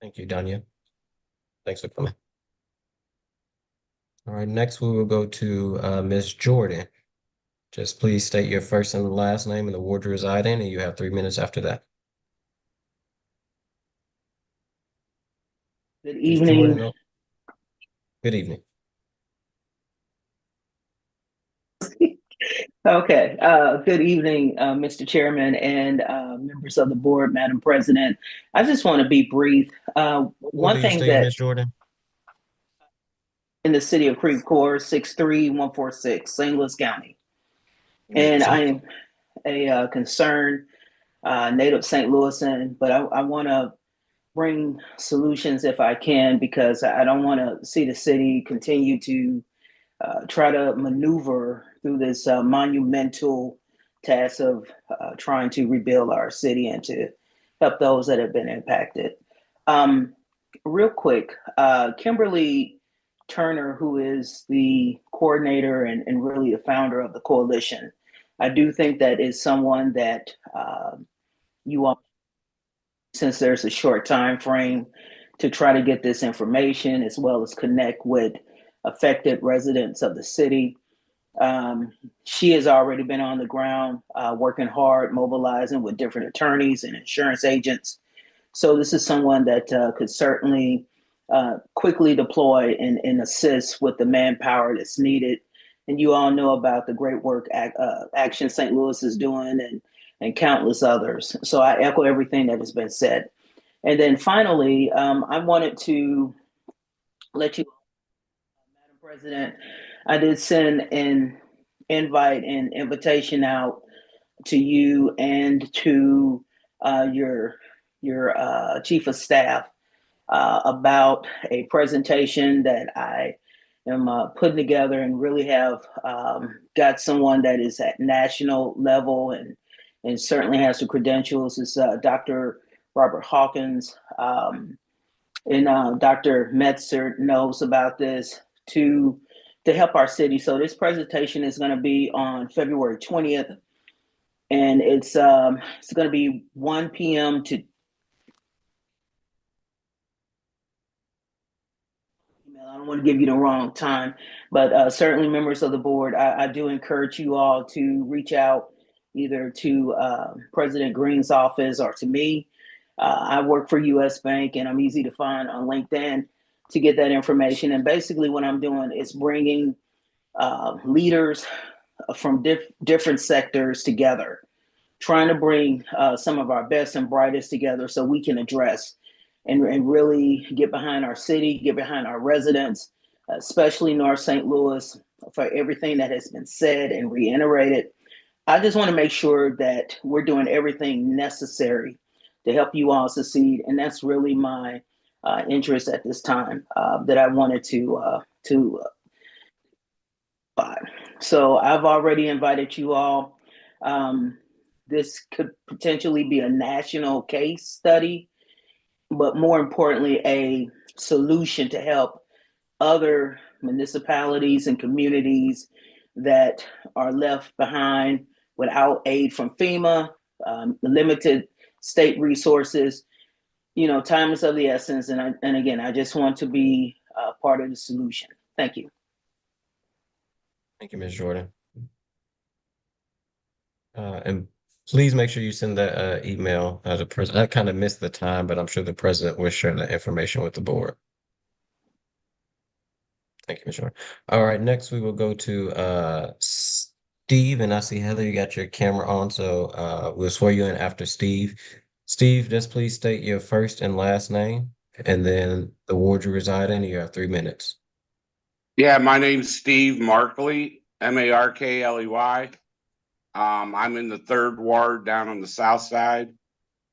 Thank you, Danya. Thanks for coming. All right, next we will go to Ms. Jordan. Just please state your first and last name and the ward you reside in, and you have 3 minutes after that. Good Ms. evening. Jordan, good evening. Okay, good evening, Mr. Chairman and members of the board, Madam President. I just want to be brief. What do One you thing state, that Ms. Jordan? in the city of Creve Coeur, 63146, St. Louis County. You may And I proceed. am a concerned native St. Louisan, but I want to bring solutions if I can, because I don't want to see the city continue to try to maneuver through this monumental task of trying to rebuild our city and to help those that have been impacted. Um, Real quick, Kimberly Turner, who is the coordinator and really the founder of the coalition, I do think that is someone that you all, since there's a short time frame, to try to get this information as well as connect with affected residents of the city. She has already been on the ground, working hard, mobilizing with different attorneys and insurance agents. So this is someone that could certainly quickly deploy and assist with the manpower that's needed. And you all know about the great work Action St. Louis is doing, and countless others. So I echo everything that has been said. And then finally, I wanted to let you, Madam President, I did send an invite and invitation out to you and to your chief of staff about a presentation that I am putting together, and really have got someone that is at national level and certainly has the credentials. Is Dr. Robert Hawkins, and Dr. Metzer knows about this to help our city. So this presentation is going to be on February 20th, and it's going to be 1 p.m. to. I don't want to give you the wrong time, but certainly members of the board, I do encourage you all to reach out either to President Green's office or to me. I work for US Bank, and I'm easy to find on LinkedIn to get that information. And basically what I'm doing is bringing leaders from different sectors together, trying to bring some of our best and brightest together so we can address and really get behind our city, get behind our residents, especially North St. Louis, for everything that has been said and reiterated. I just want to make sure that we're doing everything necessary to help you all succeed. And that's really my interest at this time that I wanted to so I've already invited you all. This could potentially be a national case study, but more importantly, a solution to help other municipalities and communities that are left behind without aid from FEMA, limited state resources. You know, time is of the essence. And again, I just want to be part of the solution. Thank you. Thank you, Ms. Jordan. And please make sure you send that email as a president. I kind of missed the time, but I'm sure the president will share that information with the board. Thank you, Ms. Jordan. All right, next we will go to Steve, and I see Heather, you got your camera on, so we'll swear you in after Steve. Steve, just please state your first and last name, and then the ward you reside in. You have 3 minutes. Yeah, my name's Steve Markley, Markley. I'm in the 3rd ward down on the south side.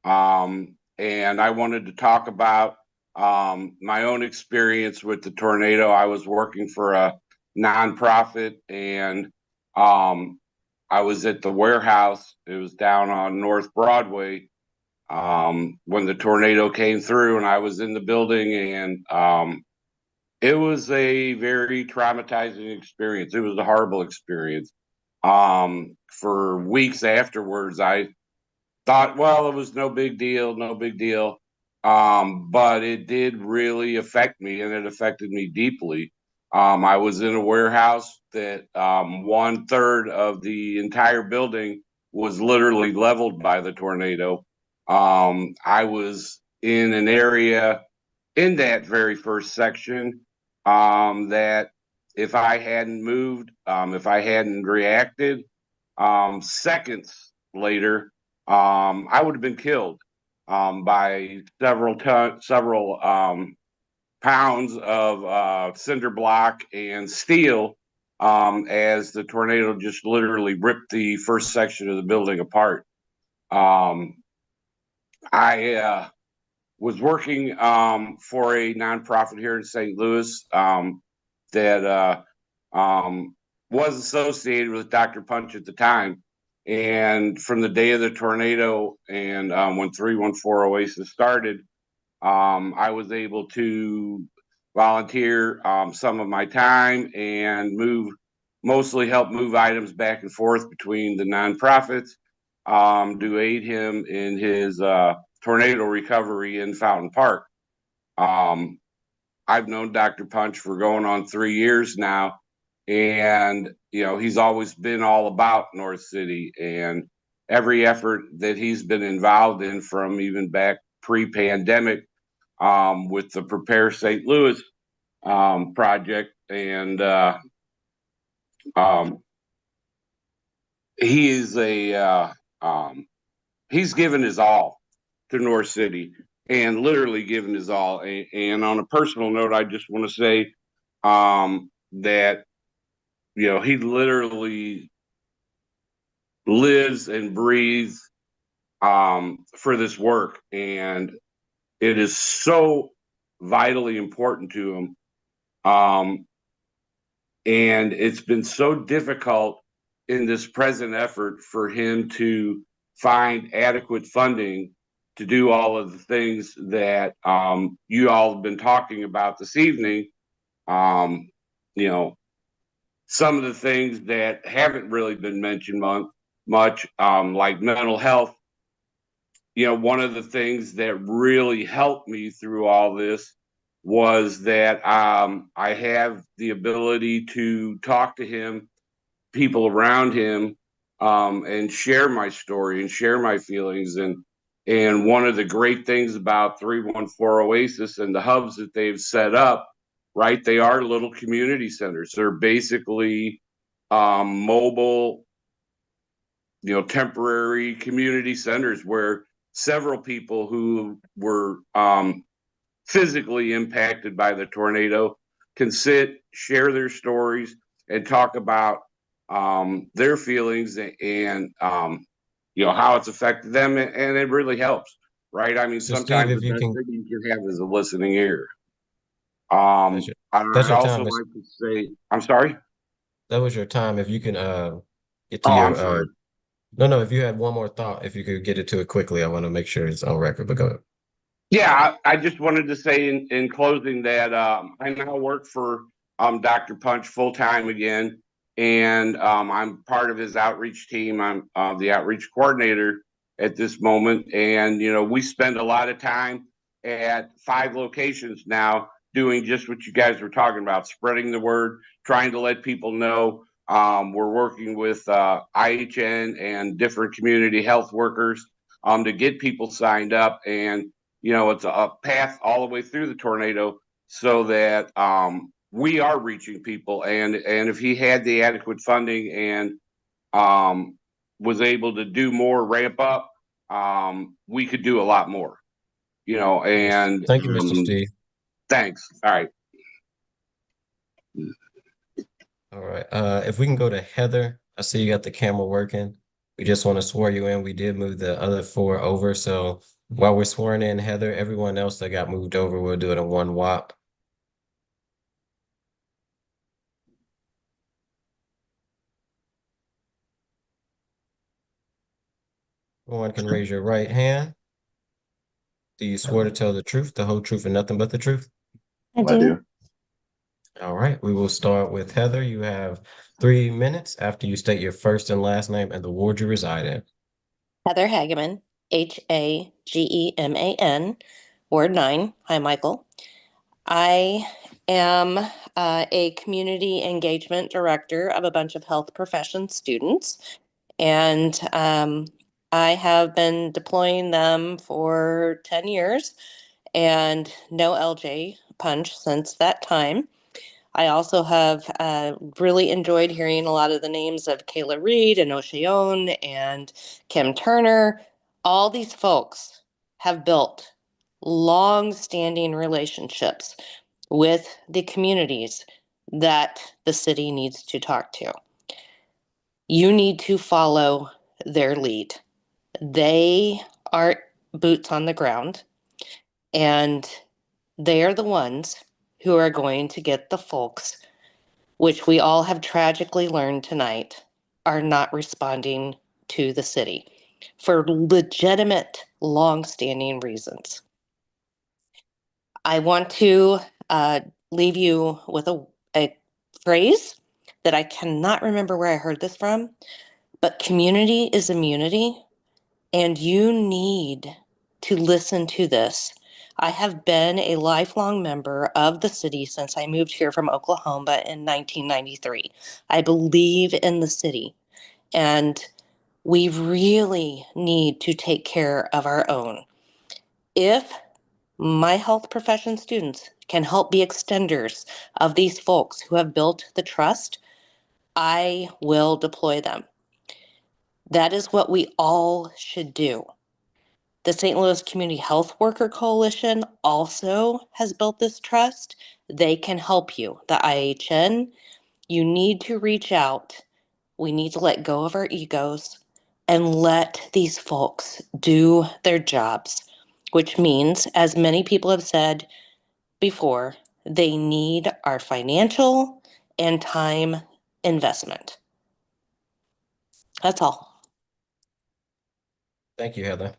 And I wanted to talk about my own experience with the tornado. I was working for a nonprofit, and I was at the warehouse. It was down on North Broadway when the tornado came through, and I was in the building, and it was a very traumatizing experience. It was a horrible experience. For weeks afterwards, I thought, well, it was no big deal. But it did really affect me, and it affected me deeply. I was in a warehouse that 1/3 of the entire building was literally leveled by the tornado. I was in an area in that very first section that if I hadn't moved, if I hadn't reacted, seconds later, I would have been killed by several pounds of cinder block and steel as the tornado just literally ripped the first section of the building apart. I was working for a nonprofit here in St. Louis that was associated with Dr. Punch at the time. And from the day of the tornado and when 314 Oasis started, I was able to volunteer some of my time and mostly help move items back and forth between the nonprofits to aid him in his tornado recovery in Fountain Park. I've known Dr. Punch for going on 3 years now, and he's always been all about North City and every effort that he's been involved in from even back pre-pandemic with the Prepare St. Louis project. And he is he's given his all to North City and literally given his all. And on a personal note, I just want to say that he literally lives and breathes for this work, and it is so vitally important to him. And it's been so difficult in this present effort for him to find adequate funding to do all of the things that you all have been talking about this evening. Some of the things that haven't really been mentioned much, like mental health. One of the things that really helped me through all this was that I have the ability to talk to him, people around him, and share my story and share my feelings. And one of the great things about 314 Oasis and the hubs that they've set up, right? They are little community centers. They're basically mobile, temporary community centers where several people who were physically impacted by the tornado can sit, share their stories, and talk about their feelings and how it's affected them, and it really helps, right? I mean, So sometimes Steve, if the you best can, thing you can have is a listening ear. that's your, that's I'd your also time. like to say, I'm sorry. That was your time. If you can get to Oh, I'm your sorry. no, if you had one more thought, if you could get it to it quickly, I want to make sure it's on record, but go ahead. Yeah, I just wanted to say in closing that I now work for Dr. Punch full time again, and I'm part of his outreach team. I'm the outreach coordinator at this moment, and we spend a lot of time at 5 locations now doing just what you guys were talking about, spreading the word, trying to let people know. We're working with IHN and different community health workers to get people signed up, and it's a path all the way through the tornado so that we are reaching people. And if he had the adequate funding and was able to do more ramp up, we could do a lot more, and Thank you, Mr. Steve. Thanks. All right. All right. If we can go to Heather, I see you got the camera working. We just want to swear you in. We did move the other 4 over. So while we're swearing in Heather, everyone else that got moved over, we'll do it in one whop. Everyone can raise your right hand. Do you swear to tell the truth, the whole truth, and nothing but the truth? I do. All right. We will start with Heather. You have 3 minutes after you state your first and last name and the ward you reside in. Heather Hageman, Hageman, Ward 9. Hi, Michael. I am a community engagement director of a bunch of health profession students, and I have been deploying them for 10 years and no LJ Punch since that time. I also have really enjoyed hearing a lot of the names of Kayla Reed and O'Sheon and Kim Turner. All these folks have built long-standing relationships with the communities that the city needs to talk to. You need to follow their lead. They are boots on the ground, and they are the ones who are going to get the folks, which we all have tragically learned tonight, are not responding to the city for legitimate, long-standing reasons. I want to leave you with a phrase that I cannot remember where I heard this from, but community is immunity, and you need to listen to this. I have been a lifelong member of the city since I moved here from Oklahoma in 1993. I believe in the city, and we really need to take care of our own. If my health profession students can help be extenders of these folks who have built the trust, I will deploy them. That is what we all should do. The St. Louis Community Health Worker Coalition also has built this trust. They can help you. The IHN, you need to reach out. We need to let go of our egos and let these folks do their jobs, which means, as many people have said before, they need our financial and time investment. That's all. Thank you, Heather.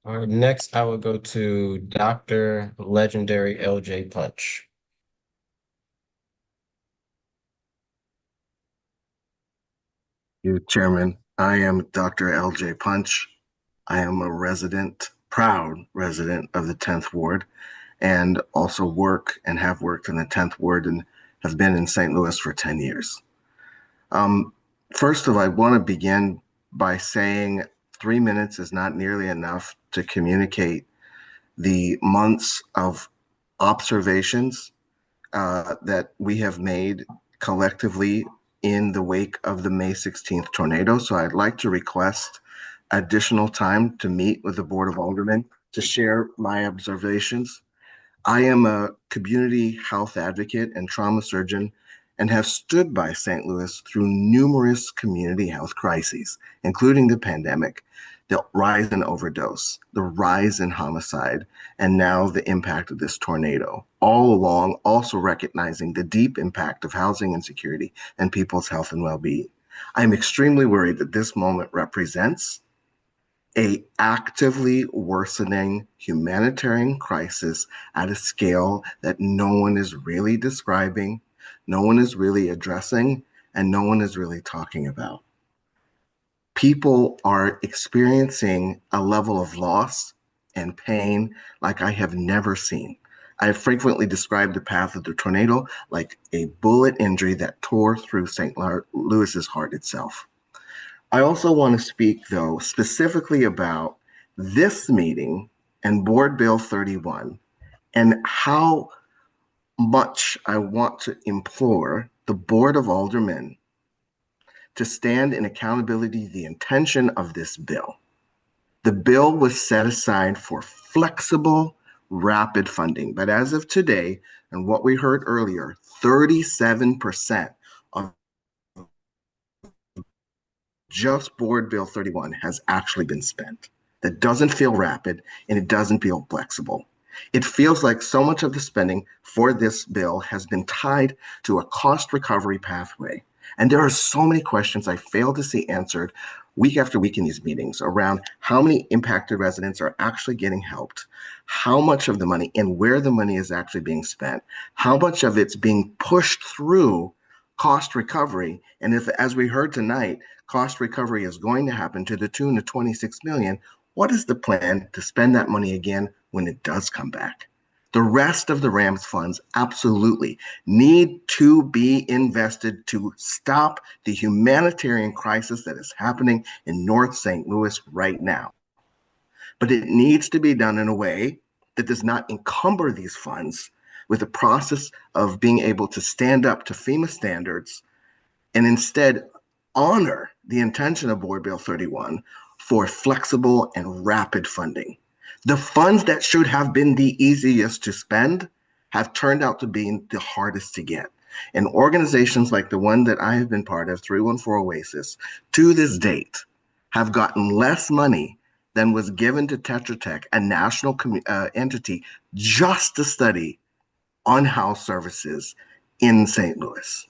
All right, next I will go to Dr. Legendary LJ Punch. You, Chairman. I am Dr. LJ Punch. I am a resident, proud resident of the 10th Ward, and also work and have worked in the 10th Ward and have been in St. Louis for 10 years. First of all, I want to begin by saying 3 minutes is not nearly enough to communicate the months of observations that we have made collectively in the wake of the May 16th tornado. So I'd like to request additional time to meet with the Board of Aldermen to share my observations. I am a community health advocate and trauma surgeon and have stood by St. Louis through numerous community health crises, including the pandemic, the rise in overdose, the rise in homicide, and now the impact of this tornado, all along also recognizing the deep impact of housing insecurity and people's health and well-being. I'm extremely worried that this moment represents an actively worsening humanitarian crisis at a scale that no one is really describing, no one is really addressing, and no one is really talking about. People are experiencing a level of loss and pain like I have never seen. I have frequently described the path of the tornado like a bullet injury that tore through St. Louis's heart itself. I also want to speak, though, specifically about this meeting and Board Bill 31 and how much I want to implore the Board of Aldermen to stand in accountability to the intention of this bill. The bill was set aside for flexible, rapid funding, but as of today, and what we heard earlier, 37% of just Board Bill 31 has actually been spent. That doesn't feel rapid and it doesn't feel flexible. It feels like so much of the spending for this bill has been tied to a cost recovery pathway. And there are so many questions I fail to see answered week after week in these meetings around how many impacted residents are actually getting helped, how much of the money and where the money is actually being spent, how much of it's being pushed through cost recovery. And if, as we heard tonight, cost recovery is going to happen to the tune of $26 million, what is the plan to spend that money again when it does come back? The rest of the RAMS funds absolutely need to be invested to stop the humanitarian crisis that is happening in North St. Louis right now. But it needs to be done in a way that does not encumber these funds with the process of being able to stand up to FEMA standards and instead honor the intention of Board Bill 31 for flexible and rapid funding. The funds that should have been the easiest to spend have turned out to be the hardest to get. And organizations like the one that I have been part of, 314 Oasis, to this date, have gotten less money than was given to Tetra Tech, a national entity, just to study on-house services in St. Louis.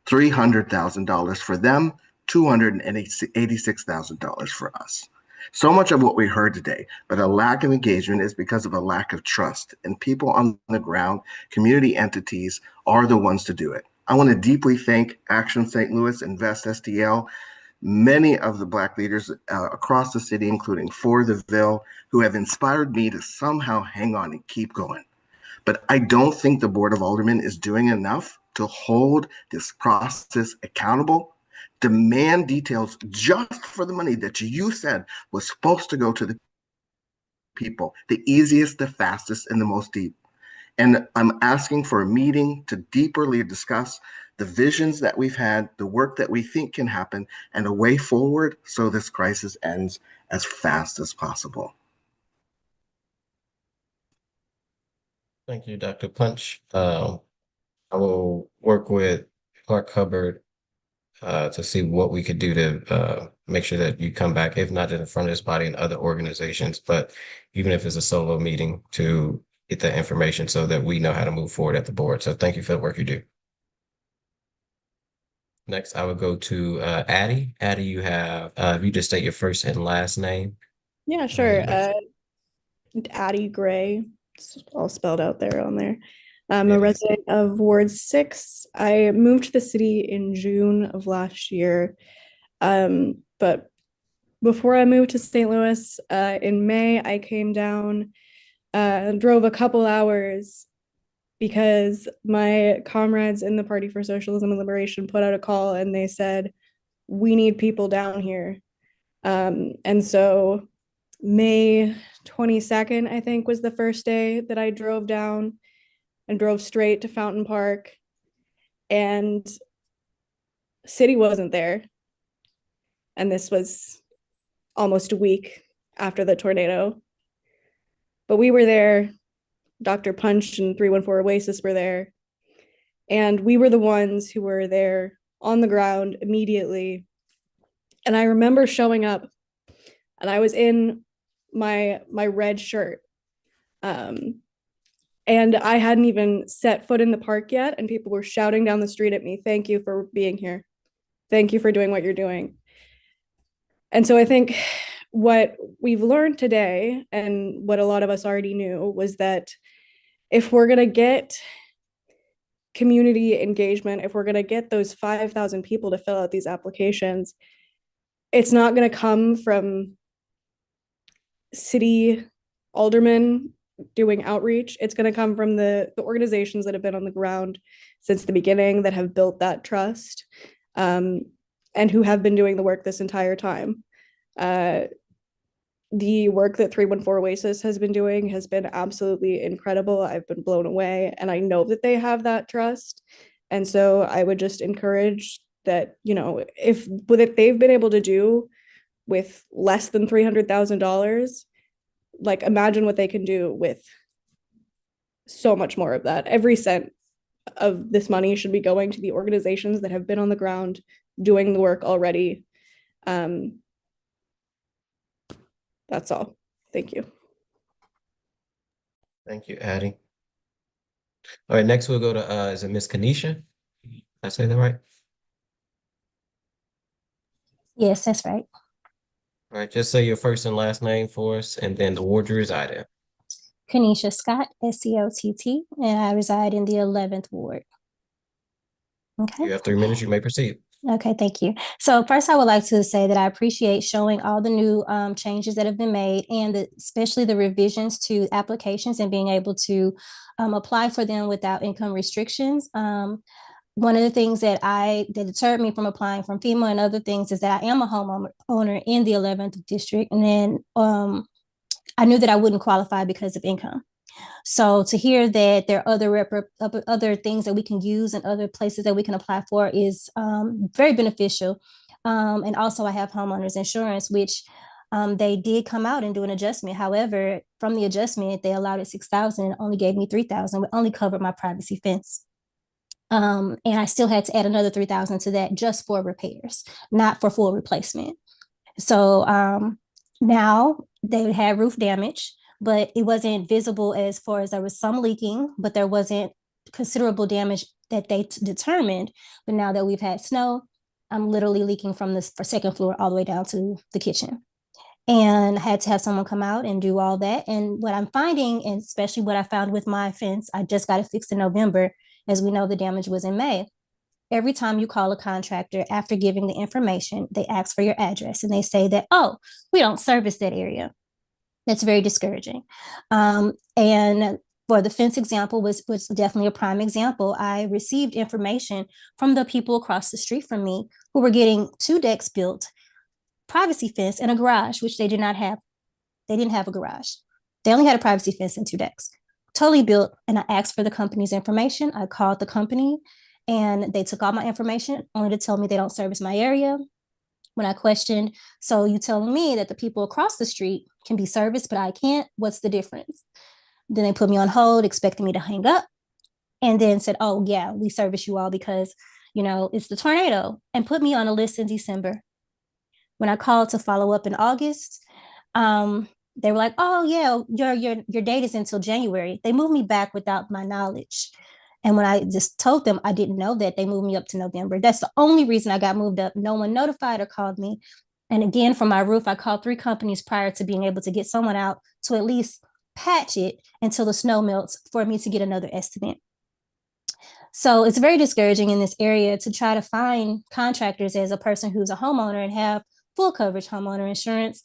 $300,000 for them, $286,000 for us. So much of what we heard today, but a lack of engagement is because of a lack of trust. And people on the ground, community entities, are the ones to do it. I want to deeply thank Action St. Louis, Invest STL, many of the Black leaders across the city, including For the Ville, who have inspired me to somehow hang on and keep going. But I don't think the Board of Aldermen is doing enough to hold this process accountable. Demand details just for the money that you said was supposed to go to the people, the easiest, the fastest, and the most deep. And I'm asking for a meeting to deeply discuss the visions that we've had, the work that we think can happen, and a way forward so this crisis ends as fast as possible. Thank you, Dr. Punch. I will work with Clark Hubbard to see what we could do to make sure that you come back, if not in front of this body and other organizations, but even if it's a solo meeting, to get that information so that we know how to move forward at the board. So thank you for the work you do. Next, I would go to Addie. Addie, you have, if you just state your first and last name. Yeah, sure. Addie Gray, it's all spelled out there on there. I'm a resident of Ward 6. I moved to the city in June of last year. But before I moved to St. Louis, in May, I came down and drove a couple hours because my comrades in the Party for Socialism and Liberation put out a call and they said, we need people down here. And so May 22nd, I think, was the first day that I drove down and drove straight to Fountain Park, and city wasn't there. And this was almost a week after the tornado. But we were there. Dr. Punch and 314 Oasis were there. And we were the ones who were there on the ground immediately. And I remember showing up, and I was in my red shirt. And I hadn't even set foot in the park yet, and people were shouting down the street at me, thank you for being here. Thank you for doing what you're doing. And so I think what we've learned today, and what a lot of us already knew, was that if we're going to get community engagement, if we're going to get those 5,000 people to fill out these applications, it's not going to come from city aldermen doing outreach. It's going to come from the organizations that have been on the ground since the beginning, that have built that trust, and who have been doing the work this entire time. The work that 314 Oasis has been doing has been absolutely incredible. I've been blown away, and I know that they have that trust. And so I would just encourage that, you know, if what they've been able to do with less than $300,000, like, imagine what they can do with so much more of that. Every cent of this money should be going to the organizations that have been on the ground doing the work already. That's all. Thank you. Thank you, Addie. All right, next we'll go to, is it Miss Kanisha? Did I say that right? Yes, that's right. All right, just say your first and last name for us, and then the ward you reside in. Kanisha Scott, SCOTT, and I reside in the 11th ward. Okay. You have 3 minutes, you may proceed. Okay, thank you. So first, I would like to say that I appreciate showing all the new changes that have been made, and especially the revisions to applications and being able to apply for them without income restrictions. One of the things that deterred me from applying from FEMA and other things is that I am a homeowner in the 11th district. And then I knew that I wouldn't qualify because of income. So to hear that there are other things that we can use and other places that we can apply for is very beneficial. And also I have homeowners insurance, which they did come out and do an adjustment. However, from the adjustment, they allowed it 6,000 and only gave me 3,000, only covered my privacy fence. And I still had to add another 3,000 to that just for repairs, not for full replacement. So now they had roof damage, but it wasn't visible as far as there was some leaking, but there wasn't considerable damage that they determined. But now that we've had snow, I'm literally leaking from the second floor all the way down to the kitchen. And I had to have someone come out and do all that. And what I'm finding, and especially what I found with my fence, I just got it fixed in November. As we know, the damage was in May. Every time you call a contractor after giving the information, they ask for your address and they say that, oh, we don't service that area. That's very discouraging. And for the fence example was definitely a prime example. I received information from the people across the street from me who were getting 2 decks built, privacy fence, and a garage, which they did not have. They didn't have a garage. They only had a privacy fence and 2 decks. Totally built. And I asked for the company's information. I called the company and they took all my information only to tell me they don't service my area. When I questioned, so you telling me that the people across the street can be serviced, but I can't? What's the difference? Then they put me on hold, expecting me to hang up, and then said, oh yeah, we service you all because, you know, it's the tornado, and put me on a list in December. When I called to follow up in August, they were like, oh yeah, your date is until January. They moved me back without my knowledge. And when I just told them I didn't know that, they moved me up to November. That's the only reason I got moved up. No one notified or called me. And again, for my roof, I called 3 companies prior to being able to get someone out to at least patch it until the snow melts for me to get another estimate. So it's very discouraging in this area to try to find contractors as a person who's a homeowner and have full coverage homeowner insurance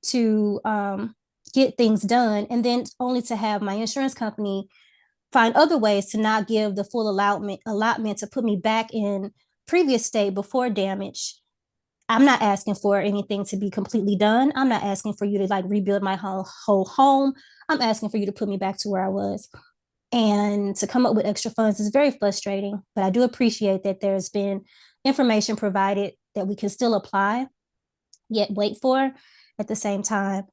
to get things done, and then only to have my insurance company find other ways to not give the full allotment to put me back in previous state before damage. I'm not asking for anything to be completely done. I'm not asking for you to like rebuild my whole home. I'm asking for you to put me back to where I was. And to come up with extra funds is very frustrating, but I do appreciate that there's been information provided that we can still apply, yet wait for at the same time.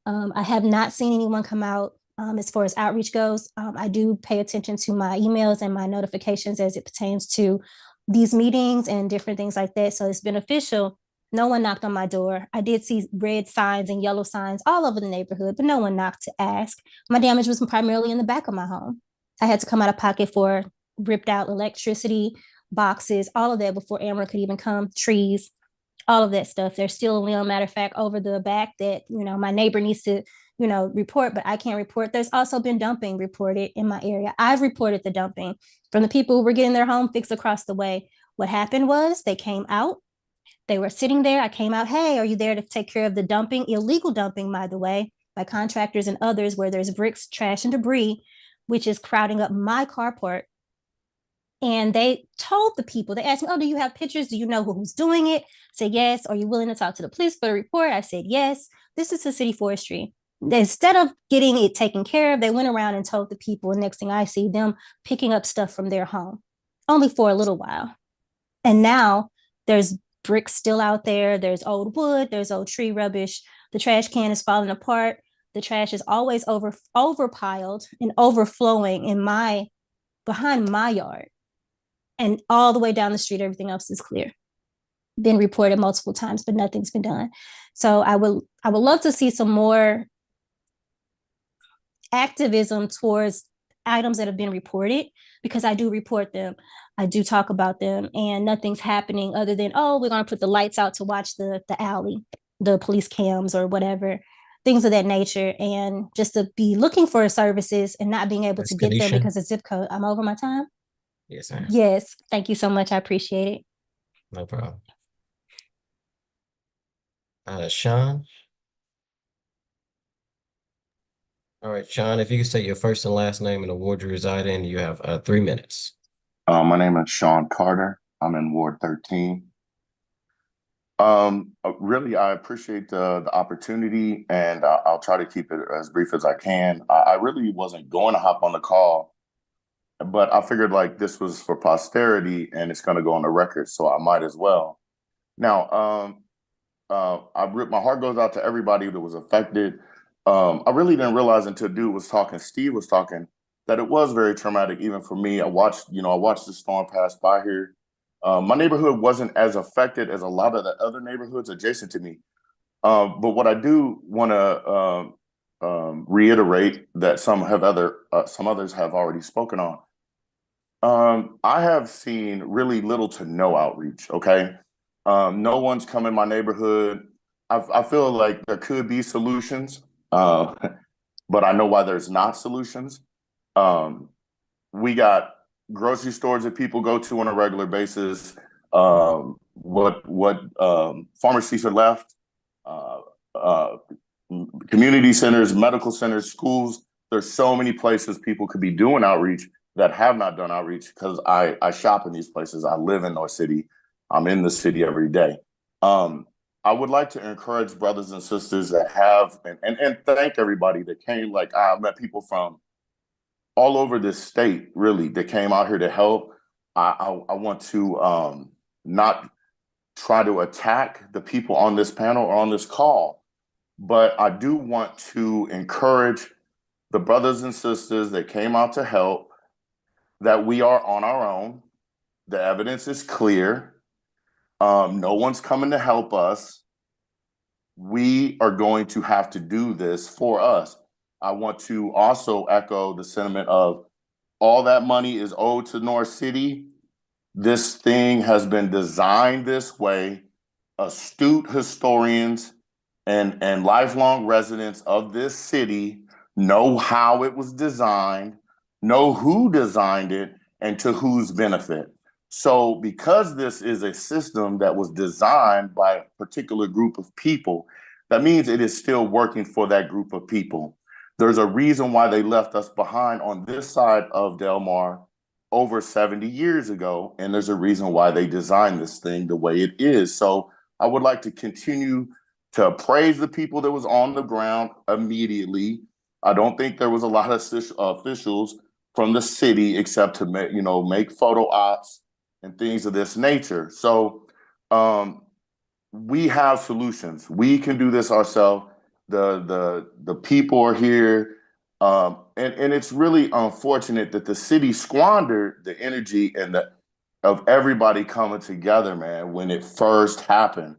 I have not seen anyone come out as far as outreach goes. I do pay attention to my emails and my notifications as it pertains to these meetings and different things like that. So it's beneficial. No one knocked on my door. I did see red signs and yellow signs all over the neighborhood, but no one knocked to ask. My damage was primarily in the back of my home. I had to come out of pocket for ripped out electricity, boxes, all of that before Amber could even come, trees, all of that stuff. There's still a limb, matter of fact, over the back that, you know, my neighbor needs to, you know, report, but I can't report. There's also been dumping reported in my area. I've reported the dumping from the people who were getting their home fixed across the way. What happened was they came out, they were sitting there. I came out, hey, are you there to take care of the dumping? Illegal dumping, by the way, by contractors and others where there's bricks, trash, and debris, which is crowding up my carport. And they told the people, they asked me, oh, do you have pictures? Do you know who's doing it? I said, yes. Are you willing to talk to the police for a report? I said, yes. This is the city forestry. Instead of getting it taken care of, they went around and told the people. And next thing I see them picking up stuff from their home, only for a little while. And now there's bricks still out there. There's old wood. There's old tree rubbish. The trash can is falling apart. The trash is always overpiled and overflowing behind my yard. And all the way down the street, everything else is clear. Been reported multiple times, but nothing's been done. So I would love to see some more activism towards items that have been reported, because I do report them. I do talk about them, and nothing's happening other than, oh, we're going to put the lights out to watch the alley, the police cams or whatever, things of that nature. And just to be looking for services and not being able to get them because of zip code. I'm over my time. Yes, ma'am. Yes. Thank you so much. I appreciate it. No problem. Sean. All right, Sean, if you could say your first and last name and the ward you reside in, you have 3 minutes. My name is Sean Carter. I'm in Ward 13. Really, I appreciate the opportunity, and I'll try to keep it as brief as I can. I really wasn't going to hop on the call, but I figured like this was for posterity and it's going to go on the record, so I might as well. Now, my heart goes out to everybody that was affected. I really didn't realize until Steve was talking, that it was very traumatic, even for me. I watched the storm pass by here. My neighborhood wasn't as affected as a lot of the other neighborhoods adjacent to me. But what I do want to reiterate that some others have already spoken on. I have seen really little to no outreach. Okay, no one's come in my neighborhood. I feel like there could be solutions, but I know why there's not solutions. We got grocery stores that people go to on a regular basis. What pharmacies are left, community centers, medical centers, schools. There's so many places people could be doing outreach that have not done outreach, because I shop in these places. I live in North City. I'm in the city every day. I would like to encourage brothers and sisters that have, and thank everybody that came. Like, I met people from all over this state, really, that came out here to help. I want to not try to attack the people on this panel or on this call, but I do want to encourage the brothers and sisters that came out to help, that we are on our own. The evidence is clear. No one's coming to help us. We are going to have to do this for us. I want to also echo the sentiment of all that money is owed to North City. This thing has been designed this way. Astute historians and lifelong residents of this city know how it was designed, know who designed it, and to whose benefit. So because this is a system that was designed by a particular group of people, that means it is still working for that group of people. There's a reason why they left us behind on this side of Del Mar over 70 years ago, and there's a reason why they designed this thing the way it is. So I would like to continue to praise the people that was on the ground immediately. I don't think there was a lot of officials from the city except to make photo ops and things of this nature. So we have solutions. We can do this ourselves. The people are here. And it's really unfortunate that the city squandered the energy of everybody coming together, man, when it first happened.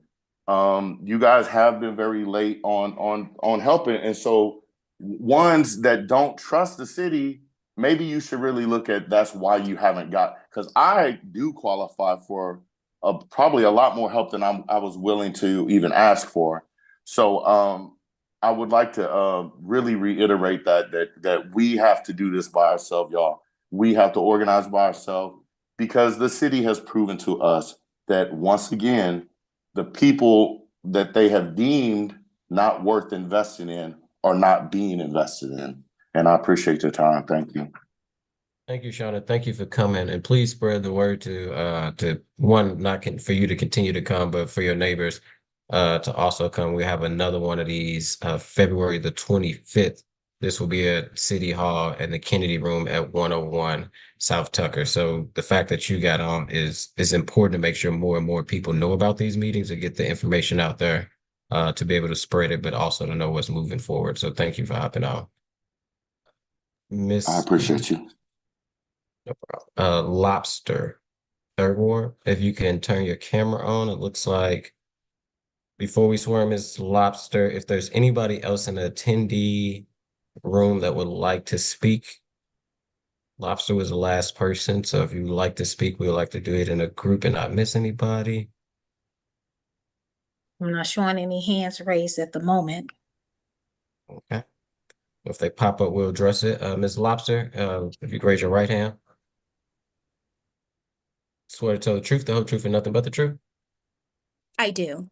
You guys have been very late on helping. And so ones that don't trust the city, maybe you should really look at that's why you haven't got, because I do qualify for probably a lot more help than I was willing to even ask for. So I would like to really reiterate that we have to do this by ourselves, y'all. We have to organize by ourselves, because the city has proven to us that, once again, the people that they have deemed not worth investing in are not being invested in. And I appreciate your time. Thank you. Thank you, Shauna. Thank you for coming, and please spread the word to one, for you to continue to come, but for your neighbors to also come. We have another one of these February the 25th. This will be at City Hall in the Kennedy Room at 101 South Tucker. So the fact that you got on is important to make sure more and more people know about these meetings and get the information out there to be able to spread it, but also to know what's moving forward. So thank you for hopping on. I appreciate you. No problem. Lobster, Third Ward, if you can turn your camera on. It looks like, before we swear Ms. Lobster, if there's anybody else in the attendee room that would like to speak. Lobster was the last person, so if you would like to speak, we would like to do it in a group and not miss anybody. I'm not showing any hands raised at the moment. Okay. If they pop up, we'll address it. Ms. Lobster, if you raise your right hand. Swear to tell the truth, the whole truth, and nothing but the truth. I do.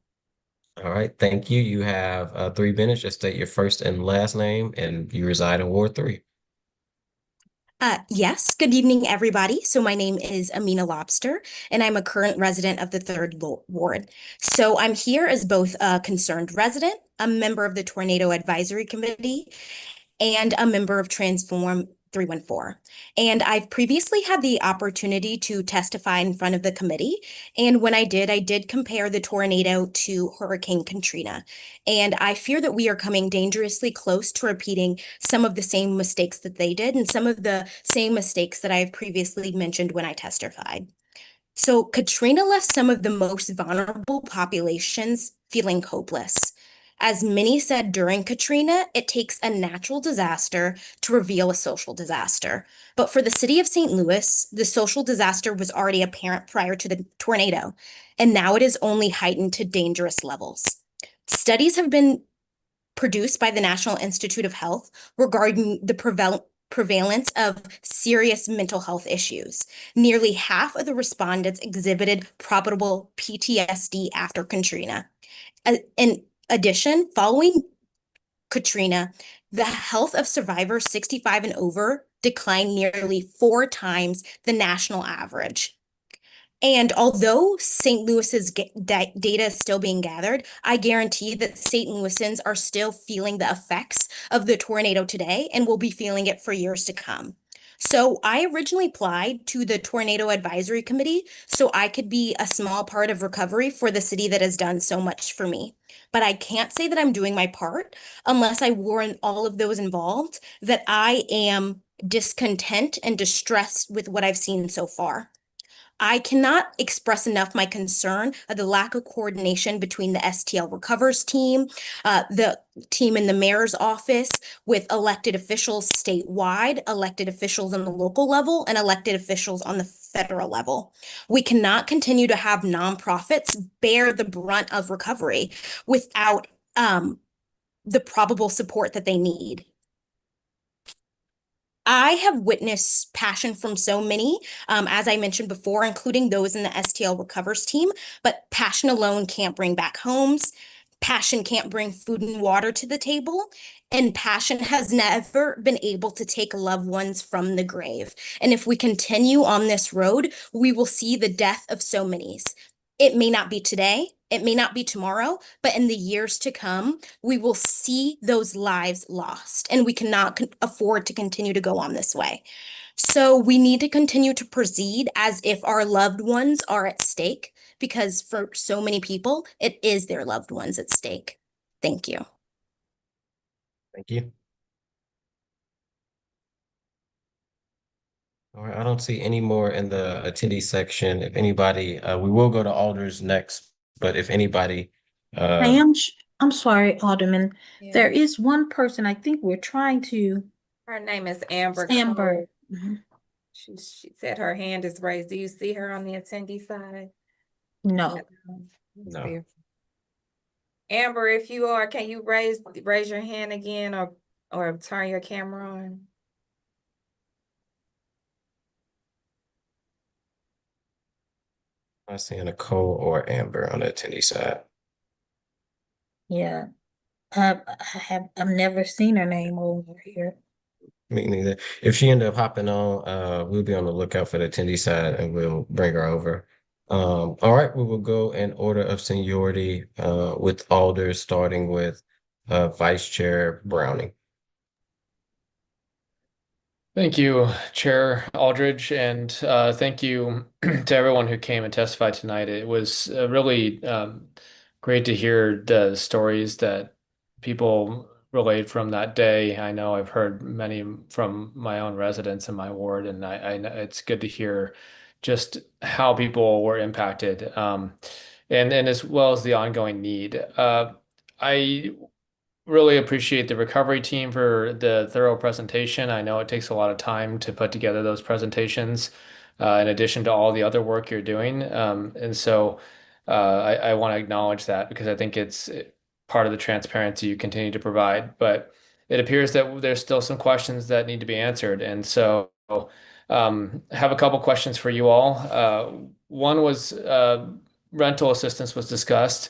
All right, thank you. You have 3 minutes. Just state your first and last name, and you reside in Ward 3. Yes, good evening, everybody. So my name is Amina Lobster, and I'm a current resident of the Ward. So I'm here as both a concerned resident, a member of the Tornado Advisory Committee, and a member of Transform 314. And I've previously had the opportunity to testify in front of the committee. And when I did compare the tornado to Hurricane Katrina. And I fear that we are coming dangerously close to repeating some of the same mistakes that they did and some of the same mistakes that I have previously mentioned when I testified. So Katrina left some of the most vulnerable populations feeling hopeless. As many said during Katrina, it takes a natural disaster to reveal a social disaster. But for the city of St. Louis, the social disaster was already apparent prior to the tornado, and now it is only heightened to dangerous levels. Studies have been produced by the National Institute of Health regarding the prevalence of serious mental health issues. Nearly half of the respondents exhibited probable PTSD after Katrina. In addition, following Katrina, the health of survivors 65 and over declined nearly 4 times the national average. And although St. Louis's data is still being gathered, I guarantee that St. Louisans are still feeling the effects of the tornado today and will be feeling it for years to come. So I originally applied to the Tornado Advisory Committee so I could be a small part of recovery for the city that has done so much for me. But I can't say that I'm doing my part unless I warn all of those involved that I am discontent and distressed with what I've seen so far. I cannot express enough my concern of the lack of coordination between the STL Recovers team, the team in the mayor's office, with elected officials statewide, elected officials on the local level, and elected officials on the federal level. We cannot continue to have nonprofits bear the brunt of recovery without the probable support that they need. I have witnessed passion from so many, as I mentioned before, including those in the STL Recovers team, but passion alone can't bring back homes. Passion can't bring food and water to the table, and passion has never been able to take loved ones from the grave. And if we continue on this road, we will see the death of so many. It may not be today, it may not be tomorrow, but in the years to come, we will see those lives lost, and we cannot afford to continue to go on this way. So we need to continue to proceed as if our loved ones are at stake, because for so many people, it is their loved ones at stake. Thank you. Thank you. All right, I don't see any more in the attendee section. If anybody, we will go to alders next, but if anybody, I'm sorry, Alderman. Yeah. There is one person I think we're trying to. Her name is Amber. Amber. Cole. Mhm. She said her hand is raised. Do you see her on the attendee side? No. no. Amber, if you are, can you raise your hand again or turn your camera on? I see Nicole or Amber on the attendee side. Yeah. I've never seen her name over here. Me neither. If she ended up hopping on, we'll be on the lookout for the attendee side and we'll bring her over. All right, we will go in order of seniority with alders, starting with Vice Chair Browning. Thank you, Chair Aldridge, and thank you to everyone who came and testified tonight. It was really great to hear the stories that people relayed from that day. I know I've heard many from my own residents in my ward, and I know it's good to hear just how people were impacted, and as well as the ongoing need. I really appreciate the recovery team for the thorough presentation. I know it takes a lot of time to put together those presentations, in addition to all the other work you're doing. And so I want to acknowledge that because I think it's part of the transparency you continue to provide. But it appears that there's still some questions that need to be answered. And so have a couple questions for you all. One was rental assistance was discussed.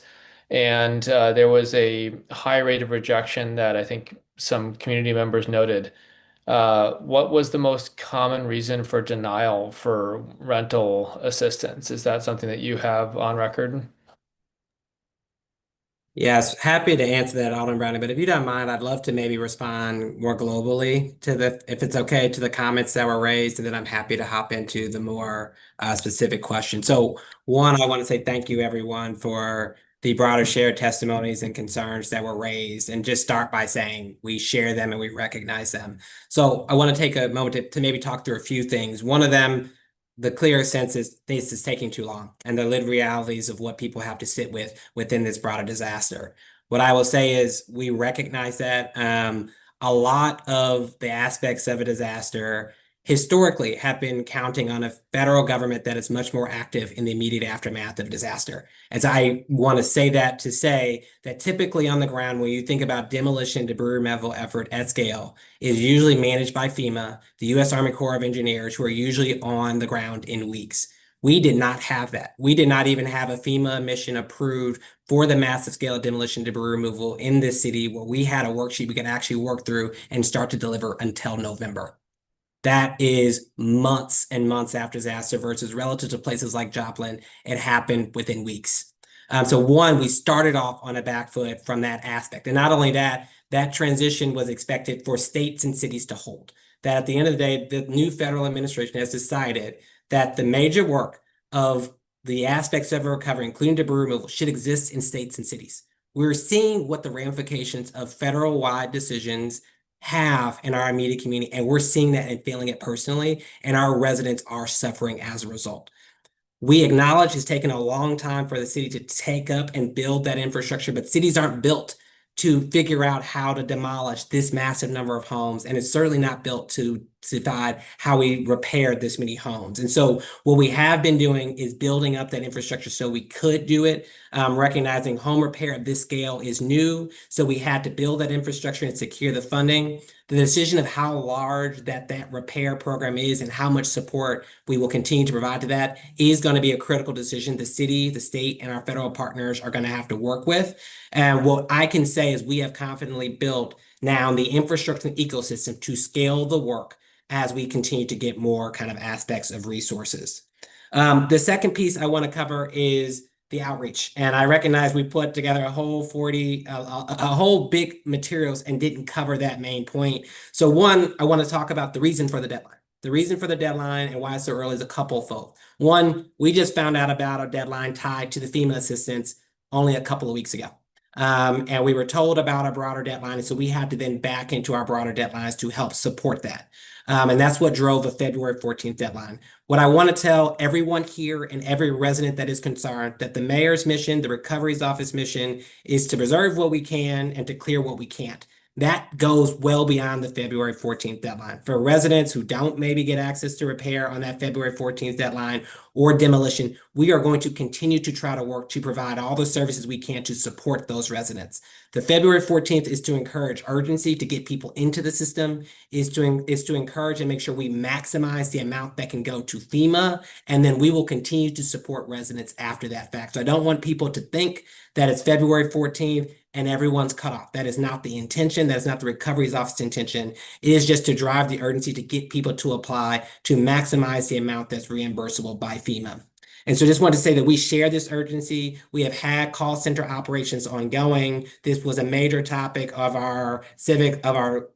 And there was a high rate of rejection that I think some community members noted. What was the most common reason for denial for rental assistance? Is that something that you have on record? Yes, happy to answer that, Alderman Browning, but if you don't mind, I'd love to maybe respond more globally to if it's okay, to the comments that were raised, and then I'm happy to hop into the more specific questions. So one, I want to say thank you everyone for the broader shared testimonies and concerns that were raised, and just start by saying we share them and we recognize them. So I want to take a moment to maybe talk through a few things. One of them, the clear sense is this is taking too long, and the lived realities of what people have to sit with within this broader disaster. What I will say is we recognize that a lot of the aspects of a disaster historically have been counting on a federal government that is much more active in the immediate aftermath of disaster. As I want to say that typically on the ground, when you think about demolition, debris removal effort at scale, is usually managed by FEMA, the U.S. Army Corps of Engineers, who are usually on the ground in weeks. We did not have that. We did not even have a FEMA mission approved for the massive scale of demolition debris removal in this city, where we had a worksheet we could actually work through and start to deliver until November. That is months and months after disaster versus relative to places like Joplin, it happened within weeks. So one, we started off on a back foot from that aspect. And not only that, that transition was expected for states and cities to hold. That at the end of the day, the new federal administration has decided that the major work of the aspects of recovery, including debris removal, should exist in states and cities. We're seeing what the ramifications of federal-wide decisions have in our immediate community, and we're seeing that and feeling it personally, and our residents are suffering as a result. We acknowledge it's taken a long time for the city to take up and build that infrastructure, but cities aren't built to figure out how to demolish this massive number of homes, and it's certainly not built to decide how we repair this many homes. And so what we have been doing is building up that infrastructure so we could do it, recognizing home repair at this scale is new, so we had to build that infrastructure and secure the funding. The decision of how large that repair program is and how much support we will continue to provide to that is going to be a critical decision the city, the state, and our federal partners are going to have to work with. And what I can say is we have confidently built now the infrastructure and ecosystem to scale the work as we continue to get more kind of aspects of resources. The second piece I want to cover is the outreach. And I recognize we put together a whole whole big materials and didn't cover that main point. So one, I want to talk about the reason for the deadline. The reason for the deadline and why it's so early is a couple fold. One, we just found out about a deadline tied to the FEMA assistance only a couple of weeks ago. And we were told about a broader deadline, and so we had to then back into our broader deadlines to help support that. And that's what drove the February 14th deadline. What I want to tell everyone here and every resident that is concerned that the mayor's mission, the recovery's office mission, is to preserve what we can and to clear what we can't. That goes well beyond the February 14th deadline. For residents who don't maybe get access to repair on that February 14th deadline or demolition, we are going to continue to try to work to provide all the services we can to support those residents. The February 14th is to encourage urgency to get people into the system, is to encourage and make sure we maximize the amount that can go to FEMA, and then we will continue to support residents after that fact. So I don't want people to think that it's February 14th and everyone's cut off. That is not the intention. That is not the recovery's office intention. It is just to drive the urgency to get people to apply to maximize the amount that's reimbursable by FEMA. And so just wanted to say that we share this urgency. We have had call center operations ongoing. This was a major topic of our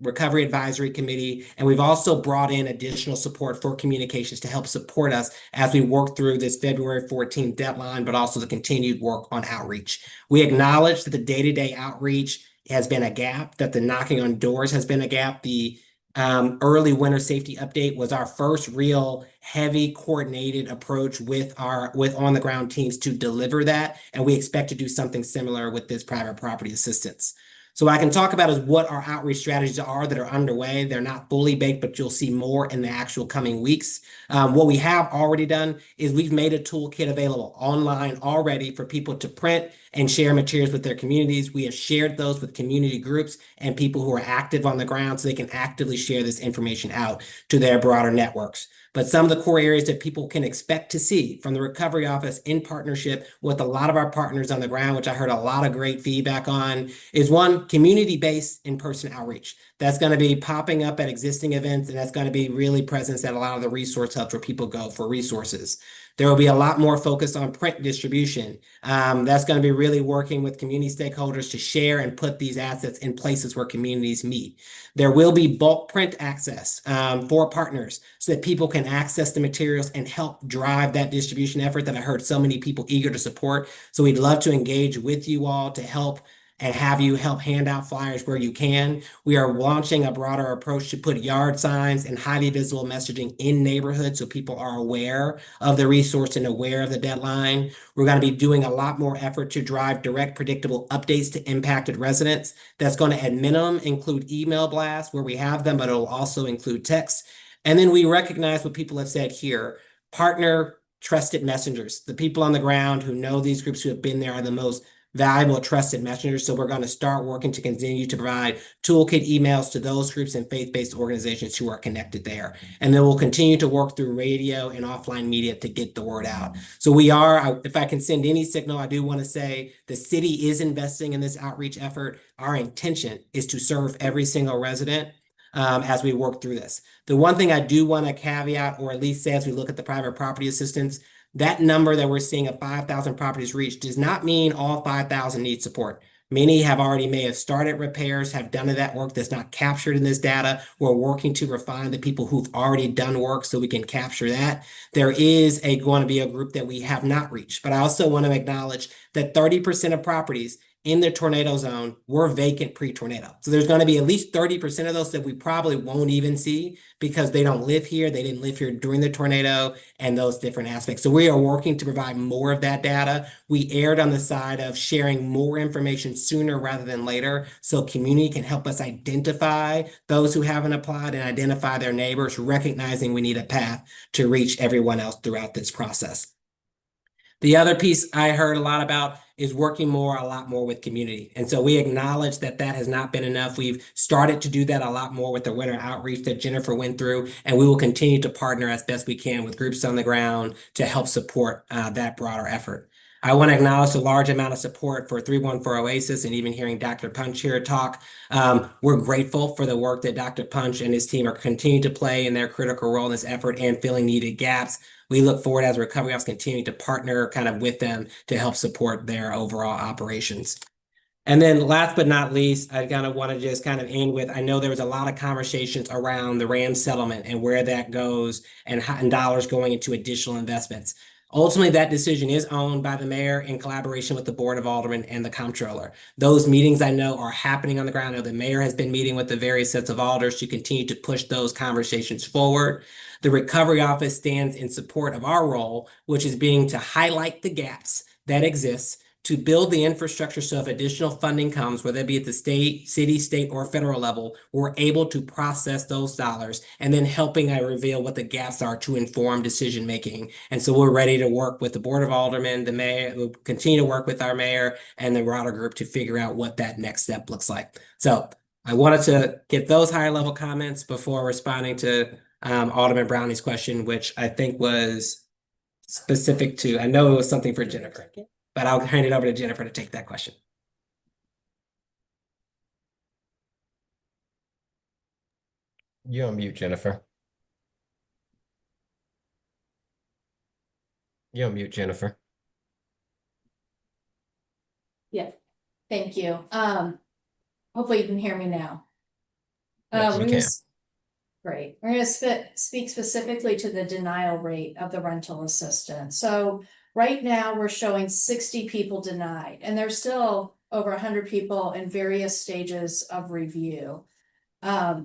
recovery advisory committee. And we've also brought in additional support for communications to help support us as we work through this February 14th deadline, but also the continued work on outreach. We acknowledge that the day-to-day outreach has been a gap, that the knocking on doors has been a gap. The early winter safety update was our first real heavy coordinated approach with on the ground teams to deliver that. And we expect to do something similar with this private property assistance. So what I can talk about is what our outreach strategies are that are underway. They're not fully baked, but you'll see more in the actual coming weeks. What we have already done is we've made a toolkit available online already for people to print and share materials with their communities. We have shared those with community groups and people who are active on the ground so they can actively share this information out to their broader networks. But some of the core areas that people can expect to see from the Recovery Office in partnership with a lot of our partners on the ground, which I heard a lot of great feedback on, is one, one, community-based in-person outreach. That's going to be popping up at existing events, and that's going to be really presence at a lot of the resource hubs where people go for resources. There will be a lot more focus on print distribution. That's going to be really working with community stakeholders to share and put these assets in places where communities meet. There will be bulk print access for partners so that people can access the materials and help drive that distribution effort that I heard so many people eager to support. So we'd love to engage with you all to help and have you help hand out flyers where you can. We are launching a broader approach to put yard signs and highly visible messaging in neighborhoods so people are aware of the resource and aware of the deadline. We're going to be doing a lot more effort to drive direct, predictable updates to impacted residents. That's going to at minimum include email blasts where we have them, but it'll also include text. And then we recognize what people have said here, partner trusted messengers. The people on the ground who know these groups who have been there are the most valuable trusted messengers. So we're going to start working to continue to provide toolkit emails to those groups and faith-based organizations who are connected there. And then we'll continue to work through radio and offline media to get the word out. So we are, if I can send any signal, I do want to say the city is investing in this outreach effort. Our intention is to serve every single resident as we work through this. The one thing I do want to caveat, or at least say as we look at the private property assistance, that number that we're seeing of 5,000 properties reached does not mean all 5,000 need support. Many may have started repairs, have done that work that's not captured in this data. We're working to refine the people who've already done work so we can capture that. There is going to be a group that we have not reached, but I also want to acknowledge that 30% of properties in the tornado zone were vacant pre-tornado. So there's going to be at least 30% of those that we probably won't even see because they don't live here. They didn't live here during the tornado and those different aspects. So we are working to provide more of that data. We erred on the side of sharing more information sooner rather than later so community can help us identify those who haven't applied and identify their neighbors, recognizing we need a path to reach everyone else throughout this process. The other piece I heard a lot about is working a lot more with community. And so we acknowledge that that has not been enough. We've started to do that a lot more with the winter outreach that Jennifer went through, and we will continue to partner as best we can with groups on the ground to help support that broader effort. I want to acknowledge the large amount of support for 314 Oasis and even hearing Dr. Punch here talk. We're grateful for the work that Dr. Punch and his team are continuing to play in their critical role in this effort and filling needed gaps. We look forward as Recovery Office continuing to partner with them to help support their overall operations. And then last but not least, I want to just end with, I know there was a lot of conversations around the Rams settlement and where that goes and dollars going into additional investments. Ultimately, that decision is owned by the mayor in collaboration with the Board of Aldermen and the comptroller. Those meetings I know are happening on the ground. I know the mayor has been meeting with the various sets of alders to continue to push those conversations forward. The Recovery Office stands in support of our role, which is being to highlight the gaps that exist, to build the infrastructure so if additional funding comes, whether it be at the city, state, or federal level, we're able to process those dollars and then helping reveal what the gaps are to inform decision making. And so we're ready to work with the Board of Aldermen, the mayor, we'll continue to work with our mayor and the broader group to figure out what that next step looks like. So I wanted to get those higher level comments before responding to Alderman Brownie's question, which I think was specific to, I know it was something for Jennifer. But I'll hand it over to Jennifer to take that question. You're on mute, Jennifer. You're on mute, Jennifer. Yeah, thank you. Hopefully you can hear me now. Yes, we can. Great. We're going to speak specifically to the denial rate of the rental assistance. So right now we're showing 60 people denied, and there's still over 100 people in various stages of review.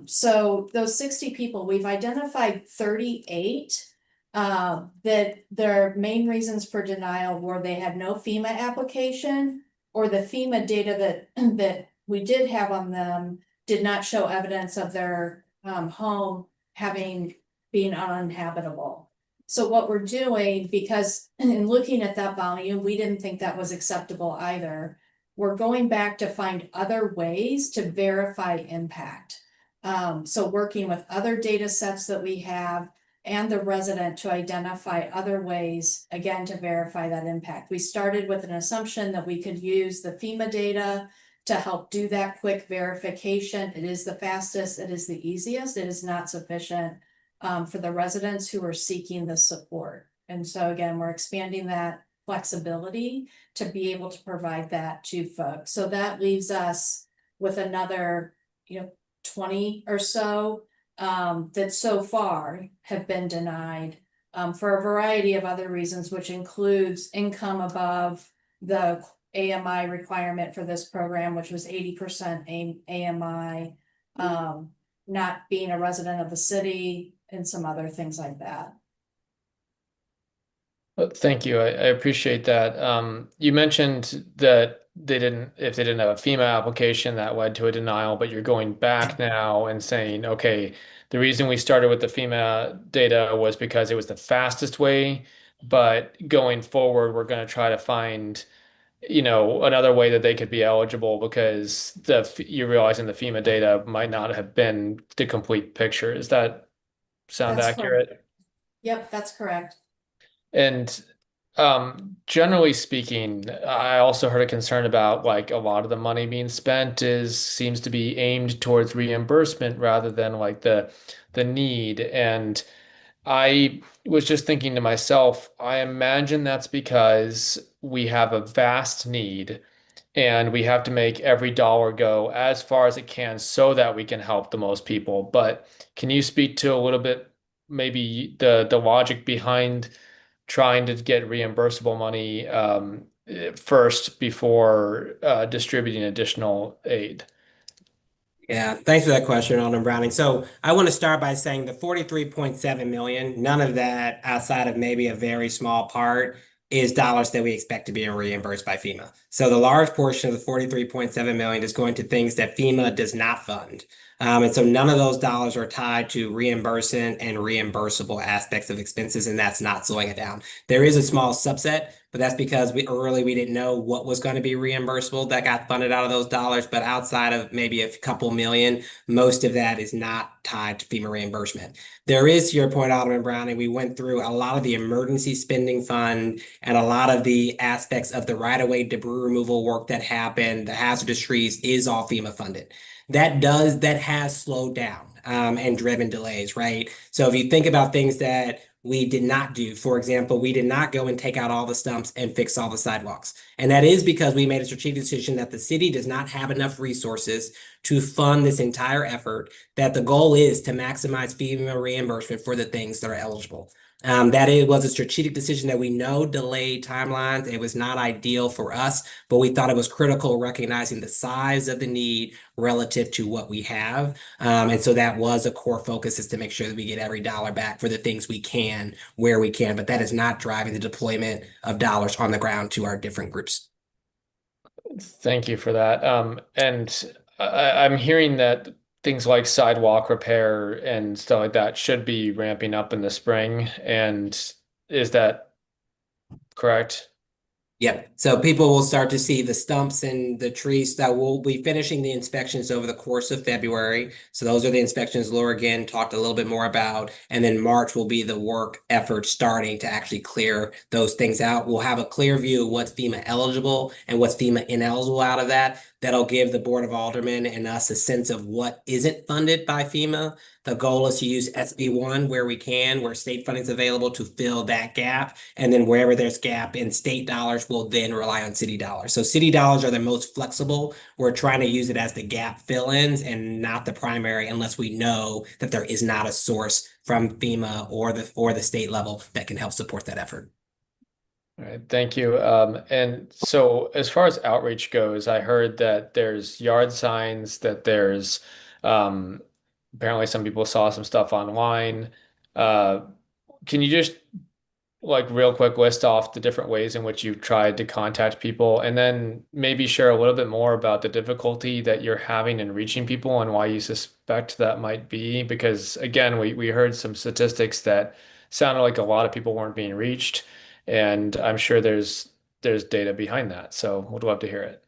So those 60 people, we've identified 38 that their main reasons for denial were they had no FEMA application, or the FEMA data that we did have on them did not show evidence of their home being uninhabitable. So what we're doing, because in looking at that volume, we didn't think that was acceptable either. We're going back to find other ways to verify impact. So working with other data sets that we have and the resident to identify other ways, again, to verify that impact. We started with an assumption that we could use the FEMA data to help do that quick verification. It is the fastest, it is the easiest, it is not sufficient for the residents who are seeking the support. And so again, we're expanding that flexibility to be able to provide that to folks. So that leaves us with another, 20 or so that so far have been denied for a variety of other reasons, which includes income above the AMI requirement for this program, which was 80% AMI, not being a resident of the city, and some other things like that. Well, thank you. I appreciate that. You mentioned that if they didn't have a FEMA application, that led to a denial, but you're going back now and saying, okay, the reason we started with the FEMA data was because it was the fastest way, but going forward, we're going to try to find, another way that they could be eligible because you're realizing the FEMA data might not have been the complete picture. Does that sound That's accurate? correct. Yep, that's correct. And generally speaking, I also heard a concern about like a lot of the money being spent seems to be aimed towards reimbursement rather than like the need. And I was just thinking to myself, I imagine that's because we have a vast need and we have to make every dollar go as far as it can so that we can help the most people. But can you speak to a little bit maybe the logic behind trying to get reimbursable money first before distributing additional aid? Yeah, thanks for that question, Alderman Browning. So I want to start by saying the 43.7 million, none of that outside of maybe a very small part is dollars that we expect to be reimbursed by FEMA. So the large portion of the 43.7 million is going to things that FEMA does not fund. And so none of those dollars are tied to reimbursement and reimbursable aspects of expenses, and that's not slowing it down. There is a small subset, but that's because we didn't know what was going to be reimbursable that got funded out of those dollars. But outside of maybe a couple million, most of that is not tied to FEMA reimbursement. There is, to your point, Alderman Browning, we went through a lot of the emergency spending fund and a lot of the aspects of the right-of-way debris removal work that happened, the hazardous trees is all FEMA funded. That has slowed down and driven delays, right? So if you think about things that we did not do, for example, we did not go and take out all the stumps and fix all the sidewalks. And that is because we made a strategic decision that the city does not have enough resources to fund this entire effort, that the goal is to maximize FEMA reimbursement for the things that are eligible. It was a strategic decision that we know delayed timelines. It was not ideal for us, but we thought it was critical recognizing the size of the need relative to what we have. And so that was a core focus, is to make sure that we get every dollar back for the things we can, where we can, but that is not driving the deployment of dollars on the ground to our different groups. Thank you for that. And I'm hearing that things like sidewalk repair and stuff like that should be ramping up in the spring. And is that correct? Yep. So people will start to see the stumps and the trees that will be finishing the inspections over the course of February. So those are the inspections Laura again talked a little bit more about. And then March will be the work effort starting to actually clear those things out. We'll have a clear view of what's FEMA eligible and what's FEMA ineligible out of that. That'll give the Board of Aldermen and us a sense of what isn't funded by FEMA. The goal is to use SB1 where we can, where state funding is available, to fill that gap. And then wherever there's gap in state dollars, we'll then rely on city dollars. So city dollars are the most flexible. We're trying to use it as the gap fill-ins and not the primary, unless we know that there is not a source from FEMA or the state level that can help support that effort. All right, thank you. And so as far as outreach goes, I heard that there's yard signs, that there's apparently some people saw some stuff online. Can you just real quick list off the different ways in which you've tried to contact people, and then maybe share a little bit more about the difficulty that you're having in reaching people and why you suspect that might be? Because again, we heard some statistics that sounded like a lot of people weren't being reached. And I'm sure there's data behind that. So would love to hear it.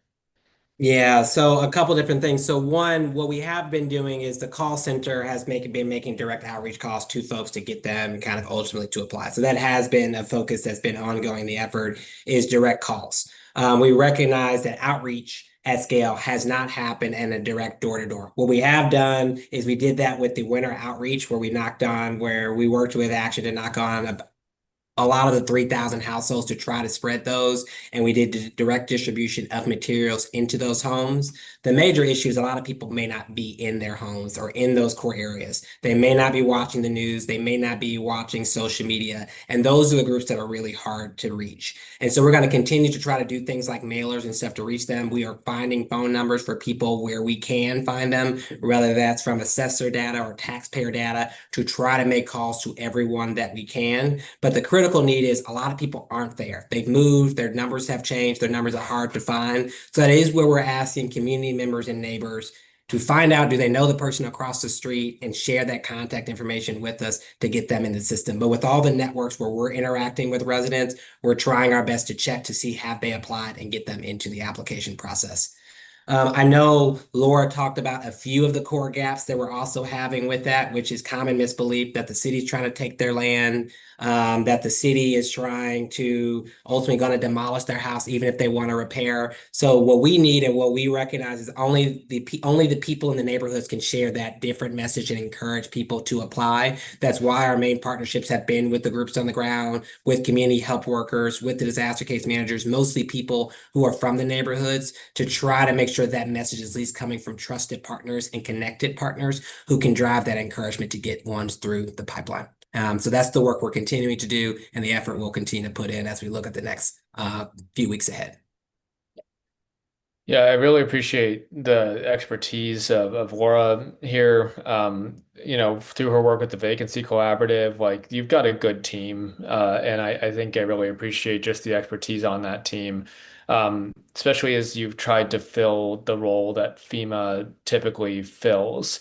Yeah, so a couple different things. So one, what we have been doing is the call center has been making direct outreach calls to folks to get them kind of ultimately to apply. So that has been a focus that's been ongoing. The effort is direct calls. We recognize that outreach at scale has not happened in a direct door-to-door. What we have done is we did that with the winter outreach where we worked with Action to knock on a lot of the 3,000 households to try to spread those, and we did the direct distribution of materials into those homes. The major issue is a lot of people may not be in their homes or in those core areas. They may not be watching the news, they may not be watching social media, and those are the groups that are really hard to reach. And so we're going to continue to try to do things like mailers and stuff to reach them. We are finding phone numbers for people where we can find them, whether that's from assessor data or taxpayer data, to try to make calls to everyone that we can. But the critical need is a lot of people aren't there. They've moved, their numbers have changed, their numbers are hard to find. So that is where we're asking community members and neighbors to find out, do they know the person across the street, and share that contact information with us to get them in the system. But with all the networks where we're interacting with residents, we're trying our best to check to see have they applied and get them into the application process. I know Laura talked about a few of the core gaps that we're also having with that, which is common misbelief that the city's trying to take their land, that the city is trying to ultimately going to demolish their house, even if they want to repair. So what we need and what we recognize is only the people in the neighborhoods can share that different message and encourage people to apply. That's why our main partnerships have been with the groups on the ground, with community help workers, with the disaster case managers, mostly people who are from the neighborhoods, to try to make sure that message is at least coming from trusted partners and connected partners who can drive that encouragement to get ones through the pipeline. So that's the work we're continuing to do, and the effort we'll continue to put in as we look at the next few weeks ahead. Yeah, I really appreciate the expertise of Laura here. Through her work with the Vacancy Collaborative, like you've got a good team, and I think I really appreciate just the expertise on that team, especially as you've tried to fill the role that FEMA typically fills.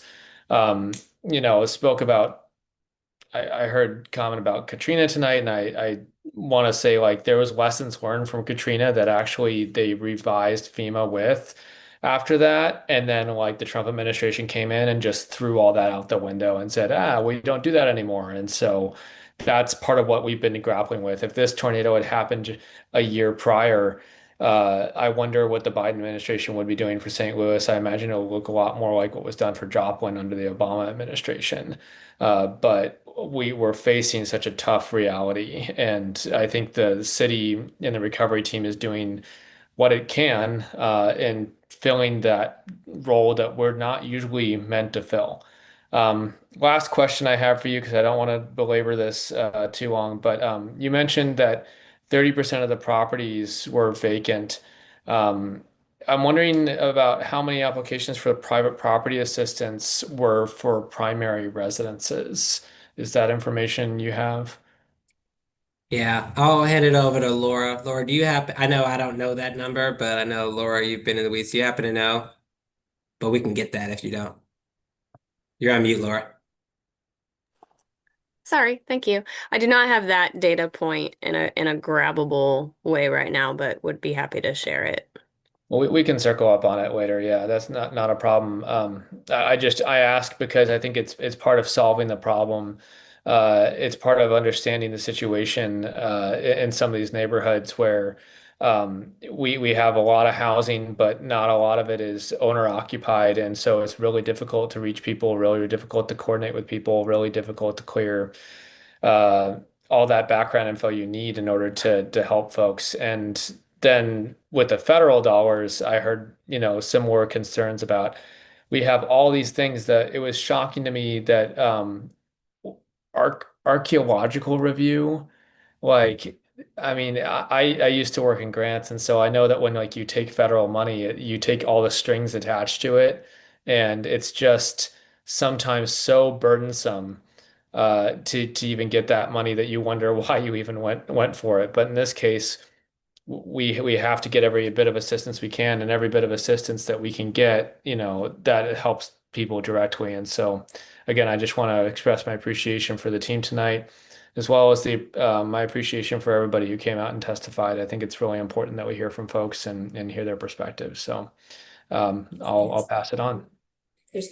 Spoke about. I heard comment about Katrina tonight, and I want to say like there was lessons learned from Katrina that actually they revised FEMA with after that, and then like the Trump administration came in and just threw all that out the window and said, we don't do that anymore. And so that's part of what we've been grappling with. If this tornado had happened a year prior, I wonder what the Biden administration would be doing for St. Louis. I imagine it will look a lot more like what was done for Joplin under the Obama administration. But we were facing such a tough reality, and I think the city and the recovery team is doing what it can in filling that role that we're not usually meant to fill. Last question I have for you, because I don't want to belabor this too long, but you mentioned that 30% of the properties were vacant. I'm wondering about how many applications for private property assistance were for primary residences. Is that information you have? Yeah, I'll hand it over to Laura. Laura, do you happen? I know I don't know that number, but I know, Laura, you've been in the weeds. Do you happen to know? But we can get that if you don't. You're on mute, Laura. Sorry, thank you. I do not have that data point in a grabbable way right now, but would be happy to share it. Well, we can circle up on it later. Yeah, that's not a problem. I ask because I think it's part of solving the problem. It's part of understanding the situation in some of these neighborhoods where we have a lot of housing, but not a lot of it is owner occupied, and so it's really difficult to reach people, really difficult to coordinate with people, really difficult to clear all that background info you need in order to help folks. And then with the federal dollars, I heard, similar concerns about, we have all these things that it was shocking to me that archaeological review, like, I mean, I used to work in grants, and so I know that when like you take federal money, you take all the strings attached to it, and it's just sometimes so burdensome to even get that money that you wonder why you even went for it. But in this case, we have to get every bit of assistance we can, and every bit of assistance that we can get, that helps people directly. And so again, I just want to express my appreciation for the team tonight, as well as my appreciation for everybody who came out and testified. I think it's really important that we hear from folks and hear their perspectives. So I'll pass it on.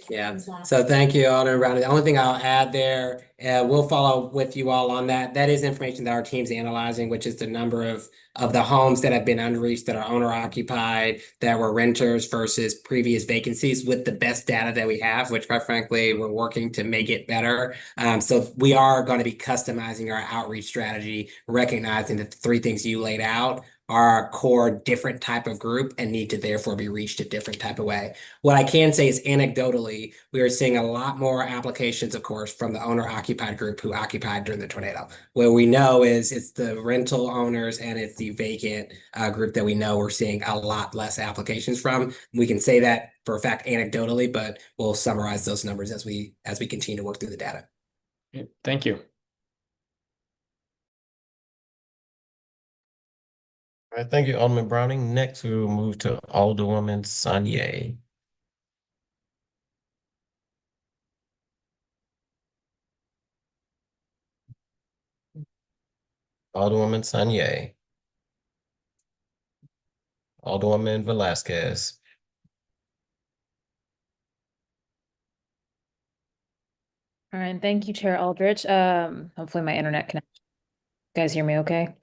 Yeah, so thank you, Alderman Brown. The only thing I'll add there, we'll follow with you all on that. That is information that our team's analyzing, which is the number of the homes that have been unreached, that are owner occupied, that were renters versus previous vacancies with the best data that we have, which quite frankly, we're working to make it better. So we are going to be customizing our outreach strategy, recognizing that the three things you laid out are a core different type of group and need to therefore be reached a different type of way. What I can say is anecdotally, we are seeing a lot more applications, of course, from the owner occupied group who occupied during the tornado. What we know is it's the rental owners and it's the vacant group that we know we're seeing a lot less applications from. We can say that for a fact anecdotally, but we'll summarize those numbers as we continue to work through the data. Thank you. All right, thank you, Alderman Browning. Next, we will move to Alderwoman Sanye. Alderwoman Sanye. Alderwoman Velasquez. All right, thank you, Chair Aldrich. Hopefully my internet connection. You guys hear me okay?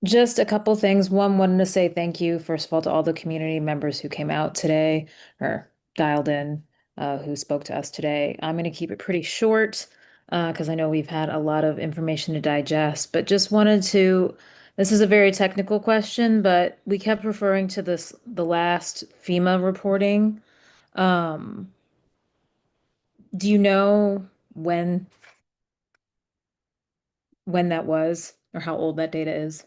Just a couple things. One, wanted to say thank you, first of all, to all the community members who came out today or dialed in, who spoke to us today. I'm going to keep it pretty short because I know we've had a lot of information to digest, but just wanted to, this is a very technical question, but we kept referring to the last FEMA reporting. Do you know when that was or how old that data is?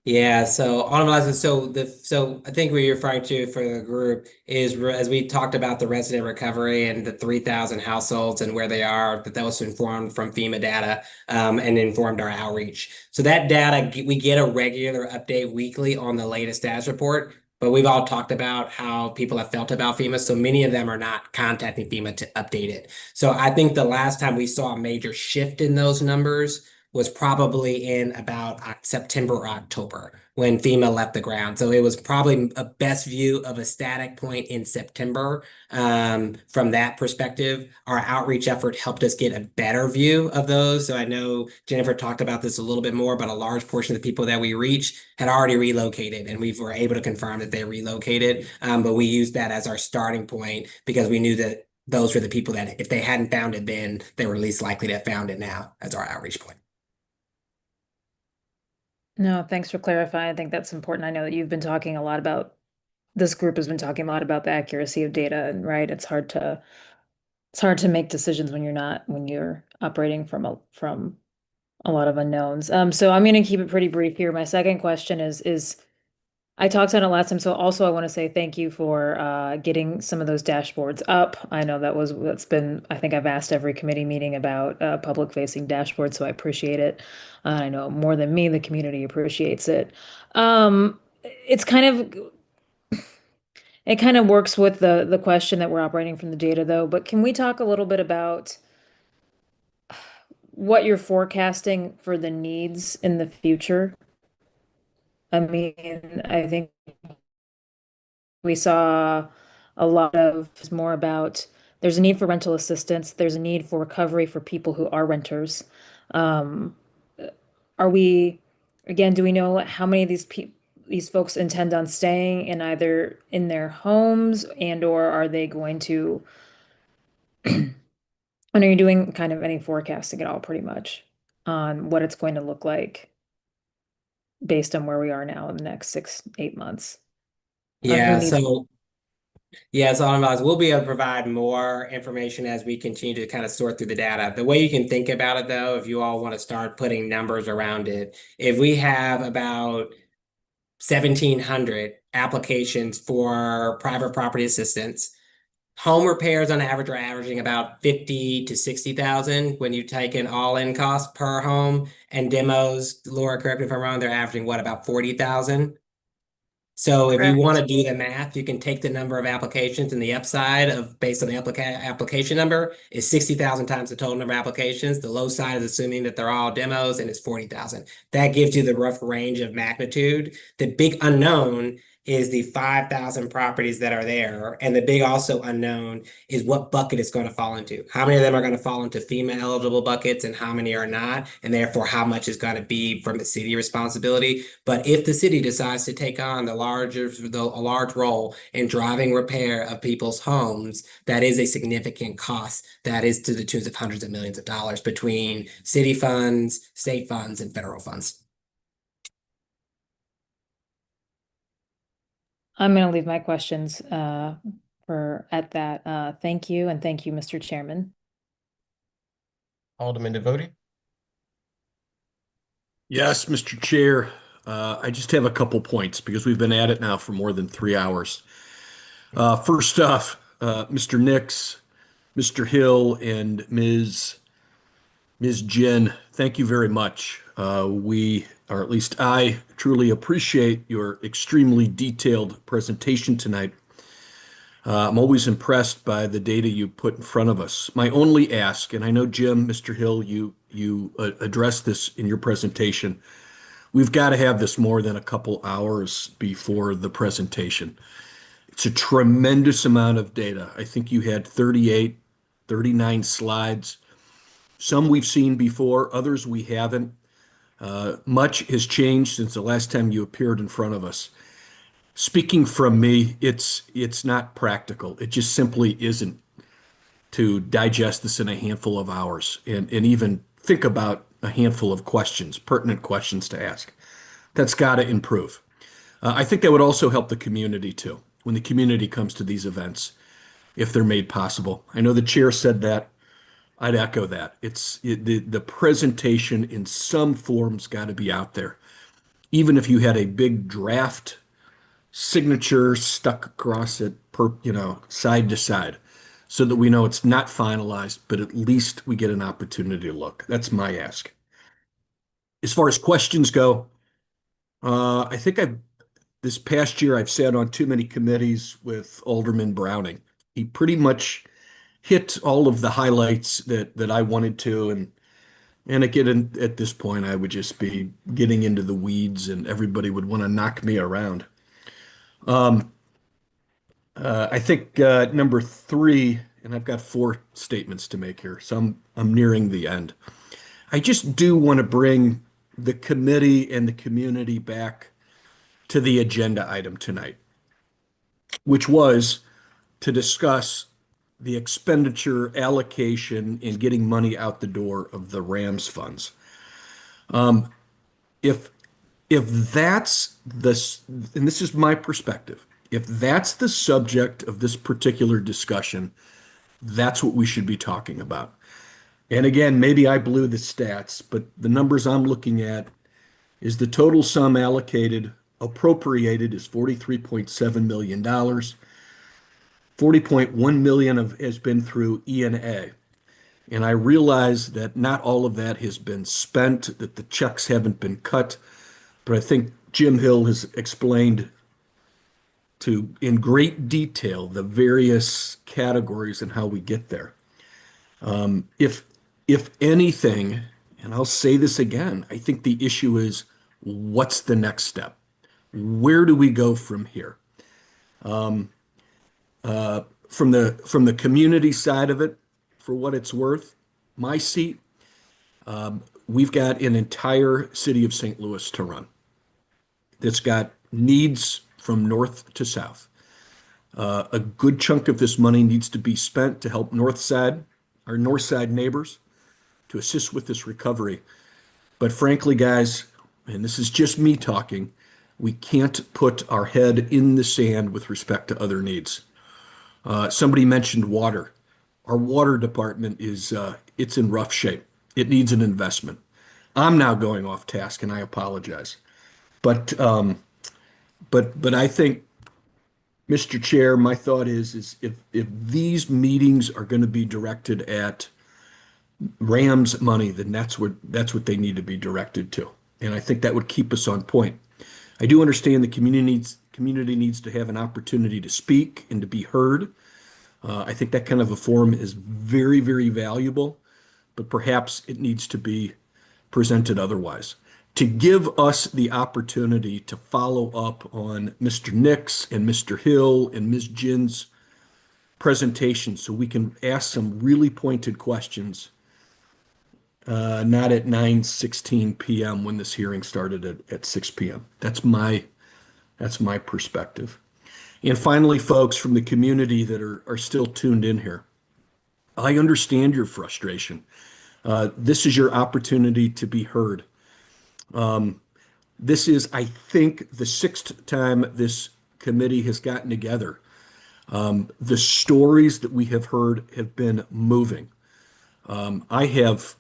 Yeah, so Alderman Velasquez, so I think what you're referring to for the group is as we talked about the resident recovery and the 3,000 households and where they are, that was informed from FEMA data and informed our outreach. So that data, we get a regular update weekly on the latest status report, but we've all talked about how people have felt about FEMA. So many of them are not contacting FEMA to update it. So I think the last time we saw a major shift in those numbers was probably in about September or October when FEMA left the ground. So it was probably a best view of a static point in September. From that perspective, our outreach effort helped us get a better view of those. So I know Jennifer talked about this a little bit more, but a large portion of the people that we reached had already relocated, and we were able to confirm that they relocated. But we used that as our starting point because we knew that those were the people that if they hadn't found it then, they were least likely to have found it now as our outreach point. No, thanks for clarifying. I think that's important. I know that you've been talking a lot about, this group has been talking a lot about the accuracy of data, and right, it's hard to make decisions when you're operating from a lot of unknowns. So I'm going to keep it pretty brief here. My second question is I talked on it last time, so also I want to say thank you for getting some of those dashboards up. I know that's been, I think I've asked every committee meeting about public-facing dashboards, so I appreciate it. I know more than me, the community appreciates it. It kind of works with the question that we're operating from the data, though. But can we talk a little bit about what you're forecasting for the needs in the future? I mean, I think we saw a lot of more about there's a need for rental assistance, there's a need for recovery for people who are renters. Do we know how many of these folks intend on staying in either in their homes or are they going to, and are you doing kind of any forecasting at all pretty much on what it's going to look like based on where we are now in the next 6-8 months? So we'll be able to provide more information as we continue to kind of sort through the data. The way you can think about it, though, if you all want to start putting numbers around it, if we have about 1,700 applications for private property assistance, home repairs on average are averaging about 50 to 60,000 when you take in all-in costs per home, and demos, Laura, correct me if I'm wrong, they're averaging about 40,000. So if you want to do the math, you can take the number of applications, and the upside of based on the application number is 60,000 times the total number of applications. The low side is assuming that they're all demos, and it's 40,000. That gives you the rough range of magnitude. The big unknown is the 5,000 properties that are there. And the big also unknown is what bucket it's going to fall into. How many of them are going to fall into FEMA eligible buckets and how many are not? And therefore, how much is going to be from the city responsibility. But if the city decides to take on a large role in driving repair of people's homes, that is a significant cost. That is to the tunes of hundreds of millions of dollars between city funds, state funds, and federal funds. I'm going to leave my questions for at that. Thank you, and thank you, Mr. Chairman. Alderman Devotie? Yes, Mr. Chair. I just have a couple points because we've been at it now for more than 3 hours. First off, Mr. Nix, Mr. Hill, and Ms. Jen, thank you very much. We, or at least I, truly appreciate your extremely detailed presentation tonight. I'm always impressed by the data you put in front of us. My only ask, and I know Jim, Mr. Hill, you addressed this in your presentation, we've got to have this more than a couple hours before the presentation. It's a tremendous amount of data. I think you had 38, 39 slides. Some we've seen before, others we haven't. Much has changed since the last time you appeared in front of us. Speaking from me, it's not practical. It just simply isn't to digest this in a handful of hours and even think about a handful of questions, pertinent questions to ask. That's got to improve. I think that would also help the community too, when the community comes to these events, if they're made possible. I know the chair said that. I'd echo that. The presentation in some form's got to be out there. Even if you had a big draft signature stuck across it, side to side, so that we know it's not finalized, but at least we get an opportunity to look. That's my ask. As far as questions go, I think this past year I've sat on too many committees with Alderman Browning. He pretty much hit all of the highlights that I wanted to, and again, at this point, I would just be getting into the weeds, and everybody would want to knock me around. I think number 3, and I've got 4 statements to make here, so I'm nearing the end. I just do want to bring the committee and the community back to the agenda item tonight, which was to discuss the expenditure allocation and getting money out the door of the RAMS funds. If that's this, and this is my perspective, if that's the subject of this particular discussion, that's what we should be talking about. And again, maybe I blew the stats, but the numbers I'm looking at is the total sum appropriated is $43.7 million. 40.1 million has been through E&A. And I realize that not all of that has been spent, that the checks haven't been cut, but I think Jim Hill has explained in great detail the various categories and how we get there. If anything, and I'll say this again, I think the issue is what's the next step? Where do we go from here? From the community side of it, for what it's worth, my seat, we've got an entire city of St. Louis to run that's got needs from north to south. A good chunk of this money needs to be spent to help our north side neighbors, to assist with this recovery. But frankly, guys, and this is just me talking, we can't put our head in the sand with respect to other needs. Somebody mentioned water. Our water department it's in rough shape. It needs an investment. I'm now going off task, and I apologize. But I think, Mr. Chair, my thought is if these meetings are going to be directed at RAMS money, then that's what they need to be directed to. And I think that would keep us on point. I do understand the community needs to have an opportunity to speak and to be heard. I think that kind of a forum is very, very valuable, but perhaps it needs to be presented otherwise. to give us the opportunity to follow up on Mr. Nix and Mr. Hill and Ms. Jin's presentation so we can ask some really pointed questions, not at 9:16 p.m. when this hearing started at 6 p.m. That's my perspective. And finally, folks from the community that are still tuned in here, I understand your frustration. This is your opportunity to be heard. This is, I think, the 6th time this committee has gotten together. The stories that we have heard have been moving. I have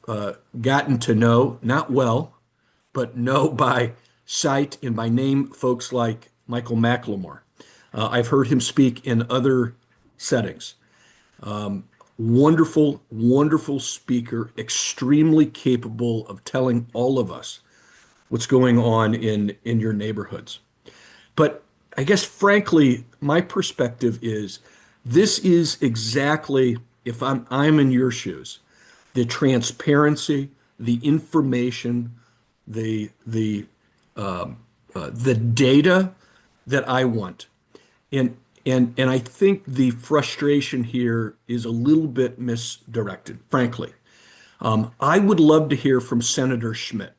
gotten to know, not well, but know by sight and by name, folks like Michael McLemore. I've heard him speak in other settings. Wonderful, wonderful speaker, extremely capable of telling all of us what's going on in your neighborhoods. But I guess, frankly, my perspective is this is exactly, if I'm in your shoes, the transparency, the information, the data that I want. And I think the frustration here is a little bit misdirected, frankly. I would love to hear from Senator Schmidt.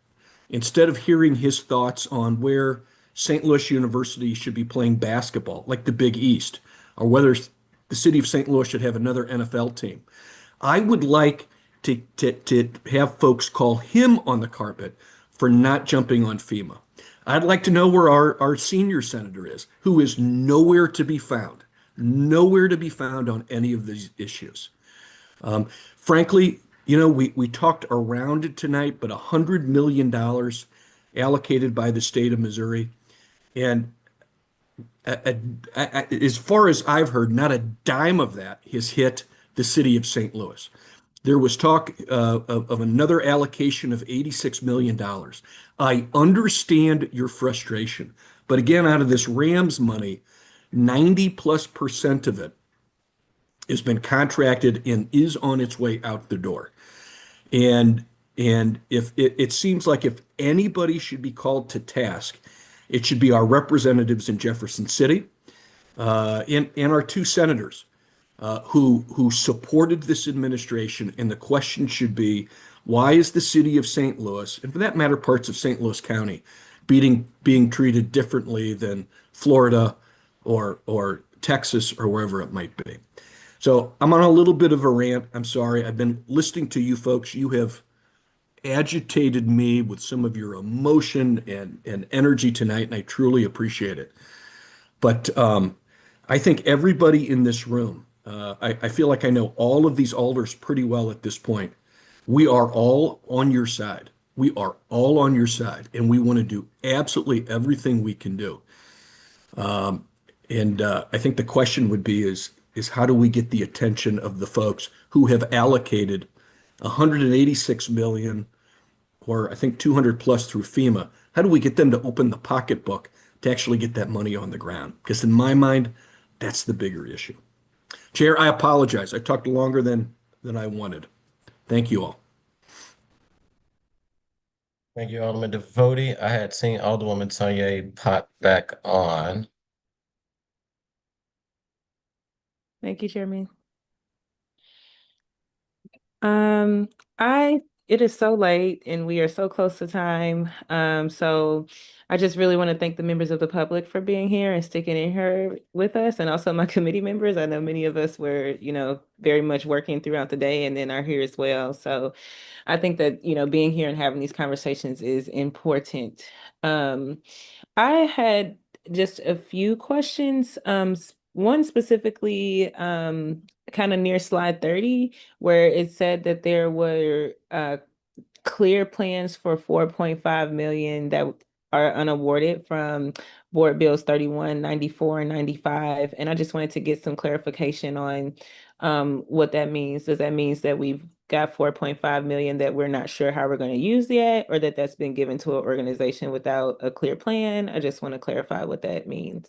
Instead of hearing his thoughts on where St. Louis University should be playing basketball, like the Big East, or whether the city of St. Louis should have another NFL team, I would like to have folks call him on the carpet for not jumping on FEMA. I'd like to know where our senior senator is, who is nowhere to be found on any of these issues. Frankly, you know, we talked around it tonight, but $100 million allocated by the state of Missouri. And as far as I've heard, not a dime of that has hit the city of St. Louis. There was talk of another allocation of $86 million. I understand your frustration, but again, out of this Rams money, 90+% of it has been contracted and is on its way out the door. And if it seems like if anybody should be called to task, it should be our representatives in Jefferson City and our 2 senators who supported this administration. And the question should be, why is the city of St. Louis, and for that matter, parts of St. Louis County, being treated differently than Florida or Texas or wherever it might be? So I'm on a little bit of a rant. I'm sorry. I've been listening to you folks. You have agitated me with some of your emotion and energy tonight, and I truly appreciate it. But I think everybody in this room, I feel like I know all of these alders pretty well at this point. We are all on your side. We are all on your side, and we want to do absolutely everything we can do. And I think the question would be is how do we get the attention of the folks who have allocated $186 million, or I think 200 plus through FEMA? How do we get them to open the pocketbook to actually get that money on the ground? Because in my mind, that's the bigger issue. Chair, I apologize. I talked longer than I wanted. Thank you all. Thank you, Alderman Devotie. I had seen Alderwoman Tanya pop back on. Thank you, Chairman. It is so late and we are so close to time. So I just really want to thank the members of the public for being here and sticking in here with us, and also my committee members. I know many of us were, very much working throughout the day and then are here as well. So I think that, being here and having these conversations is important. I had just a few questions. One specifically, kind of near slide 30, where it said that there were clear plans for 4.5 million that are unawarded from Board Bills 31, 94, and 95. And I just wanted to get some clarification on what that means. Does that mean that we've got 4.5 million that we're not sure how we're going to use yet, or that's been given to an organization without a clear plan? I just want to clarify what that means.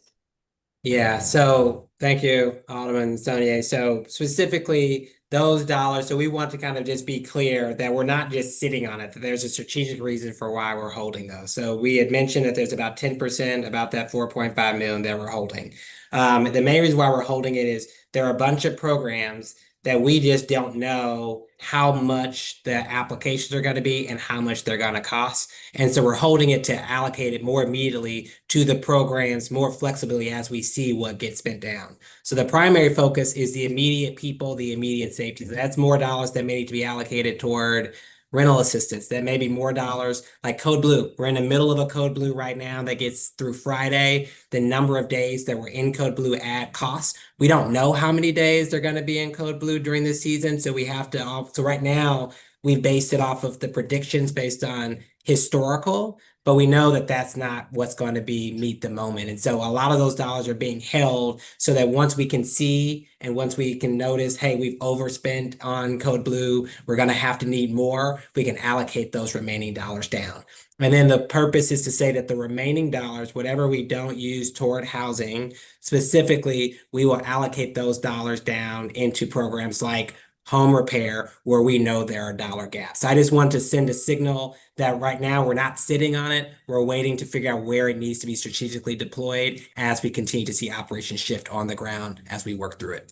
Yeah, so thank you, Alderman Saunier. So specifically, those dollars. So we want to kind of just be clear that we're not just sitting on it, that there's a strategic reason for why we're holding those. So we had mentioned that there's about 10% about that 4.5 million that we're holding. The main reason why we're holding it is there are a bunch of programs that we just don't know how much the applications are going to be and how much they're going to cost. And so we're holding it to allocate it more immediately to the programs, more flexibility as we see what gets spent down. So the primary focus is the immediate people, the immediate safety. So that's more dollars that may need to be allocated toward rental assistance. That may be more dollars like Code Blue. We're in the middle of a Code Blue right now that gets through Friday. The number of days that we're in Code Blue at cost. We don't know how many days they're going to be in Code Blue during this season. So we have to, so right now we've based it off of the predictions based on historical, but we know that that's not what's going to be meet the moment. And so a lot of those dollars are being held so that once we can see and once we can notice, hey, we've overspent on Code Blue, we're going to have to need more, we can allocate those remaining dollars down. And then the purpose is to say that the remaining dollars, whatever we don't use toward housing, specifically, we will allocate those dollars down into programs like home repair, where we know there are dollar gaps. I just want to send a signal that right now we're not sitting on it. We're waiting to figure out where it needs to be strategically deployed as we continue to see operations shift on the ground as we work through it.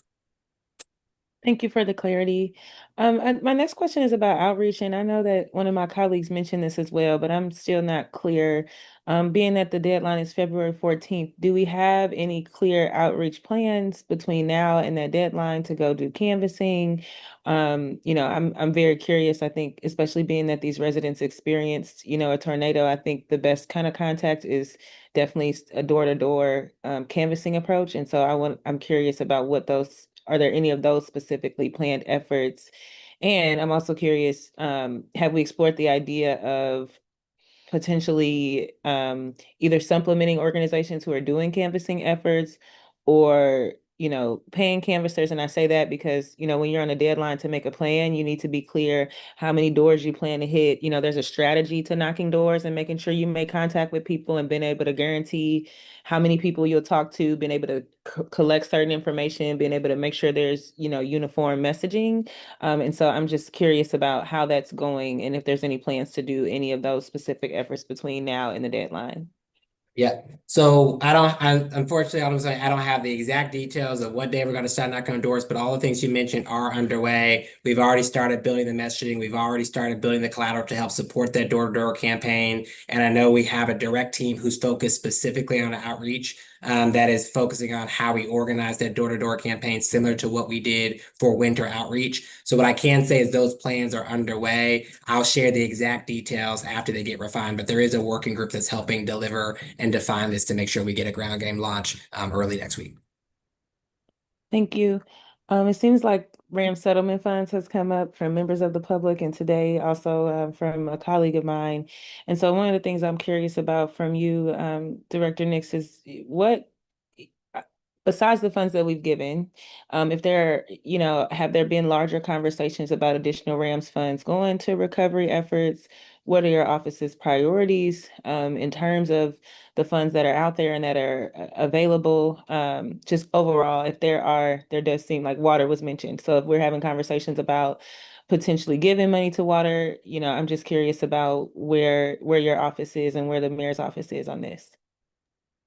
Thank you for the clarity. My next question is about outreach, and I know that one of my colleagues mentioned this as well, but I'm still not clear. Being that the deadline is February 14th, do we have any clear outreach plans between now and that deadline to go do canvassing? I'm very curious. I think, especially being that these residents experienced, a tornado, I think the best kind of contact is definitely a door-to-door canvassing approach. And so I'm curious about are there any of those specifically planned efforts? And I'm also curious, have we explored the idea of potentially either supplementing organizations who are doing canvassing efforts or paying canvassers? And I say that because when you're on a deadline to make a plan, you need to be clear how many doors you plan to hit. There's a strategy to knocking doors and making sure you make contact with people and being able to guarantee how many people you'll talk to, being able to collect certain information, being able to make sure there's uniform messaging. And so I'm just curious about how that's going and if there's any plans to do any of those specific efforts between now and the deadline. Yeah. So unfortunately, I don't have the exact details of what day we're going to start knocking on doors, but all the things you mentioned are underway. We've already started building the messaging. We've already started building the collateral to help support that door-to-door campaign. And I know we have a direct team who's focused specifically on outreach. That is focusing on how we organize that door-to-door campaign, similar to what we did for winter outreach. So what I can say is those plans are underway. I'll share the exact details after they get refined, but there is a working group that's helping deliver and define this to make sure we get a ground game launch early next week. Thank you. It seems like RAM settlement funds has come up from members of the public and today also from a colleague of mine. And so one of the things I'm curious about from you, Director Nix, is what, besides the funds that we've given, if there, have there been larger conversations about additional RAMS funds going to recovery efforts? What are your office's priorities in terms of the funds that are out there and that are available? Just overall, if there does seem like water was mentioned. So if we're having conversations about potentially giving money to water, I'm just curious about where your office is and where the mayor's office is on this.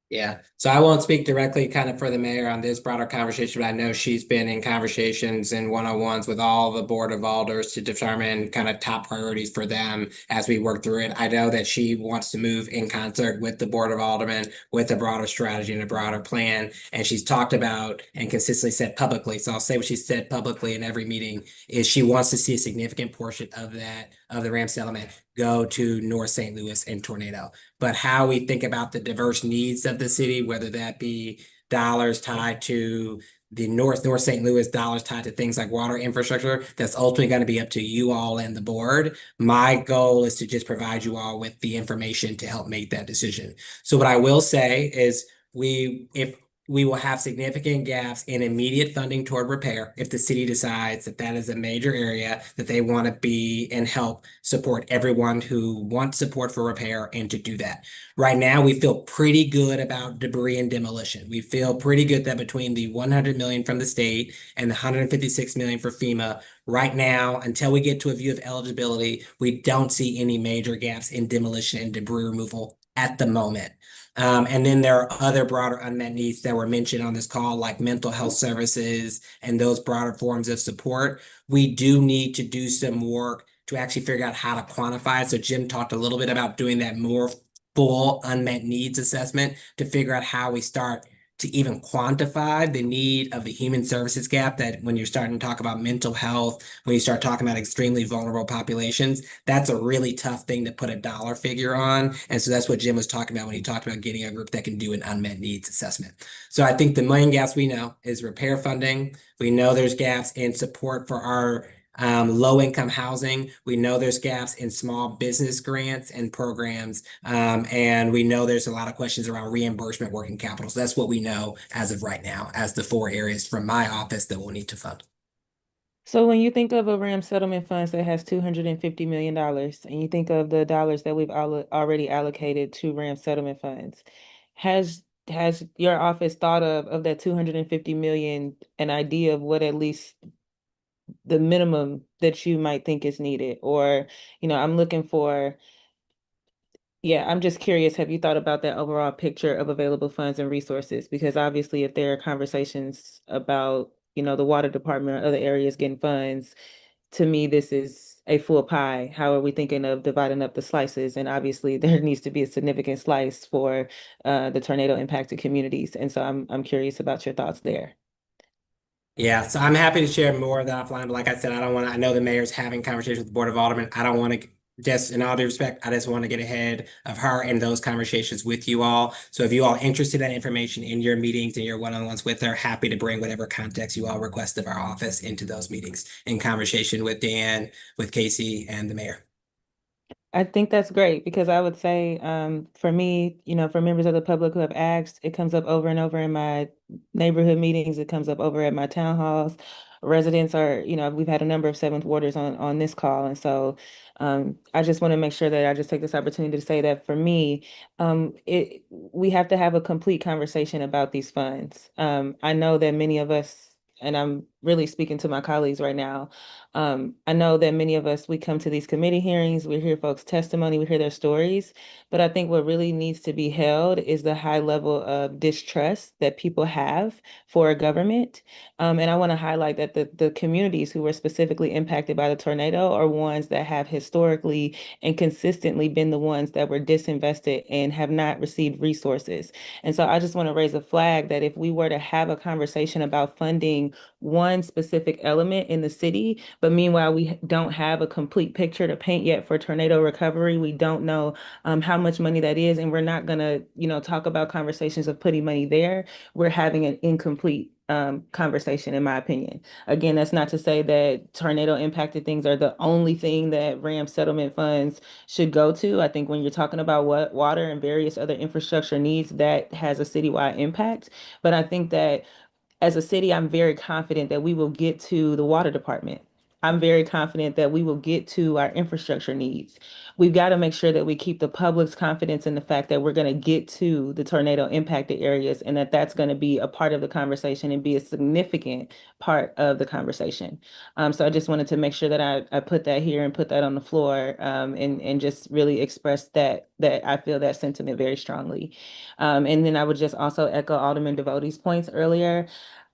Yeah, so I won't speak directly kind of for the mayor on this broader conversation, but I know she's been in conversations and one-on-ones with all the Board of Alders to determine kind of top priorities for them as we work through it. I know that she wants to move in concert with the Board of Aldermen with a broader strategy and a broader plan. And she's talked about and consistently said publicly, so I'll say what she said publicly in every meeting, is she wants to see a significant portion of the RAM settlement go to North St. Louis and Tornado. But how we think about the diverse needs of the city, whether that be dollars tied to the North St. Louis, dollars tied to things like water infrastructure, that's ultimately going to be up to you all and the board. My goal is to just provide you all with the information to help make that decision. So what I will say is if we will have significant gaps in immediate funding toward repair if the city decides that that is a major area that they want to be and help support everyone who wants support for repair and to do that. Right now, we feel pretty good about debris and demolition. We feel pretty good that between the 100 million from the state and the 156 million for FEMA, right now, until we get to a view of eligibility, we don't see any major gaps in demolition and debris removal at the moment. And then there are other broader unmet needs that were mentioned on this call, like mental health services and those broader forms of support. We do need to do some work to actually figure out how to quantify it. So Jim talked a little bit about doing that more full unmet needs assessment to figure out how we start to even quantify the need of the human services gap, that when you're starting to talk about mental health, when you start talking about extremely vulnerable populations, that's a really tough thing to put a dollar figure on. And so that's what Jim was talking about when he talked about getting a group that can do an unmet needs assessment. So I think the main gaps we know is repair funding. We know there's gaps in support for our low-income housing. We know there's gaps in small business grants and programs. And we know there's a lot of questions around reimbursement, working capital. So that's what we know as of right now as the 4 areas from my office that we'll need to fund. So when you think of a RAM settlement funds that has $250 million, and you think of the dollars that we've already allocated to RAM settlement funds, has your office thought of that 250 million, an idea of what at least the minimum that you might think is needed? Or, I'm looking for, I'm just curious, have you thought about that overall picture of available funds and resources? Because obviously if there are conversations about, the water department or other areas getting funds, to me, this is a full pie. How are we thinking of dividing up the slices? And obviously there needs to be a significant slice for the tornado impacted communities. And so I'm curious about your thoughts there. Yeah, so I'm happy to share more of that offline, but like I said, I know the mayor's having conversations with the Board of Aldermen. I don't want to, just in all due respect, I just want to get ahead of her and those conversations with you all. So if you all are interested in that information in your meetings and your one-on-ones with her, happy to bring whatever context you all request of our office into those meetings in conversation with Dan, with Casey, and the mayor. I think that's great, because I would say, for me, for members of the public who have asked, it comes up over and over in my neighborhood meetings. It comes up over at my town halls. Residents are, we've had a number of seventh warders on this call. And so I just want to make sure that I just take this opportunity to say that for me, we have to have a complete conversation about these funds. I know that many of us, and I'm really speaking to my colleagues right now, I know that many of us, we come to these committee hearings, we hear folks' testimony, we hear their stories, but I think what really needs to be held is the high level of distrust that people have for a government. And I want to highlight that the communities who were specifically impacted by the tornado are ones that have historically and consistently been the ones that were disinvested and have not received resources. And so I just want to raise a flag that if we were to have a conversation about funding one specific element in the city, but meanwhile, we don't have a complete picture to paint yet for tornado recovery. We don't know how much money that is, and we're not going to, talk about conversations of putting money there. We're having an incomplete conversation, in my opinion. Again, that's not to say that tornado impacted things are the only thing that RAM settlement funds should go to. I think when you're talking about what water and various other infrastructure needs, that has a citywide impact. But I think that as a city, I'm very confident that we will get to the water department. I'm very confident that we will get to our infrastructure needs. We've got to make sure that we keep the public's confidence in the fact that we're going to get to the tornado impacted areas, and that that's going to be a part of the conversation and be a significant part of the conversation. So I just wanted to make sure that I put that here and put that on the floor, and just really express that I feel that sentiment very strongly. And then I would just also echo Alderman Devote's points earlier.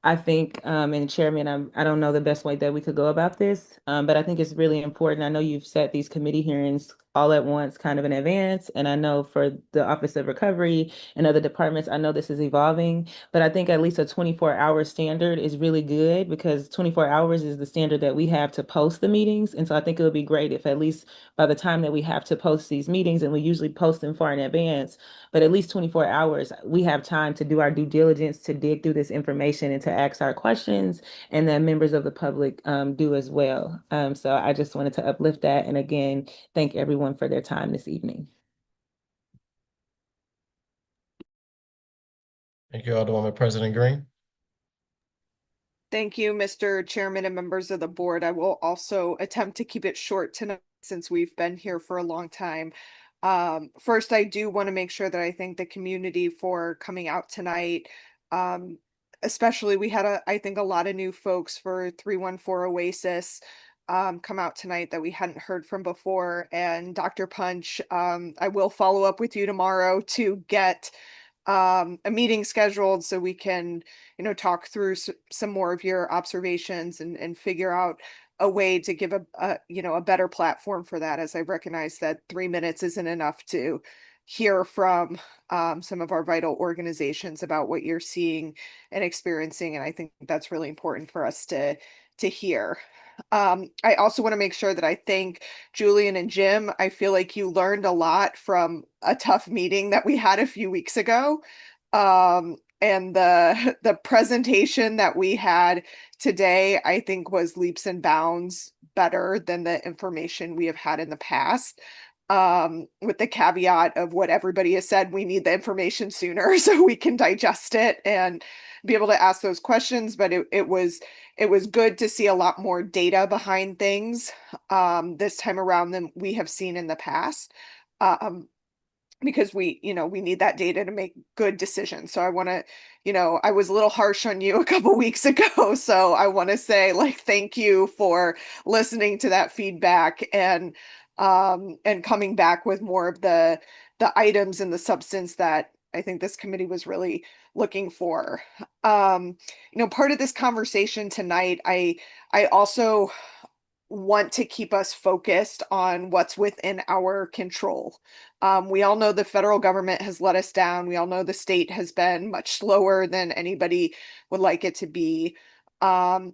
I think, and Chairman, I don't know the best way that we could go about this, but I think it's really important. I know you've set these committee hearings all at once, kind of in advance. And I know for the Office of Recovery and other departments, I know this is evolving, but I think at least a 24-hour standard is really good, because 24 hours is the standard that we have to post the meetings. And so I think it would be great if at least by the time that we have to post these meetings, and we usually post them far in advance, but at least 24 hours, we have time to do our due diligence, to dig through this information and to ask our questions, and then members of the public do as well. So I just wanted to uplift that. And again, thank everyone for their time this evening. Thank you, Alderwoman President Green. Thank you, Mr. Chairman and members of the board. I will also attempt to keep it short tonight since we've been here for a long time. First, I do want to make sure that I thank the community for coming out tonight. Especially we had I think a lot of new folks for 314 Oasis come out tonight that we hadn't heard from before. And Dr. Punch, I will follow up with you tomorrow to get a meeting scheduled so we can, talk through some more of your observations and figure out a way to give a better platform for that, as I recognize that 3 minutes isn't enough to hear from some of our vital organizations about what you're seeing and experiencing. And I think that's really important for us to hear. I also want to make sure that I thank Julian and Jim. I feel like you learned a lot from a tough meeting that we had a few weeks ago. And the presentation that we had today, I think, was leaps and bounds better than the information we have had in the past. With the caveat of what everybody has said, we need the information sooner so we can digest it and be able to ask those questions. But it was good to see a lot more data behind things this time around than we have seen in the past. Because we need that data to make good decisions. So I want to, I was a little harsh on you a couple weeks ago. So I want to say, thank you for listening to that feedback and coming back with more of the items and the substance that I think this committee was really looking for. Part of this conversation tonight, I also want to keep us focused on what's within our control. We all know the federal government has let us down. We all know the state has been much slower than anybody would like it to be. The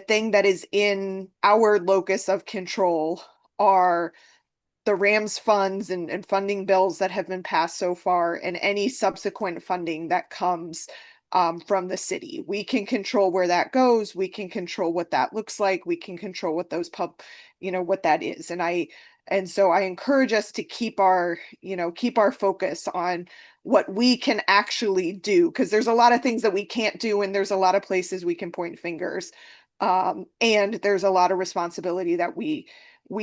thing that is in our locus of control are the RAMS funds and funding bills that have been passed so far, and any subsequent funding that comes from the city. We can control where that goes. We can control what that looks like. We can control what those what that is. And so I encourage us to keep our focus on what we can actually do, because there's a lot of things that we can't do, and there's a lot of places we can point fingers. And there's a lot of responsibility that we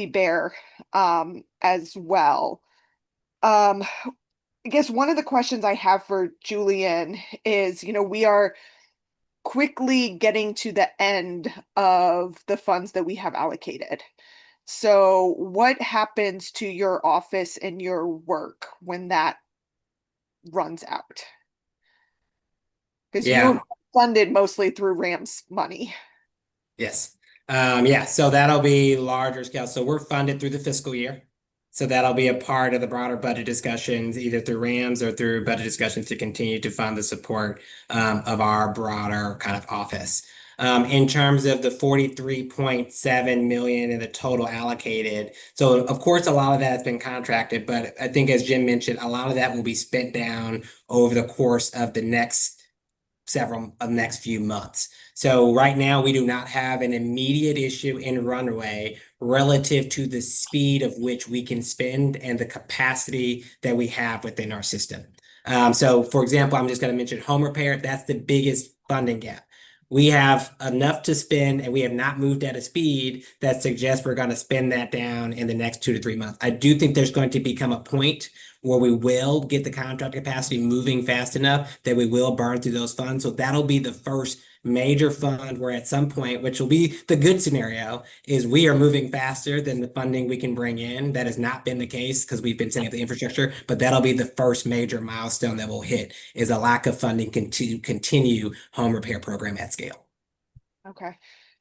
bear as well. I guess one of the questions I have for Julian is, we are quickly getting to the end of the funds that we have allocated. So what happens to your office and your work when that runs out? Because you're funded mostly through RAMS money. Yes. So that'll be larger scale. So we're funded through the fiscal year. So that'll be a part of the broader budget discussions, either through RAMS or through budget discussions to continue to fund the support of our broader kind of office. In terms of the 43.7 million in the total allocated. So of course, a lot of that has been contracted, but I think as Jim mentioned, a lot of that will be spent down over the course of the next few months. So right now we do not have an immediate issue in runway relative to the speed of which we can spend and the capacity that we have within our system. So for example, I'm just going to mention home repair. That's the biggest funding gap. We have enough to spend, and we have not moved at a speed that suggests we're going to spend that down in the next 2 to 3 months. I do think there's going to become a point where we will get the contract capacity moving fast enough that we will burn through those funds. So that'll be the first major fund where at some point, which will be the good scenario, is we are moving faster than the funding we can bring in. That has not been the case because we've been setting up the infrastructure, but that'll be the first major milestone that we'll hit, is a lack of funding to continue home repair program at scale. Okay,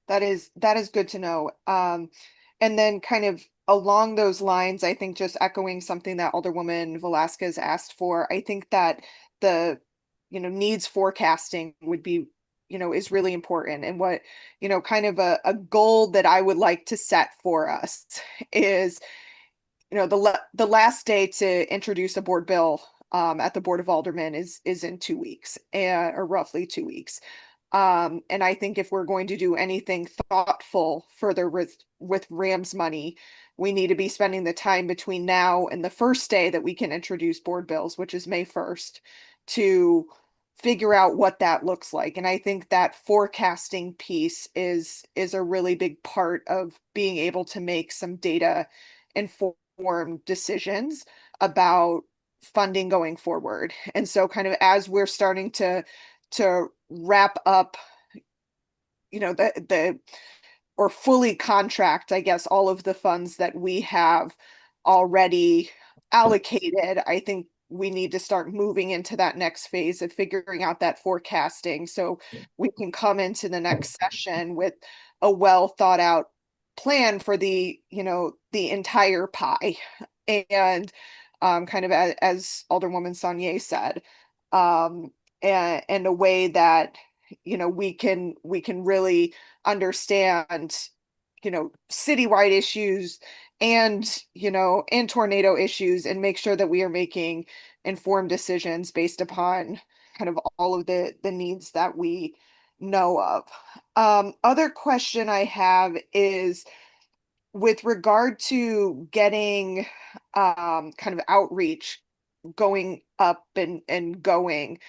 that is good to know. And then kind of along those lines, I think just echoing something that Alderwoman Velasquez asked for, I think that the needs forecasting would be is really important. And what kind of a goal that I would like to set for us is the last day to introduce a board bill at the Board of Aldermen is in 2 weeks, or roughly 2 weeks. And I think if we're going to do anything thoughtful further with RAMS money, we need to be spending the time between now and the first day that we can introduce board bills, which is May 1st, to figure out what that looks like. And I think that forecasting piece is a really big part of being able to make some data informed decisions about funding going forward. And so kind of as we're starting to wrap up, you know, or fully contract, I guess, all of the funds that we have already allocated, I think we need to start moving into that next phase of figuring out that forecasting so we can come into the next session with a well thought out plan for the, you know, the entire pie. And kind of as Alderwoman Saunier said, and a way that, you know, we can really understand, you know, citywide issues and, you know, and tornado issues, and make sure that we are making informed decisions based upon kind of all of the needs that we know of. Other question I have is with regard to getting kind of outreach going up and going,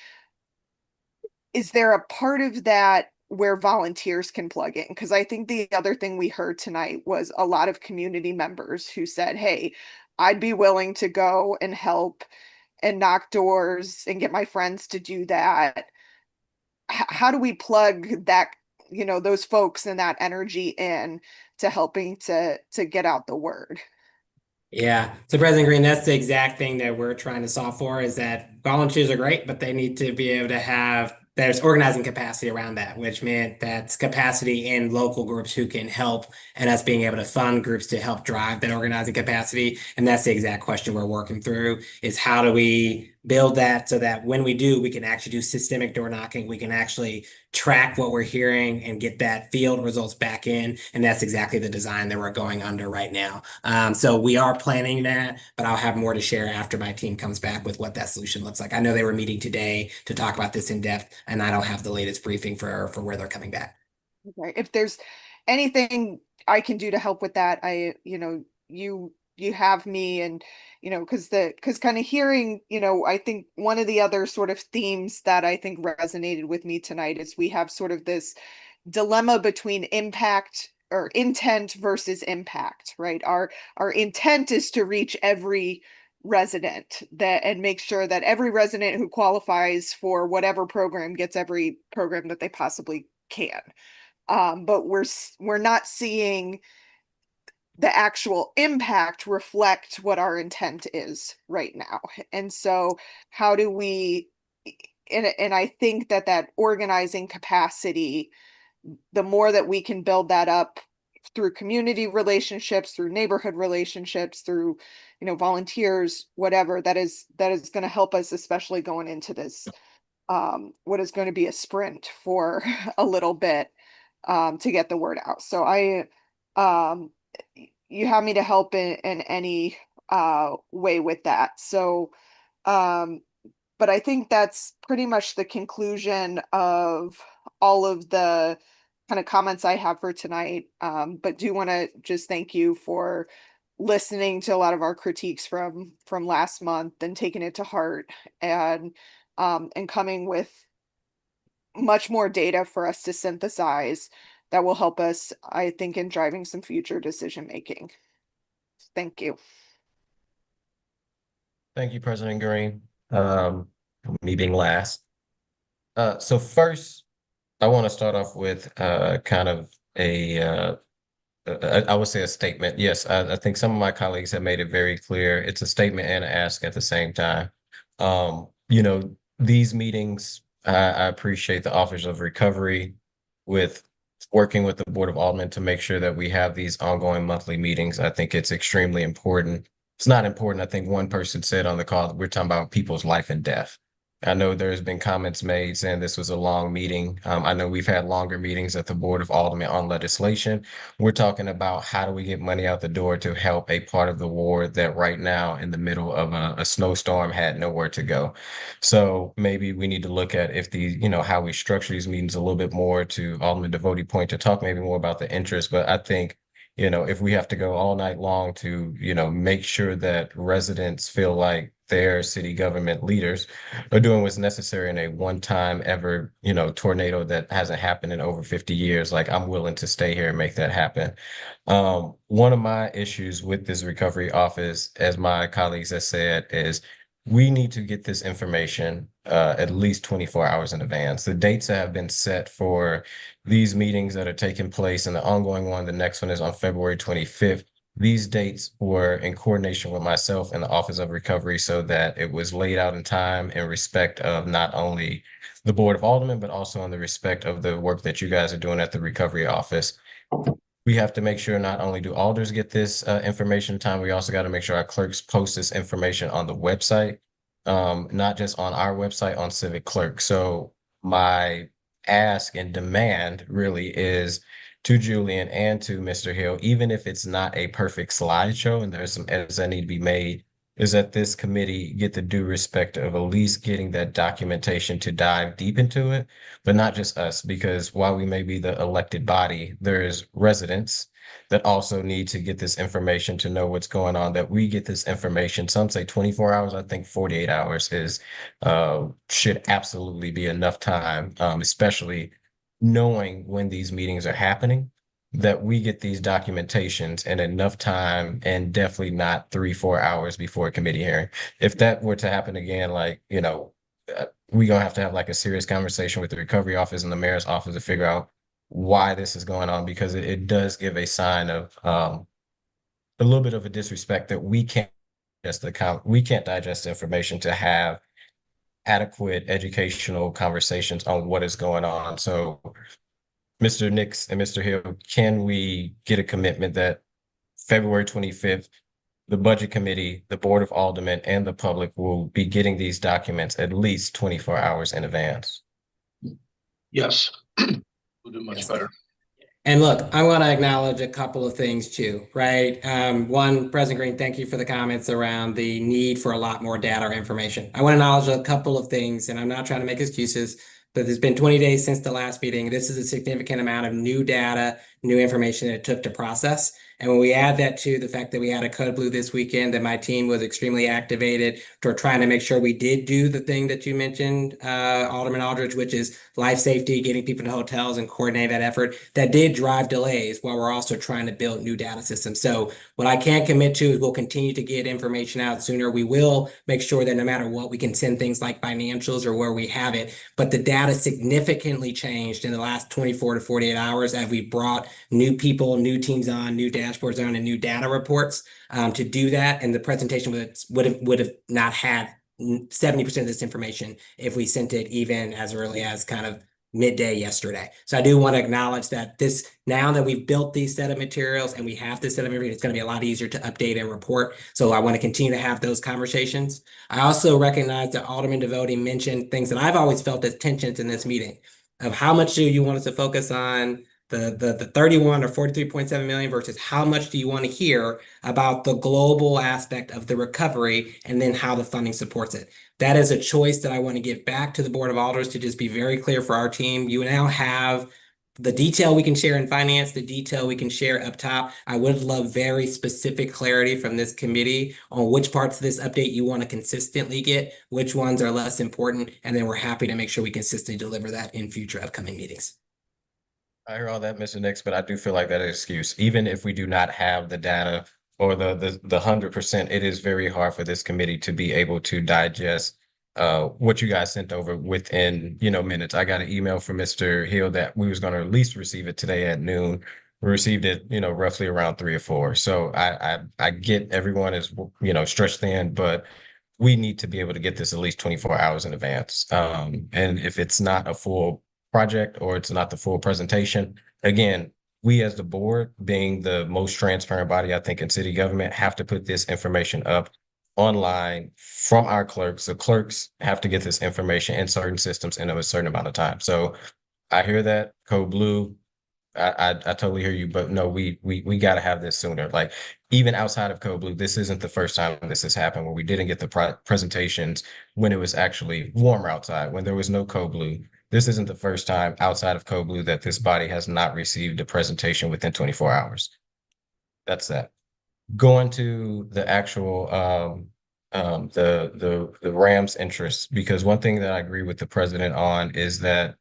is there a part of that where volunteers can plug in? Because I think the other thing we heard tonight was a lot of community members who said, hey, I'd be willing to go and help and knock doors and get my friends to do that. How do we plug that, you know, those folks and that energy in to helping to get out the word? Yeah. So President Green, that's the exact thing that we're trying to solve for, is that volunteers are great, but they need to be able to have, there's organizing capacity around that, which meant that's capacity in local groups who can help, and us being able to fund groups to help drive that organizing capacity. And that's the exact question we're working through, is how do we build that so that when we do, we can actually do systemic door knocking. We can actually track what we're hearing and get that field results back in. And that's exactly the design that we're going under right now. So we are planning that, but I'll have more to share after my team comes back with what that solution looks like. I know they were meeting today to talk about this in depth, and I don't have the latest briefing for where they're coming back. Okay. If there's anything I can do to help with that, you know, you have me, and, you know, because kind of hearing, you know, I think one of the other sort of themes that I think resonated with me tonight is we have sort of this dilemma between impact or intent versus impact, right? Our intent is to reach every resident and make sure that every resident who qualifies for whatever program gets every program that they possibly can. But we're not seeing the actual impact reflect what our intent is right now. And so how do we, and I think that organizing capacity, the more that we can build that up through community relationships, through neighborhood relationships, through, you know, volunteers, whatever, that is going to help us, especially going into this, what is going to be a sprint for a little bit, to get the word out. So you have me to help in any way with that. So, but I think that's pretty much the conclusion of all of the kind of comments I have for tonight. But do want to just thank you for listening to a lot of our critiques from last month and taking it to heart, and coming with much more data for us to synthesize that will help us, I think, in driving some future decision making. Thank you. Thank you, President Green. Me being last. So first, I want to start off with kind of I would say a statement. Yes, I think some of my colleagues have made it very clear. It's a statement and an ask at the same time. You know, these meetings, I appreciate the Office of Recovery with working with the Board of Aldermen to make sure that we have these ongoing monthly meetings. I think it's extremely important. It's not important. I think one person said on the call, we're talking about people's life and death. I know there's been comments made saying this was a long meeting. I know we've had longer meetings at the Board of Aldermen on legislation. We're talking about how do we get money out the door to help a part of the ward that right now in the middle of a snowstorm had nowhere to go. So maybe we need to look at if you know, how we structure these meetings a little bit more, to Alderman Devote's point, to talk maybe more about the interest. But I think if we have to go all night long to, make sure that residents feel like their city government leaders are doing what's necessary in a one-time ever, tornado that hasn't happened in over 50 years, like I'm willing to stay here and make that happen. One of my issues with this recovery office, as my colleagues have said, is we need to get this information at least 24 hours in advance. The dates that have been set for these meetings that are taking place, and the ongoing one, the next one is on February 25th. These dates were in coordination with myself and the Office of Recovery so that it was laid out in time in respect of not only the Board of Aldermen, but also in the respect of the work that you guys are doing at the Recovery Office. We have to make sure not only do alders get this information in time, we also got to make sure our clerks post this information on the website, not just on our website, on Civic Clerk. So my ask and demand really is to Julian and to Mr. Hill, even if it's not a perfect slideshow and there's some edits that need to be made, is that this committee get the due respect of at least getting that documentation to dive deep into it, but not just us, because while we may be the elected body, there's residents that also need to get this information to know what's going on, that we get this information. Some say 24 hours. I think 48 hours is should absolutely be enough time, especially knowing when these meetings are happening, that we get these documentations in enough time, and definitely not 3-4 hours before a committee hearing. If that were to happen again, we're gonna have to have like a serious conversation with the Recovery Office and the Mayor's Office to figure out why this is going on, because it does give a sign of a little bit of a disrespect that we can't digest information to have adequate educational conversations on what is going on. So Mr. Nix and Mr. Hill, can we get a commitment that February 25th, the Budget Committee, the Board of Aldermen, and the public will be getting these documents at least 24 hours in advance? Yes, we'll do much better. And look, I want to acknowledge a couple of things too, right? One, President Green, thank you for the comments around the need for a lot more data or information. I want to acknowledge a couple of things, and I'm not trying to make excuses, but there's been 20 days since the last meeting. This is a significant amount of new data, new information that it took to process. And when we add that to the fact that we had a Code Blue this weekend, that my team was extremely activated toward trying to make sure we did do the thing that you mentioned, Alderman Aldridge, which is life safety, getting people to hotels and coordinate that effort, that did drive delays while we're also trying to build new data systems. So what I can commit to is we'll continue to get information out sooner. We will make sure that no matter what, we can send things like financials or where we have it, but the data significantly changed in the last 24 to 48 hours as we brought new people, new teams on, new dashboards on, and new data reports to do that. And the presentation would have not had 70% of this information if we sent it even as early as kind of midday yesterday. So I do want to acknowledge that now that we've built these set of materials and we have this set of information, it's going to be a lot easier to update and report. So I want to continue to have those conversations. I also recognize that Alderman Devotie mentioned things that I've always felt as tensions in this meeting of how much do you want us to focus on the 31 or 43.7 million versus how much do you want to hear about the global aspect of the recovery and then how the funding supports it. That is a choice that I want to give back to the Board of Alders to just be very clear for our team. You now have the detail we can share in finance, the detail we can share up top. I would love very specific clarity from this committee on which parts of this update you want to consistently get, which ones are less important, and then we're happy to make sure we consistently deliver that in future upcoming meetings. I hear all that, Mr. Nix, but I do feel like that is an excuse. Even if we do not have the data or the 100%, it is very hard for this committee to be able to digest what you guys sent over within, minutes. I got an email from Mr. Hill that we was going to at least receive it today at noon. We received it, roughly around 3 or 4. So I get everyone is, stretched thin, but we need to be able to get this at least 24 hours in advance. And if it's not a full project or it's not the full presentation, again, we as the board, being the most transparent body, I think, in city government, have to put this information up online from our clerks. The clerks have to get this information in certain systems in a certain amount of time. So I hear that, Code Blue, I totally hear you, but no, we got to have this sooner. Like, even outside of Code Blue, this isn't the first time this has happened where we didn't get the presentations when it was actually warmer outside, when there was no Code Blue. This isn't the first time outside of Code Blue that this body has not received a presentation within 24 hours. That's that. Going to the actual the Rams interest, because one thing that I agree with the president on is that,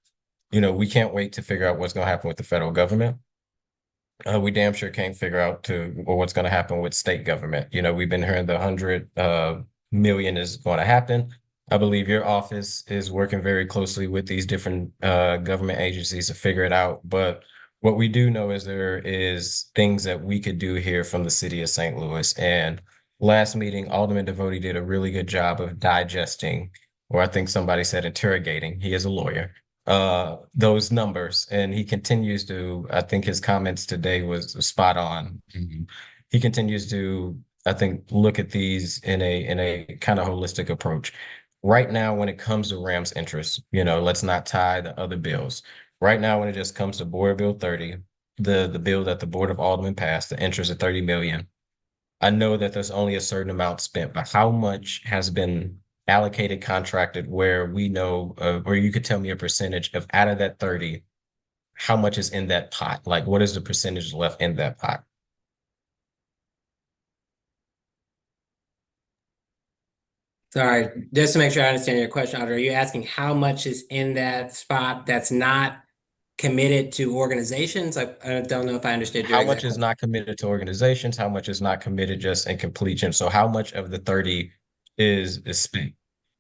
we can't wait to figure out what's going to happen with the federal government. We damn sure can't figure out what's going to happen with state government. We've been hearing the 100 million is going to happen. I believe your office is working very closely with these different government agencies to figure it out. But what we do know is there is things that we could do here from the city of St. Louis. And last meeting, Alderman Devotie did a really good job of digesting, or I think somebody said interrogating. He is a lawyer. Those numbers, and he continues to, I think his comments today was spot on. He continues to, I think, look at these in a kind of holistic approach. Right now, when it comes to Rams interest, let's not tie the other bills. Right now, when it just comes to Board Bill 30, the bill that the Board of Aldermen passed, the interest of 30 million, I know that there's only a certain amount spent, but how much has been allocated, contracted, where we know, or you could tell me a percentage of out of that 30, how much is in that pot? Like, what is the percentage left in that pot? Sorry, just to make sure I understand your question, Audrey, are you asking how much is in that spot that's not committed to organizations? I don't know if I understood your How exact much is question. not committed to organizations? How much is not committed just in completion? So how much of the 30 is spent?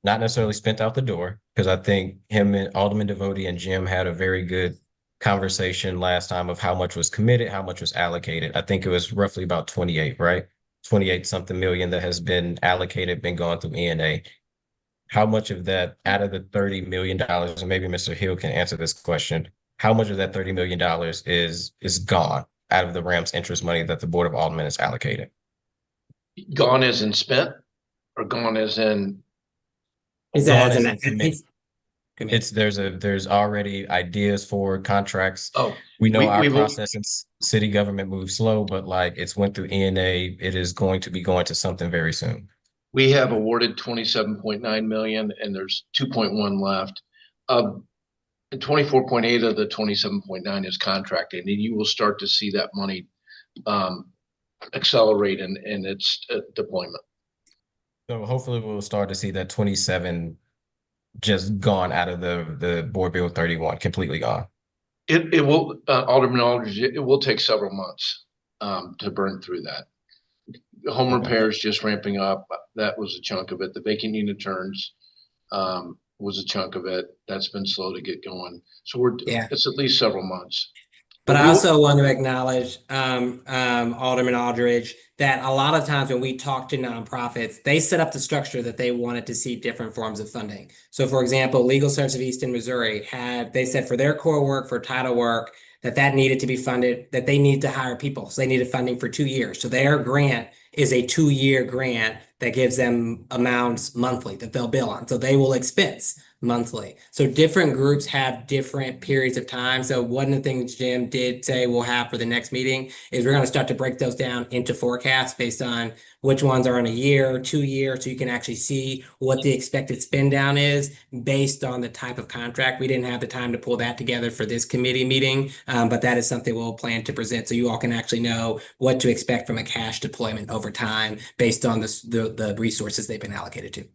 Not necessarily spent out the door, because I think him and Alderman Devotie and Jim had a very good conversation last time of how much was committed, how much was allocated. I think it was roughly about 28, right? 28 something million that has been allocated, been going through ENA. How much of that out of the $30 million, and maybe Mr. Hill can answer this question, how much of that $30 million is gone out of the Rams interest money that the Board of Aldermen has allocated? Gone as in spent, or gone as in? Gone as in committed. There's already ideas for contracts. Oh, we know our will- process in city government moves slow, but like it's went through ENA. It is going to be going to something very soon. We have awarded 27.9 million, and there's 2.1 left. 24.8 of the 27.9 is contracted, and you will start to see that money accelerate in its deployment. So hopefully we'll start to see that 27 just gone out of the Board Bill 31, completely gone. It will, Alderman Aldridge, it will take several months to burn through that. Home repairs just ramping up. That was a chunk of it. The vacant unit turns was a chunk of it. That's been slow to get going. So it's at least several months. But I also want to acknowledge, Alderman Aldridge, that a lot of times when we talk to nonprofits, they set up the structure that they wanted to see different forms of funding. So for example, Legal Service of Eastern Missouri they said for their core work, for title work, that needed to be funded, that they need to hire people. So they needed funding for 2 years. So their grant is a 2-year grant that gives them amounts monthly that they'll bill on. So they will expense monthly. So different groups have different periods of time. So one of the things Jim did say we'll have for the next meeting is we're going to start to break those down into forecasts based on which ones are in a year, 2 years, so you can actually see what the expected spend down is based on the type of contract. We didn't have the time to pull that together for this committee meeting, but that is something we'll plan to present so you all can actually know what to expect from a cash deployment over time based on the resources they've been allocated to.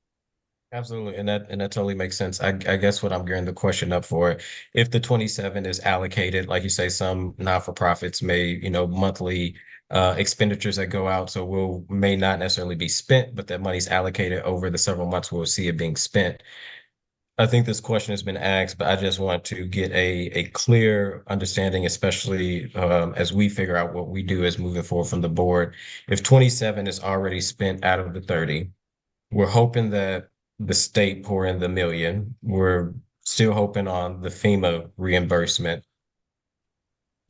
Absolutely, and that totally makes sense. I guess what I'm gearing the question up for, if the 27 is allocated, like you say, some not-for-profits may, monthly expenditures that go out, so may not necessarily be spent, but that money's allocated over the several months we'll see it being spent. I think this question has been asked, but I just want to get a clear understanding, especially as we figure out what we do as moving forward from the board. If 27 is already spent out of the 30, we're hoping that the state pour in the $1 million. We're still hoping on the FEMA reimbursement.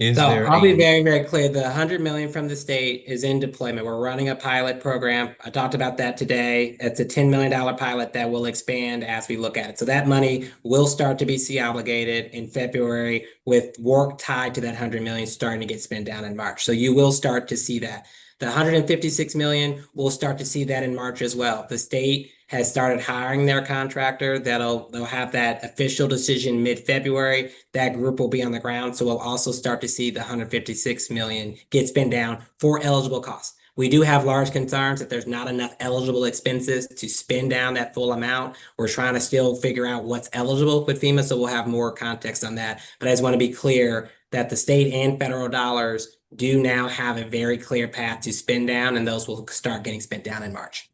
I'll be very, very clear. The 100 million from the state is in deployment. We're running a pilot program. I talked about that today. It's a $10 million pilot that will expand as we look at it. So that money will start to be obligated in February with work tied to that 100 million starting to get spent down in March. So you will start to see that. The 156 million, we'll start to see that in March as well. The state has started hiring their contractor. They'll have that official decision mid-February. That group will be on the ground. So we'll also start to see the 156 million get spent down for eligible costs. We do have large concerns that there's not enough eligible expenses to spend down that full amount. We're trying to still figure out what's eligible with FEMA, so we'll have more context on that. But I just want to be clear that the state and federal dollars do now have a very clear path to spend down, and those will start getting spent down in March.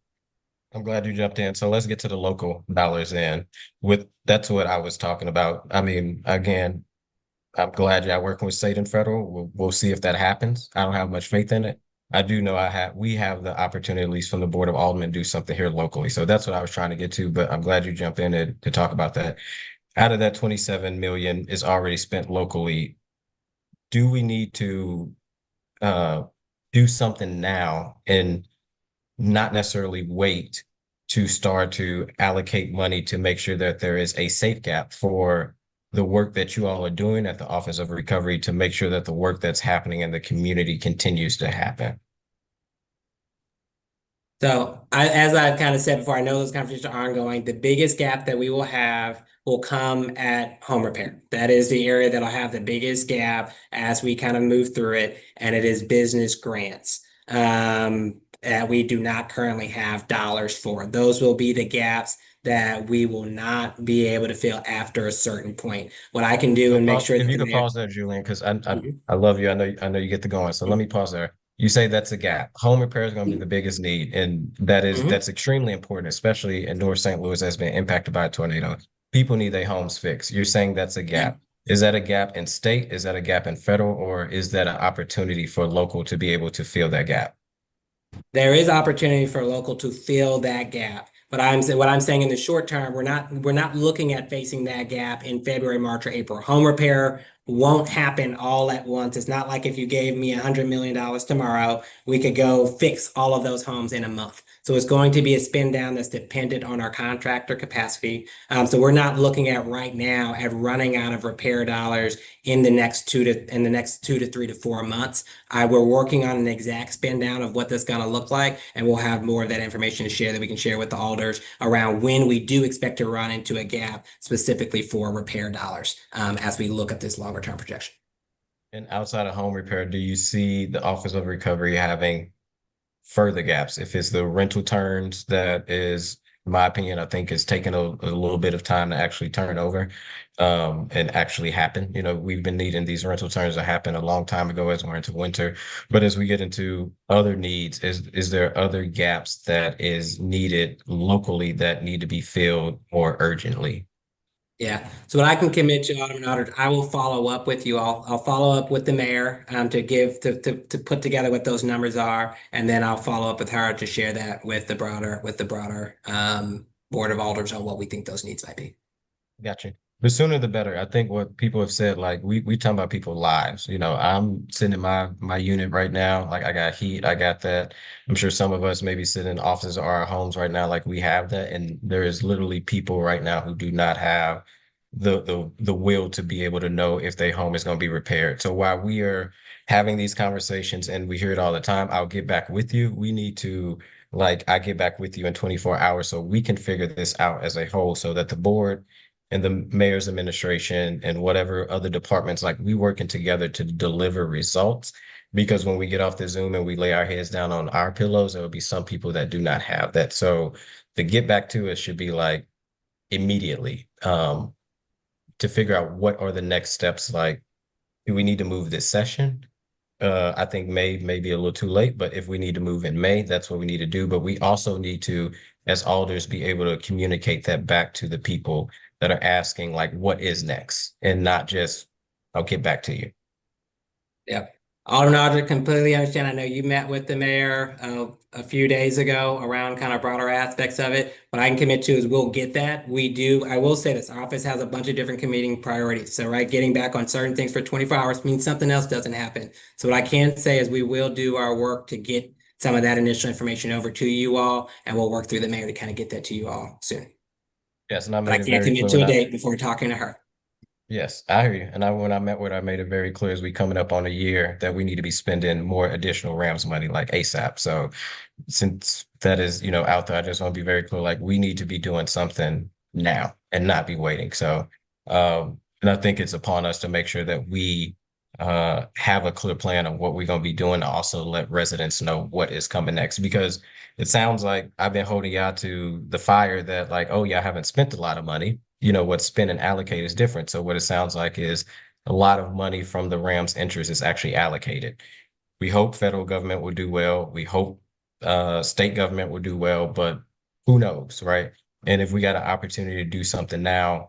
I'm glad you jumped in. So let's get to the local dollars in. That's what I was talking about. I mean, again, I'm glad y'all working with state and federal. We'll see if that happens. I don't have much faith in it. I do know we have the opportunity, at least from the Board of Aldermen, to do something here locally. So that's what I was trying to get to, but I'm glad you jumped in to talk about that. Out of that 27 million is already spent locally. Do we need to do something now and not necessarily wait to start to allocate money to make sure that there is a safe gap for the work that you all are doing at the Office of Recovery to make sure that the work that's happening in the community continues to happen? So as I've kind of said before, I know those conversations are ongoing. The biggest gap that we will have will come at home repair. That is the area that'll have the biggest gap as we kind of move through it, and it is business grants. We do not currently have dollars for. Those will be the gaps that we will not be able to fill after a certain point. What I can do and make sure if that you could pause there, Julian, because I love you. I know you get to going. So let me pause there. You say that's a gap. Home repair is going to be the biggest need, and that's extremely important, especially in North St. Louis that's been impacted by a tornado. People need their homes fixed. You're saying that's a gap. Is that a gap in state? Is that a gap in federal? Or is that an opportunity for local to be able to fill that gap? There is opportunity for local to fill that gap. But what I'm saying in the short term, we're not looking at facing that gap in February, March, or April. Home repair won't happen all at once. It's not like if you gave me $100 million tomorrow, we could go fix all of those homes in a month. So it's going to be a spend down that's dependent on our contractor capacity. So we're not looking at right now at running out of repair dollars in the next 2 to 3 to 4 months. We're working on an exact spend down of what that's going to look like, and we'll have more of that information to share that we can share with the alders around when we do expect to run into a gap specifically for repair dollars as we look at this longer term projection. And outside of home repair, do you see the Office of Recovery having further gaps? If it's the rental turns, that is, in my opinion, I think it's taken a little bit of time to actually turn over and actually happen. You know, we've been needing these rental turns to happen a long time ago as we're into winter. But as we get into other needs, is there other gaps that is needed locally that need to be filled more urgently? Yeah. So what I can commit to, Alderman Aldridge, I will follow up with you. I'll follow up with the mayor to put together what those numbers are, and then I'll follow up with her to share that with the broader Board of Alders on what we think those needs might be. Gotcha. The sooner the better. I think what people have said, like we talking about people's lives. You know, I'm sitting in my unit right now. Like I got heat, I got that. I'm sure some of us maybe sit in offices or our homes right now, like we have that. And there is literally people right now who do not have the will to be able to know if their home is going to be repaired. So while we are having these conversations and we hear it all the time, I'll get back with you. We need to, like, I get back with you in 24 hours so we can figure this out as a whole, so that the board and the mayor's administration and whatever other departments, like we working together to deliver results. Because when we get off the Zoom and we lay our heads down on our pillows, there will be some people that do not have that. So to get back to it should be like immediately to figure out what are the next steps. Like, do we need to move this session? I think May may be a little too late, but if we need to move in May, that's what we need to do. But we also need to, as alders, be able to communicate that back to the people that are asking, like, what is next? And not just, I'll get back to you. Yeah. Alderman Aldridge, completely understand. I know you met with the mayor a few days ago around kind of broader aspects of it. What I can commit to is we'll get that. I will say this, our office has a bunch of different committing priorities. So, right, getting back on certain things for 24 hours means something else doesn't happen. So what I can say is we will do our work to get some of that initial information over to you all, and we'll work through the mayor to kind of get that to you all soon. Yes, and I But I can't commit to a date before talking to her. Yes, I hear you. And when I met with her, I made it very clear as we coming up on a year that we need to be spending more additional Rams money like ASAP. So since that is, out there, I just want to be very clear, like we need to be doing something now and not be waiting. So, and I think it's upon us to make sure that we have a clear plan of what we're going to be doing to also let residents know what is coming next, because it sounds like I've been holding y'all to the fire that like, oh yeah, I haven't spent a lot of money. What's spent and allocated is different. So what it sounds like is a lot of money from the Rams interest is actually allocated. We hope federal government will do well. We hope state government will do well, but who knows, right? And if we got an opportunity to do something now,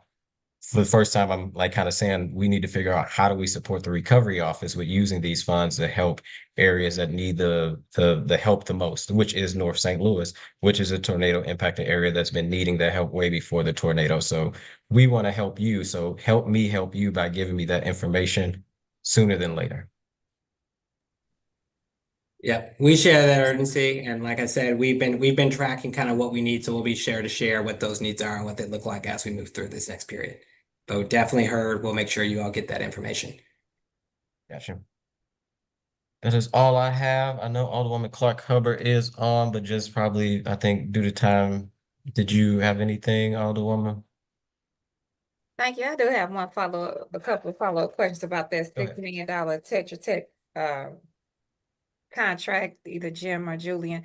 for the first time, I'm like kind of saying we need to figure out how do we support the recovery office with using these funds to help areas that need the help the most, which is North St. Louis, which is a tornado impacted area that's been needing that help way before the tornado. So we want to help you. So help me help you by giving me that information sooner than later. Yeah, we share that urgency, and like I said, we've been tracking kind of what we need, so we'll be to share what those needs are and what they look like as we move through this next period. But definitely heard. We'll make sure you all get that information. Gotcha. That is all I have. I know Alderwoman Clark Hubbard is on, but just probably, I think, due to time, did you have anything, Alderwoman? Thank you. I do have a couple of follow-up questions about that Go ahead. $6 million Tetra Tech contract, either Jim or Julian.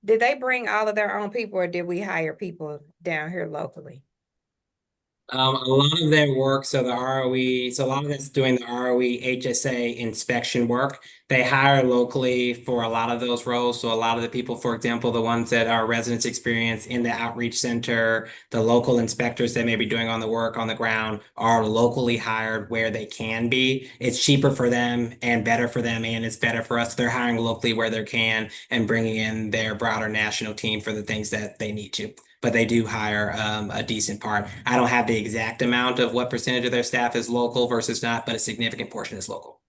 Did they bring all of their own people or did we hire people down here locally? A lot of their work, so the ROE, so a lot of that's doing the ROE HSA inspection work. They hire locally for a lot of those roles. So a lot of the people, for example, the ones that are residents experience in the outreach center, the local inspectors that may be doing on the work on the ground are locally hired where they can be. It's cheaper for them and better for them, and it's better for us. They're hiring locally where they can and bringing in their broader national team for the things that they need to. But they do hire a decent part. I don't have the exact amount of what percentage of their staff is local versus not, but a significant portion is local.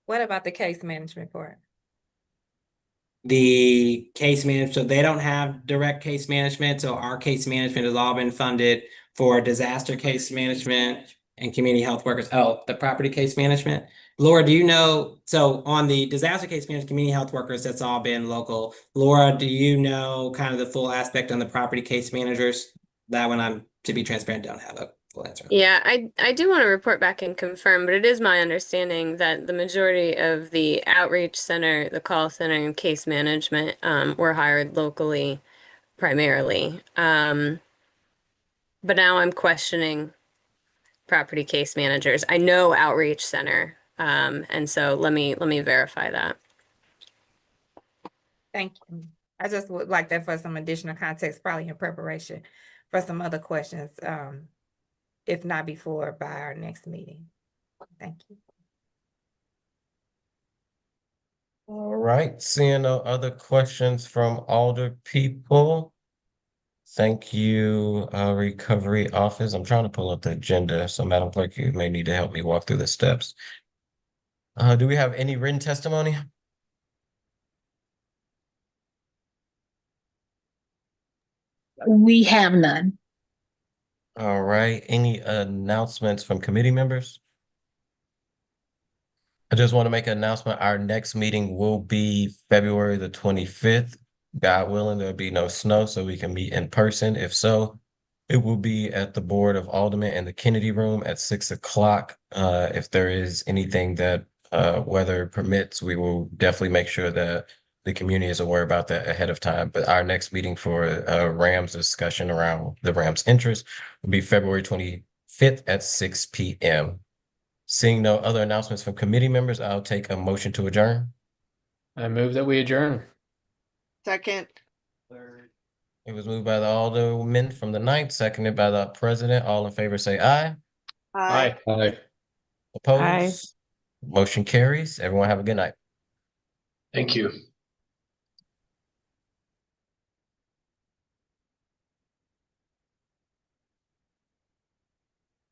What about the case management part? The case management, so they don't have direct case management. So our case management has all been funded for disaster case management and community health workers. Oh, the property case management. Laura, do you know, so on the disaster case management, community health workers, that's all been local. Laura, do you know kind of the full aspect on the property case managers? That one, I'm, to be transparent, don't have a full answer. Yeah, I do want to report back and confirm, but it is my understanding that the majority of the outreach center, the call center, and case management were hired locally primarily. But now I'm questioning property case managers. I know outreach center, and so let me verify that. Thank you. I just would like that for some additional context, probably in preparation for some other questions, if not before, by our next meeting. Thank you. All right, seeing no other questions from Alder people. Thank you, Recovery Office. I'm trying to pull up the agenda, so Madam Clerk, you may need to help me walk through the steps. Do we have any written testimony? We have none. All right, any announcements from committee members? I just want to make an announcement. Our next meeting will be February the 25th. God willing, there'll be no snow, so we can meet in person. If so, it will be at the Board of Aldermen in the Kennedy Room at 6 o'clock. If there is anything that weather permits, we will definitely make sure that the community is aware about that ahead of time. But our next meeting for Rams discussion around the Rams interest will be February 25th at 6 p.m. Seeing no other announcements from committee members, I'll take a motion to adjourn. I move that we adjourn. Second. It was moved by the alderman from the 9th, seconded by the president. All in favor say aye. Aye. Aye. Opposed? Motion carries. Everyone have a good night. Thank you.